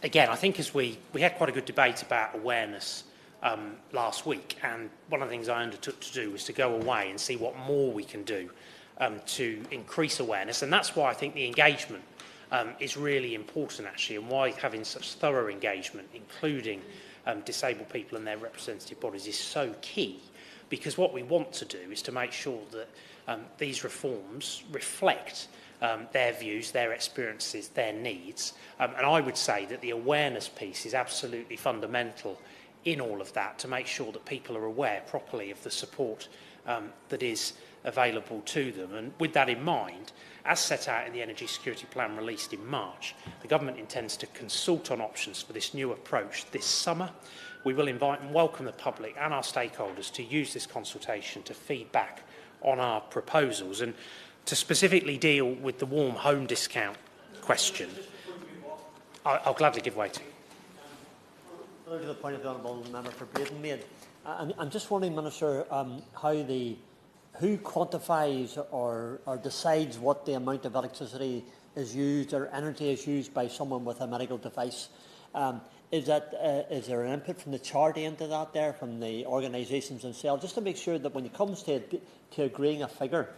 Again, I think as we had quite a good debate about awareness last week, and one of the things I undertook to do was to go away and see what more we can do to increase awareness. And that's why I think the engagement is really important, actually, and why having such thorough engagement, including disabled people and their representative bodies, is so key. Because what we want to do is to make sure that these reforms reflect their views, their experiences, their needs. And I would say that the awareness piece is absolutely fundamental in all of that, to make sure that people are aware properly of the support that is available to them. And with that in mind, as set out in the Energy Security Plan released in March, the Government intends to consult on options for this new approach this summer. We will invite and welcome the public and our stakeholders to use this consultation to feed back on our proposals. And to specifically deal with the warm home discount question, I'll gladly give way to you. To the point of the Honourable Member for Braden made, I'm just wondering, Minister, who quantifies or decides what the amount of electricity is used or energy is used by someone with a medical device? Is there an input from the charity into that there, from the organisations themselves, just to make sure that when it comes to agreeing a figure,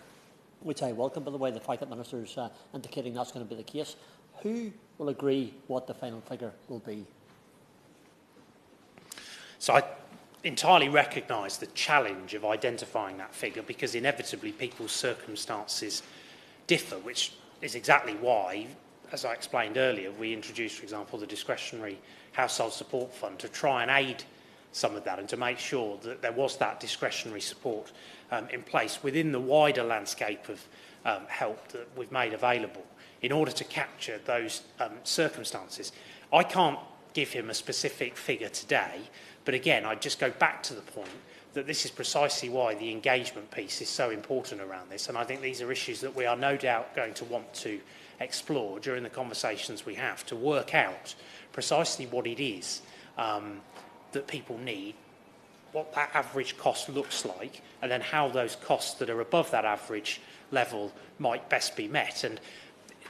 which I welcome, by the way, the fact that Minister is indicating that's going to be the case, who will agree what the final figure will be? So I entirely recognise the challenge of identifying that figure, because inevitably people's circumstances differ, which is exactly why, as I explained earlier, we introduced, for example, the discretionary household support fund to try and aid some of that and to make sure that there was that discretionary support in place within the wider landscape of help that we've made available in order to capture those circumstances. I can't give him a specific figure today, but again, I'd just go back to the point that this is precisely why the engagement piece is so important around this, and I think these are issues that we are no doubt going to want to explore during the conversations we have to work out precisely what it is that people need, what that average cost looks like, and then how those costs that are above that average level might best be met. And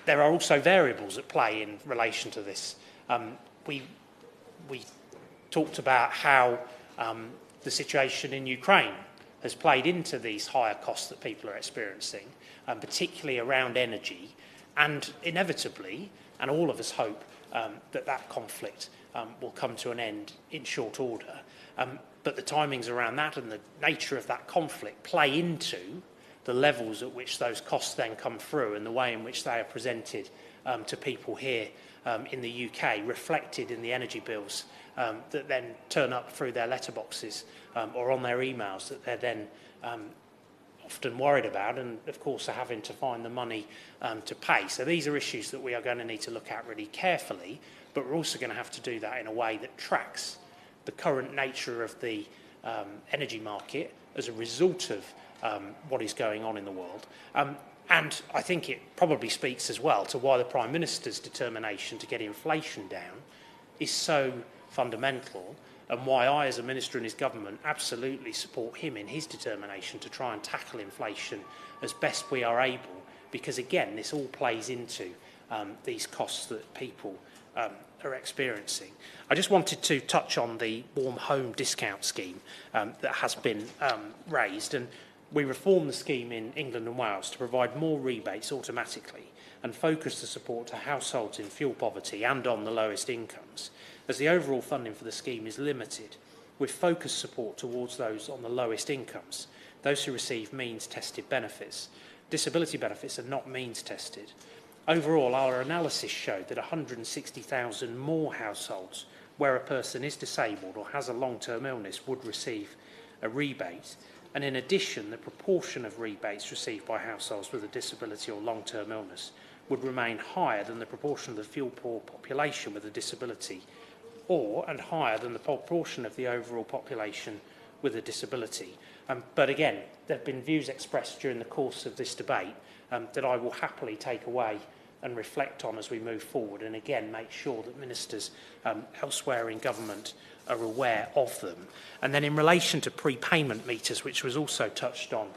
there are also variables at play in relation to this. We talked about how the situation in Ukraine has played into these higher costs that people are experiencing, particularly around energy, and inevitably, and all of us hope that conflict will come to an end in short order. But the timings around that and the nature of that conflict play into the levels at which those costs then come through and the way in which they are presented to people here in the UK, reflected in the energy bills that then turn up through their letterboxes or on their emails that they're then often worried about, and of course are having to find the money to pay. So these are issues that we are going to need to look at really carefully, but we're also going to have to do that in a way that tracks the current nature of the energy market as a result of what is going on in the world. And I think it probably speaks as well to why the Prime Minister's determination to get inflation down is so fundamental, and why I, as a Minister in his government, absolutely support him in his determination to try and tackle inflation as best we are able, because, again, this all plays into these costs that people are experiencing. I just wanted to touch on the warm home discount scheme that has been raised, and we reformed the scheme in England and Wales to provide more rebates automatically and focus the support to households in fuel poverty and on the lowest incomes, as the overall funding for the scheme is limited, with focused support towards those on the lowest incomes, those who receive means-tested benefits. Disability benefits are not means-tested. Overall, our analysis showed that 160,000 more households where a person is disabled or has a long-term illness would receive a rebate. And in addition, the proportion of rebates received by households with a disability or long-term illness would remain higher than the proportion of the fuel-poor population with a disability, and higher than the proportion of the overall population with a disability. But again, there have been views expressed during the course of this debate that I will happily take away and reflect on as we move forward, and again make sure that ministers elsewhere in government are aware of them. And then in relation to prepayment meters, which was also touched on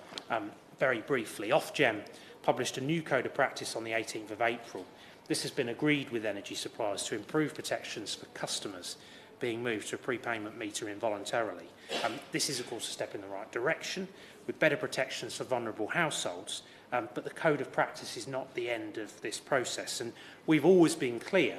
very briefly, Ofgem published a new code of practice on the 18th of April. This has been agreed with energy suppliers to improve protections for customers being moved to a prepayment meter involuntarily. This is, of course, a step in the right direction, with better protections for vulnerable households but the code of practice is not the end of this process. And we've always been clear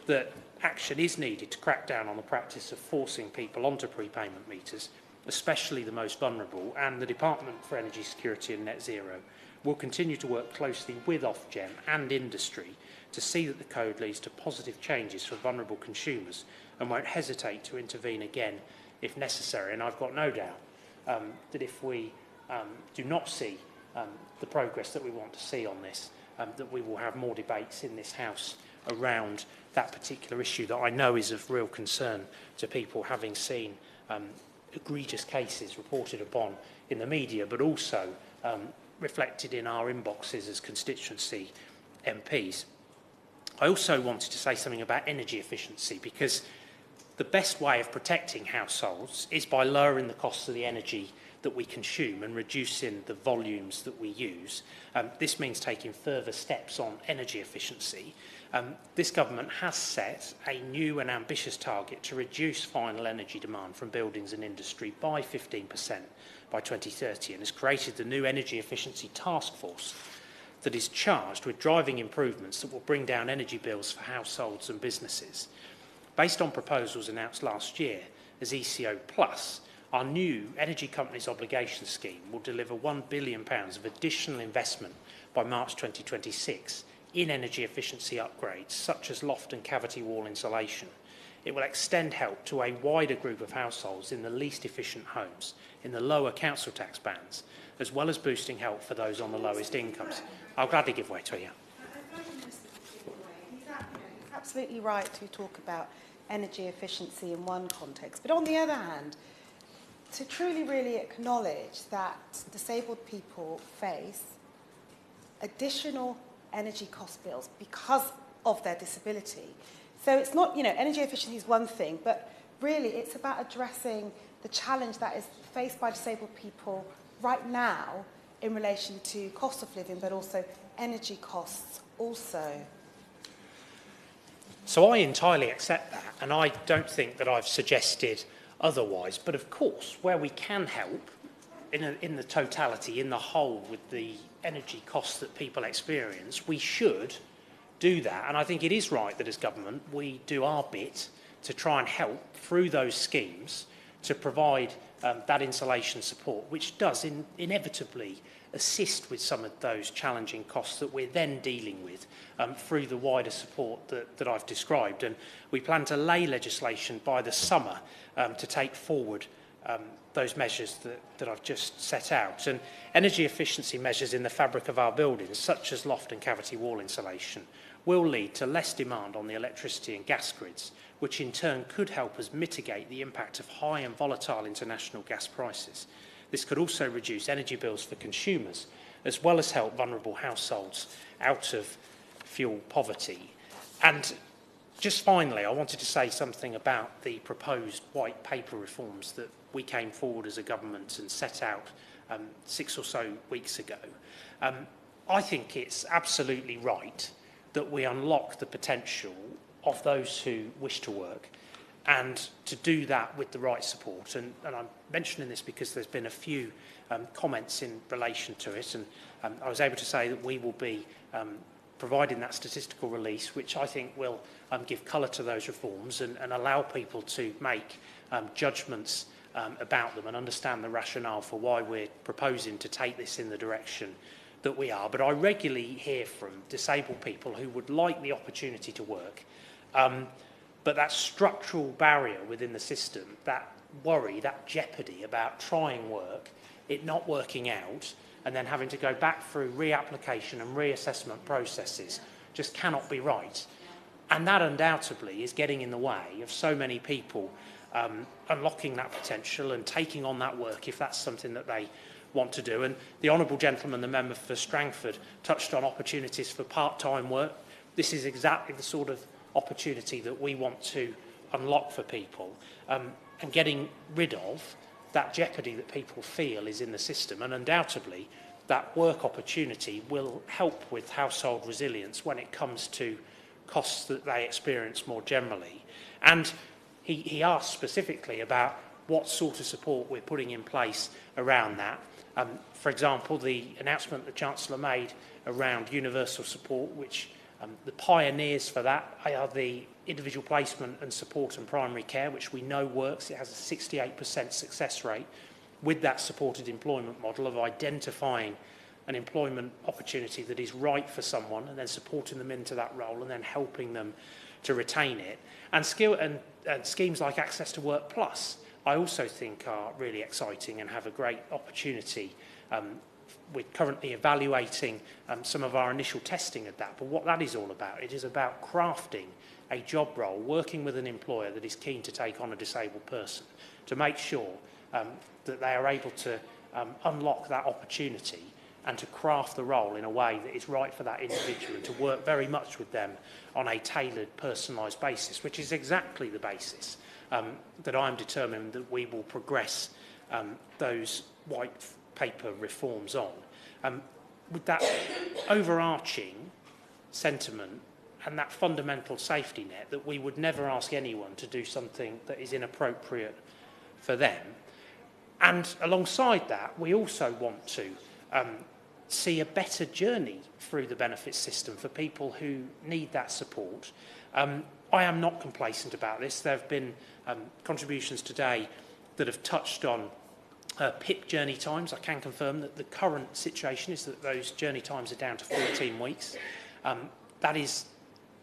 that action is needed to crack down on the practice of forcing people onto prepayment meters, especially the most vulnerable, and the Department for Energy Security and Net Zero will continue to work closely with Ofgem and industry to see that the code leads to positive changes for vulnerable consumers and won't hesitate to intervene again if necessary. And I've got no doubt that if we do not see the progress that we want to see on this, that we will have more debates in this House around that particular issue that I know is of real concern to people, having seen egregious cases reported upon in the media, but also reflected in our inboxes as constituency MPs. I also wanted to say something about energy efficiency, because the best way of protecting households is by lowering the costs of the energy that we consume and reducing the volumes that we use. This means taking further steps on energy efficiency. This government has set a new and ambitious target to reduce final energy demand from buildings and industry by 15% by 2030, and has created the new Energy Efficiency Task Force that is charged with driving improvements that will bring down energy bills for households and businesses. Based on proposals announced last year as ECO Plus, our new Energy Companies Obligation Scheme will deliver £1 billion of additional investment by March 2026 in energy efficiency upgrades, such as loft and cavity wall insulation. It will extend help to a wider group of households in the least efficient homes, in the lower council tax bands, as well as boosting help for those on the lowest incomes. I'll gladly give way to you. He's absolutely right to talk about energy efficiency in one context, but on the other hand, to truly really acknowledge that disabled people face additional energy cost bills because of their disability. So it's not, energy efficiency is one thing, but really it's about addressing the challenge that is faced by disabled people right now in relation to cost of living, but also energy costs also. So I entirely accept that, and I don't think that I've suggested otherwise. But of course, where we can help in the totality, in the whole, with the energy costs that people experience, we should do that. And I think it is right that as government we do our bit to try and help through those schemes to provide that insulation support, which does inevitably assist with some of those challenging costs that we're then dealing with through the wider support that I've described. And we plan to lay legislation by the summer to take forward those measures that I've just set out. And energy efficiency measures in the fabric of our buildings, such as loft and cavity wall insulation, will lead to less demand on the electricity and gas grids, which in turn could help us mitigate the impact of high and volatile international gas prices. This could also reduce energy bills for consumers, as well as help vulnerable households out of fuel poverty. And just finally, I wanted to say something about the proposed white paper reforms that we came forward as a government and set out 6 or so weeks ago. I think it's absolutely right that we unlock the potential of those who wish to work, and to do that with the right support. And I'm mentioning this because there's been a few comments in relation to it, and I was able to say that we will be providing that statistical release, which I think will give colour to those reforms and allow people to make judgments about them and understand the rationale for why we're proposing to take this in the direction that we are. But I regularly hear from disabled people who would like the opportunity to work, but that structural barrier within the system, that worry, that jeopardy about trying work, it not working out, and then having to go back through reapplication and reassessment processes, just cannot be right. And that undoubtedly is getting in the way of so many people unlocking that potential and taking on that work if that's something that they want to do. And the honourable gentleman, the member for Strangford, touched on opportunities for part-time work. This is exactly the sort of opportunity that we want to unlock for people, and getting rid of that jeopardy that people feel is in the system. And undoubtedly that work opportunity will help with household resilience when it comes to costs that they experience more generally. And he asked specifically about what sort of support we're putting in place around that. For example, the announcement the Chancellor made around universal support, which the pioneers for that are the individual placement and support and primary care, which we know works. It has a 68% success rate with that supported employment model of identifying an employment opportunity that is right for someone and then supporting them into that role and then helping them to retain it. And schemes like Access to Work Plus, I also think are really exciting and have a great opportunity. We're currently evaluating some of our initial testing of that, but what that is all about, it is about crafting a job role, working with an employer that is keen to take on a disabled person, to make sure that they are able to unlock that opportunity and to craft the role in a way that is right for that individual and to work very much with them on a tailored, personalised basis, which is exactly the basis that I'm determined that we will progress those white paper reforms on. With that overarching sentiment and that fundamental safety net that we would never ask anyone to do something that is inappropriate for them. And alongside that, we also want to see a better journey through the benefits system for people who need that support. I am not complacent about this. There have been contributions today that have touched on PIP journey times. I can confirm that the current situation is that those journey times are down to 14 weeks. That is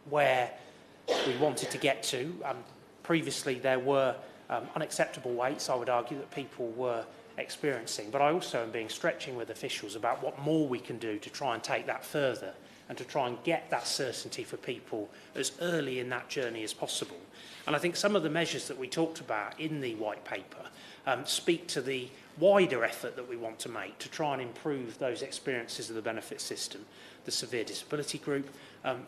where we wanted to get to. Previously, there were unacceptable waits, I would argue, that people were experiencing. But I also am being stretching with officials about what more we can do to try and take that further and to try and get that certainty for people as early in that journey as possible. And I think some of the measures that we talked about in the white paper speak to the wider effort that we want to make to try and improve those experiences of the benefit system. The severe disability group,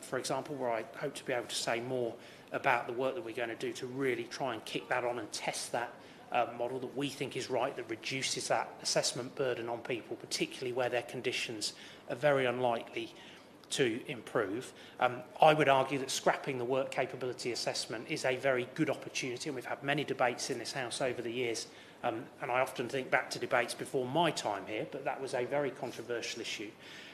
for example, where I hope to be able to say more about the work that we're going to do to really try and kick that on and test that model that we think is right, that reduces that assessment burden on people, particularly where their conditions are very unlikely to improve. I would argue that scrapping the work capability assessment is a very good opportunity, and we've had many debates in this House over the years, and I often think back to debates before my time here, but that was a very controversial issue.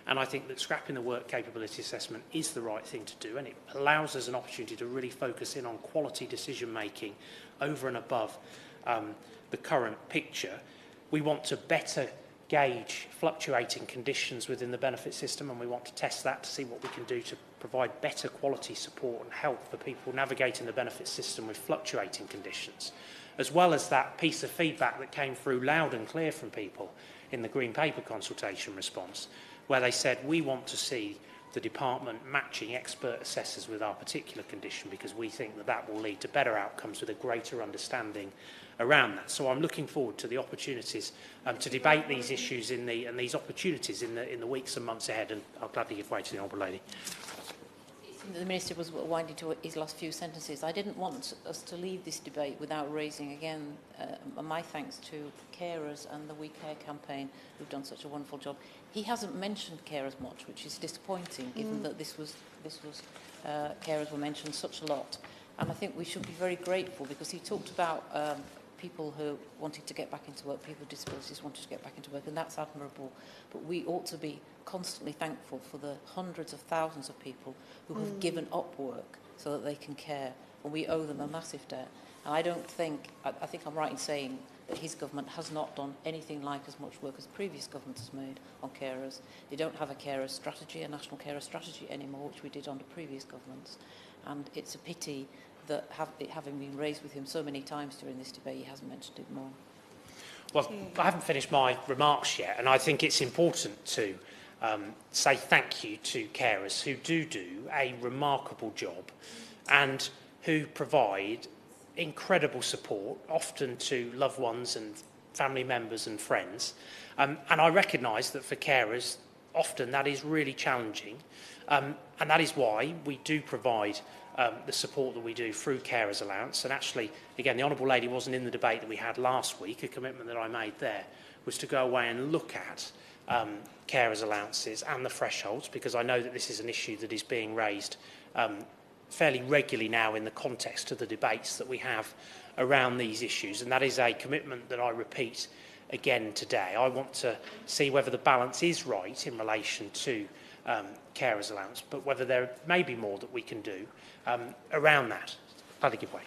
And I think that scrapping the work capability assessment is the right thing to do, and it allows us an opportunity to really focus in on quality decision making over and above the current picture. We want to better gauge fluctuating conditions within the benefit system, and we want to test that to see what we can do to provide better quality support and help for people navigating the benefit system with fluctuating conditions, as well as that piece of feedback that came through loud and clear from people in the Green Paper consultation response, where they said, we want to see the department matching expert assessors with our particular condition because we think that that will lead to better outcomes with a greater understanding around that. So I'm looking forward to the opportunities to debate these issues and these opportunities in the weeks and months ahead, and I'll gladly give way to the Honourable Lady. The Minister was winding to his last few sentences. I didn't want us to leave this debate without raising again my thanks to carers and the We Care campaign, who've done such a wonderful job. He hasn't mentioned carers much, which is disappointing, given that this was carers were mentioned such a lot. And I think we should be very grateful, because he talked about people who wanted to get back into work, people with disabilities wanted to get back into work, and that's admirable. But we ought to be constantly thankful for the hundreds of thousands of people who have given up work so that they can care, and we owe them a massive debt. And I think I'm right in saying that his government has not done anything like as much work as previous government has made on carers. They don't have a carers strategy, a national carers strategy anymore, which we did under previous governments. And it's a pity that having been raised with him so many times during this debate, he hasn't mentioned it more. Well, I haven't finished my remarks yet, and I think it's important to say thank you to carers who do a remarkable job and who provide incredible support, often to loved ones and family members and friends. And I recognise that for carers, often that is really challenging. And that is why we do provide the support that we do through carers allowance. And actually, again, the Honourable Lady wasn't in the debate that we had last week. A commitment that I made there was to go away and look at carers allowances and the thresholds, because I know that this is an issue that is being raised fairly regularly now in the context of the debates that we have around these issues, and that is a commitment that I repeat again today. I want to see whether the balance is right in relation to carers allowance, but whether there may be more that we can do around that. I'll give way.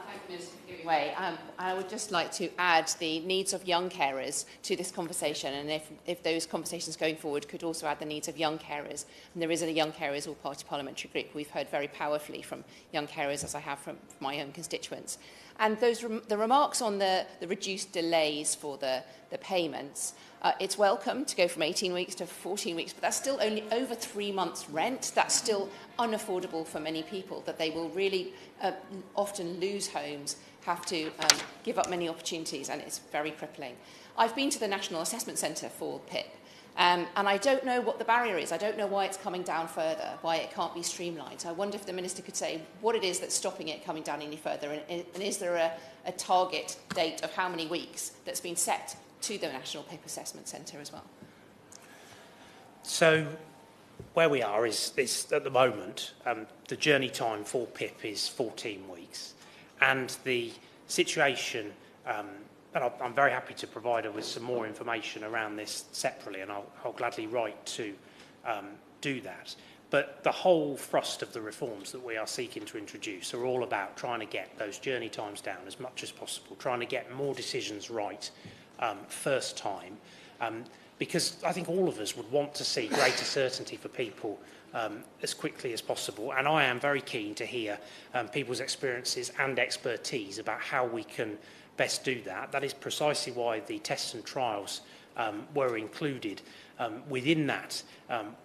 Thank you, Minister, for giving way. I would just like to add the needs of young carers to this conversation, and if those conversations going forward could also add the needs of young carers. And there is a Young Carers All-Party Parliamentary Group. We've heard very powerfully from young carers, as I have from my own constituents. And the remarks on the reduced delays for the payments, it's welcome to go from 18 weeks to 14 weeks, but that's still only over 3 months' rent. That's still unaffordable for many people, that they will really often lose homes, have to give up many opportunities, and it's very crippling. I've been to the National Assessment Centre for PIP, and I don't know what the barrier is. I don't know why it's coming down further, why it can't be streamlined. So I wonder if the Minister could say what it is that's stopping it coming down any further, and is there a target date of how many weeks that's been set to the National PIP Assessment Centre as well? So where we are is at the moment, the journey time for PIP is 14 weeks, and the situation, and I'm very happy to provide her with some more information around this separately, and I'll gladly write to do that. But the whole thrust of the reforms that we are seeking to introduce are all about trying to get those journey times down as much as possible, trying to get more decisions right first time, because I think all of us would want to see greater certainty for people as quickly as possible. And I am very keen to hear people's experiences and expertise about how we can best do that. That is precisely why the tests and trials were included within that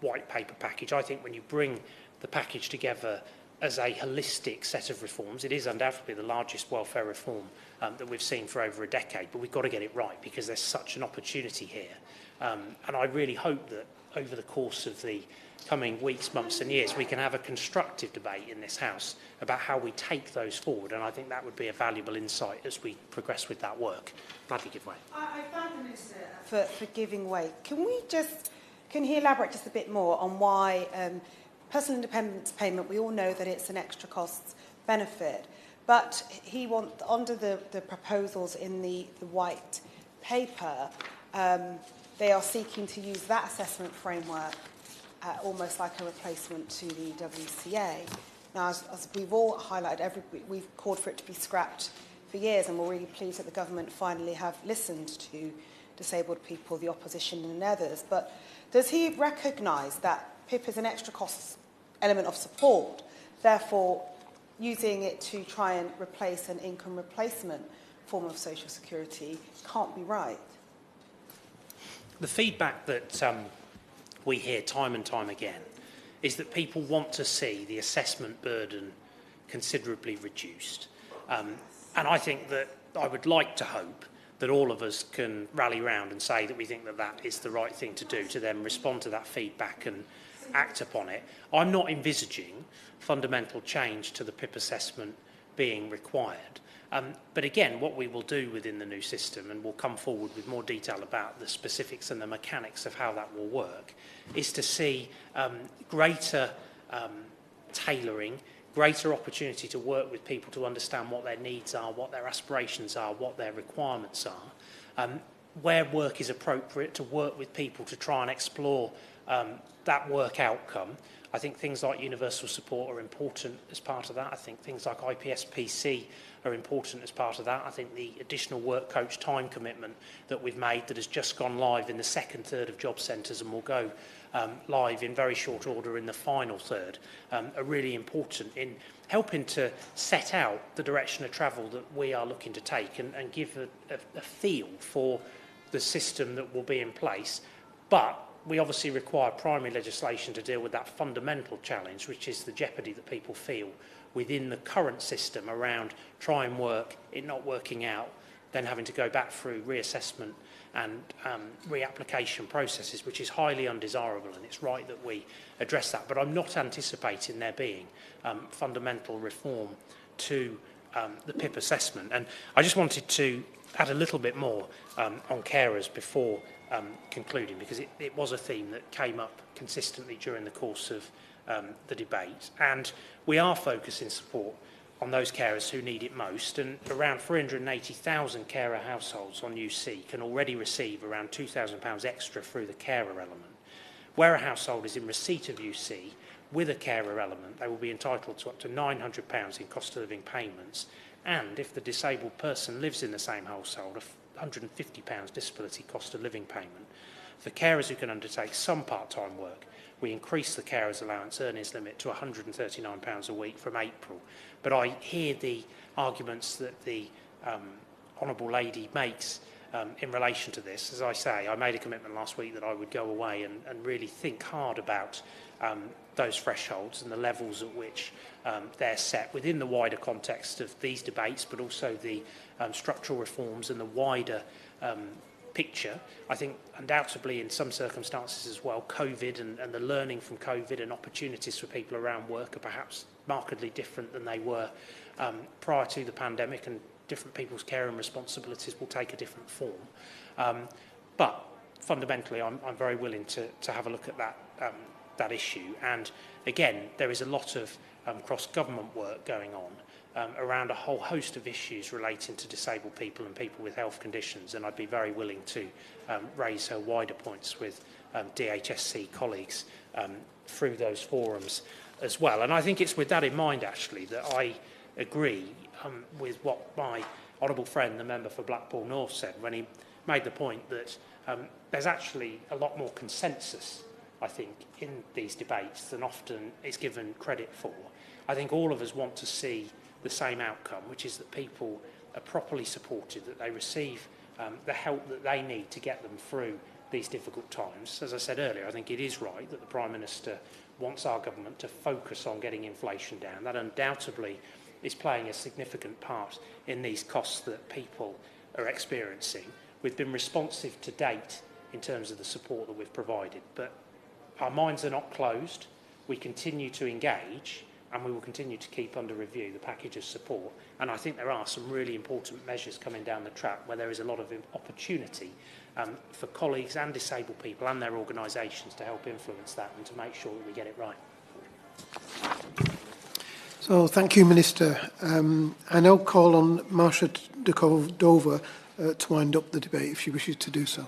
white paper package. I think when you bring the package together as a holistic set of reforms, it is undoubtedly the largest welfare reform that we've seen for over a decade, but we've got to get it right because there's such an opportunity here. And I really hope that over the course of the coming weeks, months and years, we can have a constructive debate in this House about how we take those forward, and I think that would be a valuable insight as we progress with that work. Gladly give way. I thank the Minister for giving way. Can he elaborate just a bit more on why personal independence payment, we all know that it's an extra costs benefit, but he wants, under the proposals in the white paper, they are seeking to use that assessment framework almost like a replacement to the WCA. Now, as we've all highlighted, we've called for it to be scrapped for years, and we're really pleased that the government finally have listened to disabled people, the opposition and others. But does he recognise that PIP is an extra cost element of support, therefore using it to try and replace an income replacement form of social security can't be right? The feedback that we hear time and time again is that people want to see the assessment burden considerably reduced. And I think that I would like to hope that all of us can rally round and say that we think that that is the right thing to do, to then respond to that feedback and act upon it. I'm not envisaging fundamental change to the PIP assessment being required. But again, what we will do within the new system, and we'll come forward with more detail about the specifics and the mechanics of how that will work, is to see greater tailoring, greater opportunity to work with people to understand what their needs are, what their aspirations are, what their requirements are, where work is appropriate, to work with people to try and explore that work outcome. I think things like universal support are important as part of that. I think things like IPSPC are important as part of that. I think the additional work coach time commitment that we've made that has just gone live in the second third of job centres and will go live in very short order in the final third are really important in helping to set out the direction of travel that we are looking to take and give a feel for the system that will be in place. But we obviously require primary legislation to deal with that fundamental challenge, which is the jeopardy that people feel within the current system around try and work, it not working out, then having to go back through reassessment and reapplication processes, which is highly undesirable, and it's right that we address that. But I'm not anticipating there being fundamental reform to the PIP assessment. And I just wanted to add a little bit more on carers before concluding, because it was a theme that came up consistently during the course of the debate. And we are focusing support on those carers who need it most, and around 380,000 carer households on UC can already receive around £2,000 extra through the carer element. Where a household is in receipt of UC with a carer element, they will be entitled to up to £900 in cost of living payments, and if the disabled person lives in the same household, £150 disability cost of living payment. For carers who can undertake some part-time work, we increase the carers allowance earnings limit to £139 a week from April. But I hear the arguments that the Honourable Lady makes in relation to this. As I say, I made a commitment last week that I would go away and really think hard about those thresholds and the levels at which they're set within the wider context of these debates, but also the structural reforms and the wider picture. I think undoubtedly in some circumstances as well, COVID and the learning from COVID and opportunities for people around work are perhaps markedly different than they were prior to the pandemic, and different people's care and responsibilities will take a different form. But fundamentally, I'm very willing to have a look at that issue. And again, there is a lot of cross-government work going on around a whole host of issues relating to disabled people and people with health conditions, and I'd be very willing to raise wider points with DHSC colleagues through those forums as well. And I think it's with that in mind, actually, that I agree with what my honourable friend, the member for Blackpool North, said when he made the point that there's actually a lot more consensus, I think, in these debates than often is given credit for. I think all of us want to see the same outcome, which is that people are properly supported, that they receive the help that they need to get them through these difficult times. As I said earlier, I think it is right that the Prime Minister wants our government to focus on getting inflation down. That undoubtedly is playing a significant part in these costs that people are experiencing. We've been responsive to date in terms of the support that we've provided, but our minds are not closed. We continue to engage, and we will continue to keep under review the package of support. And I think there are some really important measures coming down the track where there is a lot of opportunity for colleagues and disabled people and their organisations to help influence that and to make sure that we get it right. So thank you, Minister. I now call on Marsha De Cordova to wind up the debate if she wishes to do so.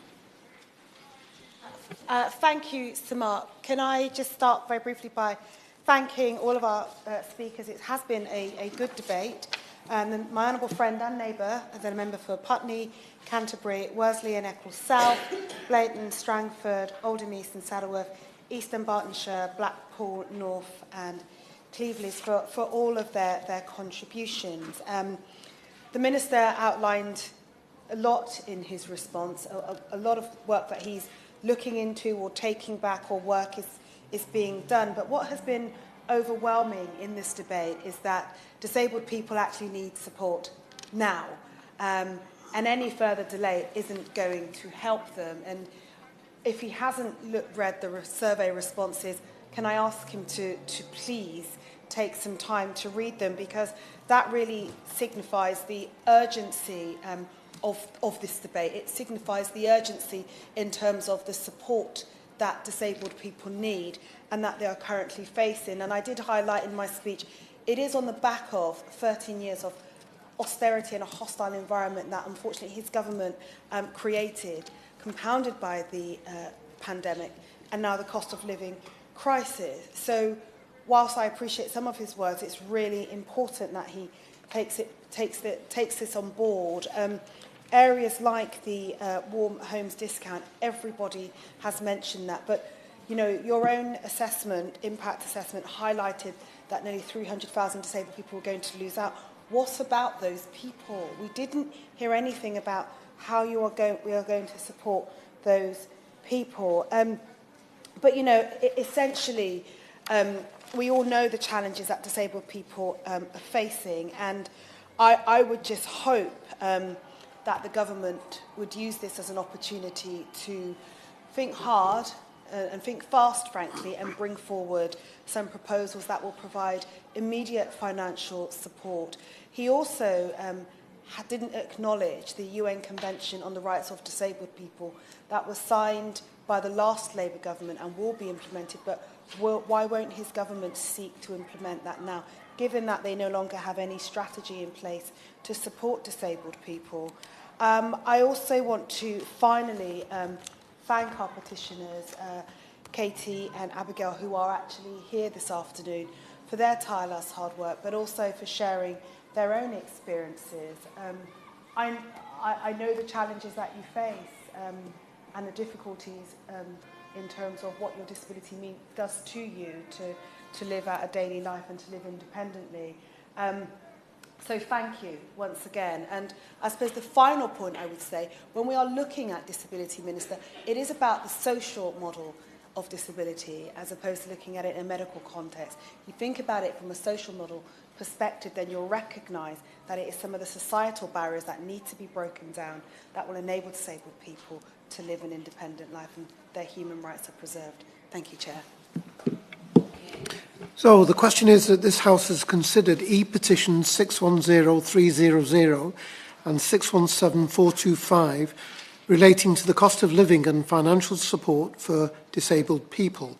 Thank you, Sir Mark. Can I just start very briefly by thanking all of our speakers. It has been a good debate. And my honourable friend and neighbour, as a member for Putney, Canterbury, Worsley and Eccles South, Blayton, Strangford, Oldham East and Saddleworth, Eastern Bartonshire, Blackpool North and Cleveland for all of their contributions. The Minister outlined a lot in his response, a lot of work that he's looking into or taking back, or work is being done. But what has been overwhelming in this debate is that disabled people actually need support now. And any further delay isn't going to help them. And if he hasn't read the survey responses, can I ask him to please take some time to read them, because that really signifies the urgency of this debate. It signifies the urgency in terms of the support that disabled people need and that they are currently facing. And I did highlight in my speech, it is on the back of 13 years of austerity and a hostile environment that unfortunately his government created, compounded by the pandemic and now the cost of living crisis. So whilst I appreciate some of his words, it's really important that he takes this on board. Areas like the warm homes discount, everybody has mentioned that, but you know, your own assessment, impact assessment, highlighted that nearly 300,000 disabled people were going to lose out. What about those people? We didn't hear anything about how we are going to support those people. But you know, essentially, we all know the challenges that disabled people are facing, and I would just hope that the government would use this as an opportunity to think hard and think fast, frankly, and bring forward some proposals that will provide immediate financial support. He also didn't acknowledge the UN Convention on the Rights of Disabled People that was signed by the last Labour government and will be implemented, but why won't his government seek to implement that now? given that they no longer have any strategy in place to support disabled people. I also want to finally thank our petitioners, Katie and Abigail, who are actually here this afternoon, for their tireless hard work, but also for sharing their own experiences. I know the challenges that you face and the difficulties in terms of what your disability does to you to live out a daily life and to live independently. So thank you once again. And I suppose the final point I would say, when we are looking at disability, Minister, it is about the social model of disability as opposed to looking at it in a medical context. You think about it from a social model perspective, then you'll recognise that it is some of the societal barriers that need to be broken down that will enable disabled people to live an independent life and their human rights are preserved. Thank you, Chair. So the question is that this House has considered E-petitions 610300 and 617425 relating to the cost of living and financial support for disabled people.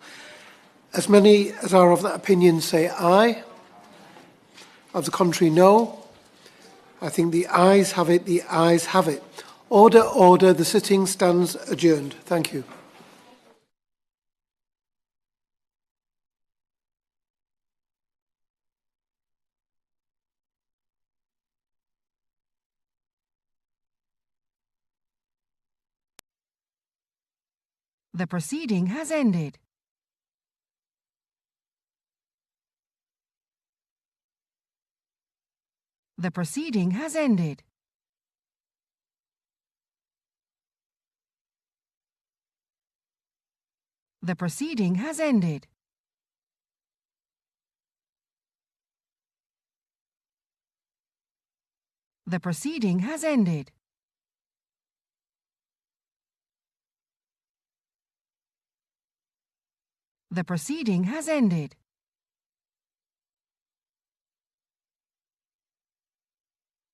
As many as are of that opinion say aye. Of the contrary, no. I think the ayes have it, the ayes have it. Order, order, the sitting stands adjourned. Thank you. The proceeding has ended. The proceeding has ended. The proceeding has ended. The proceeding has ended. The proceeding has ended.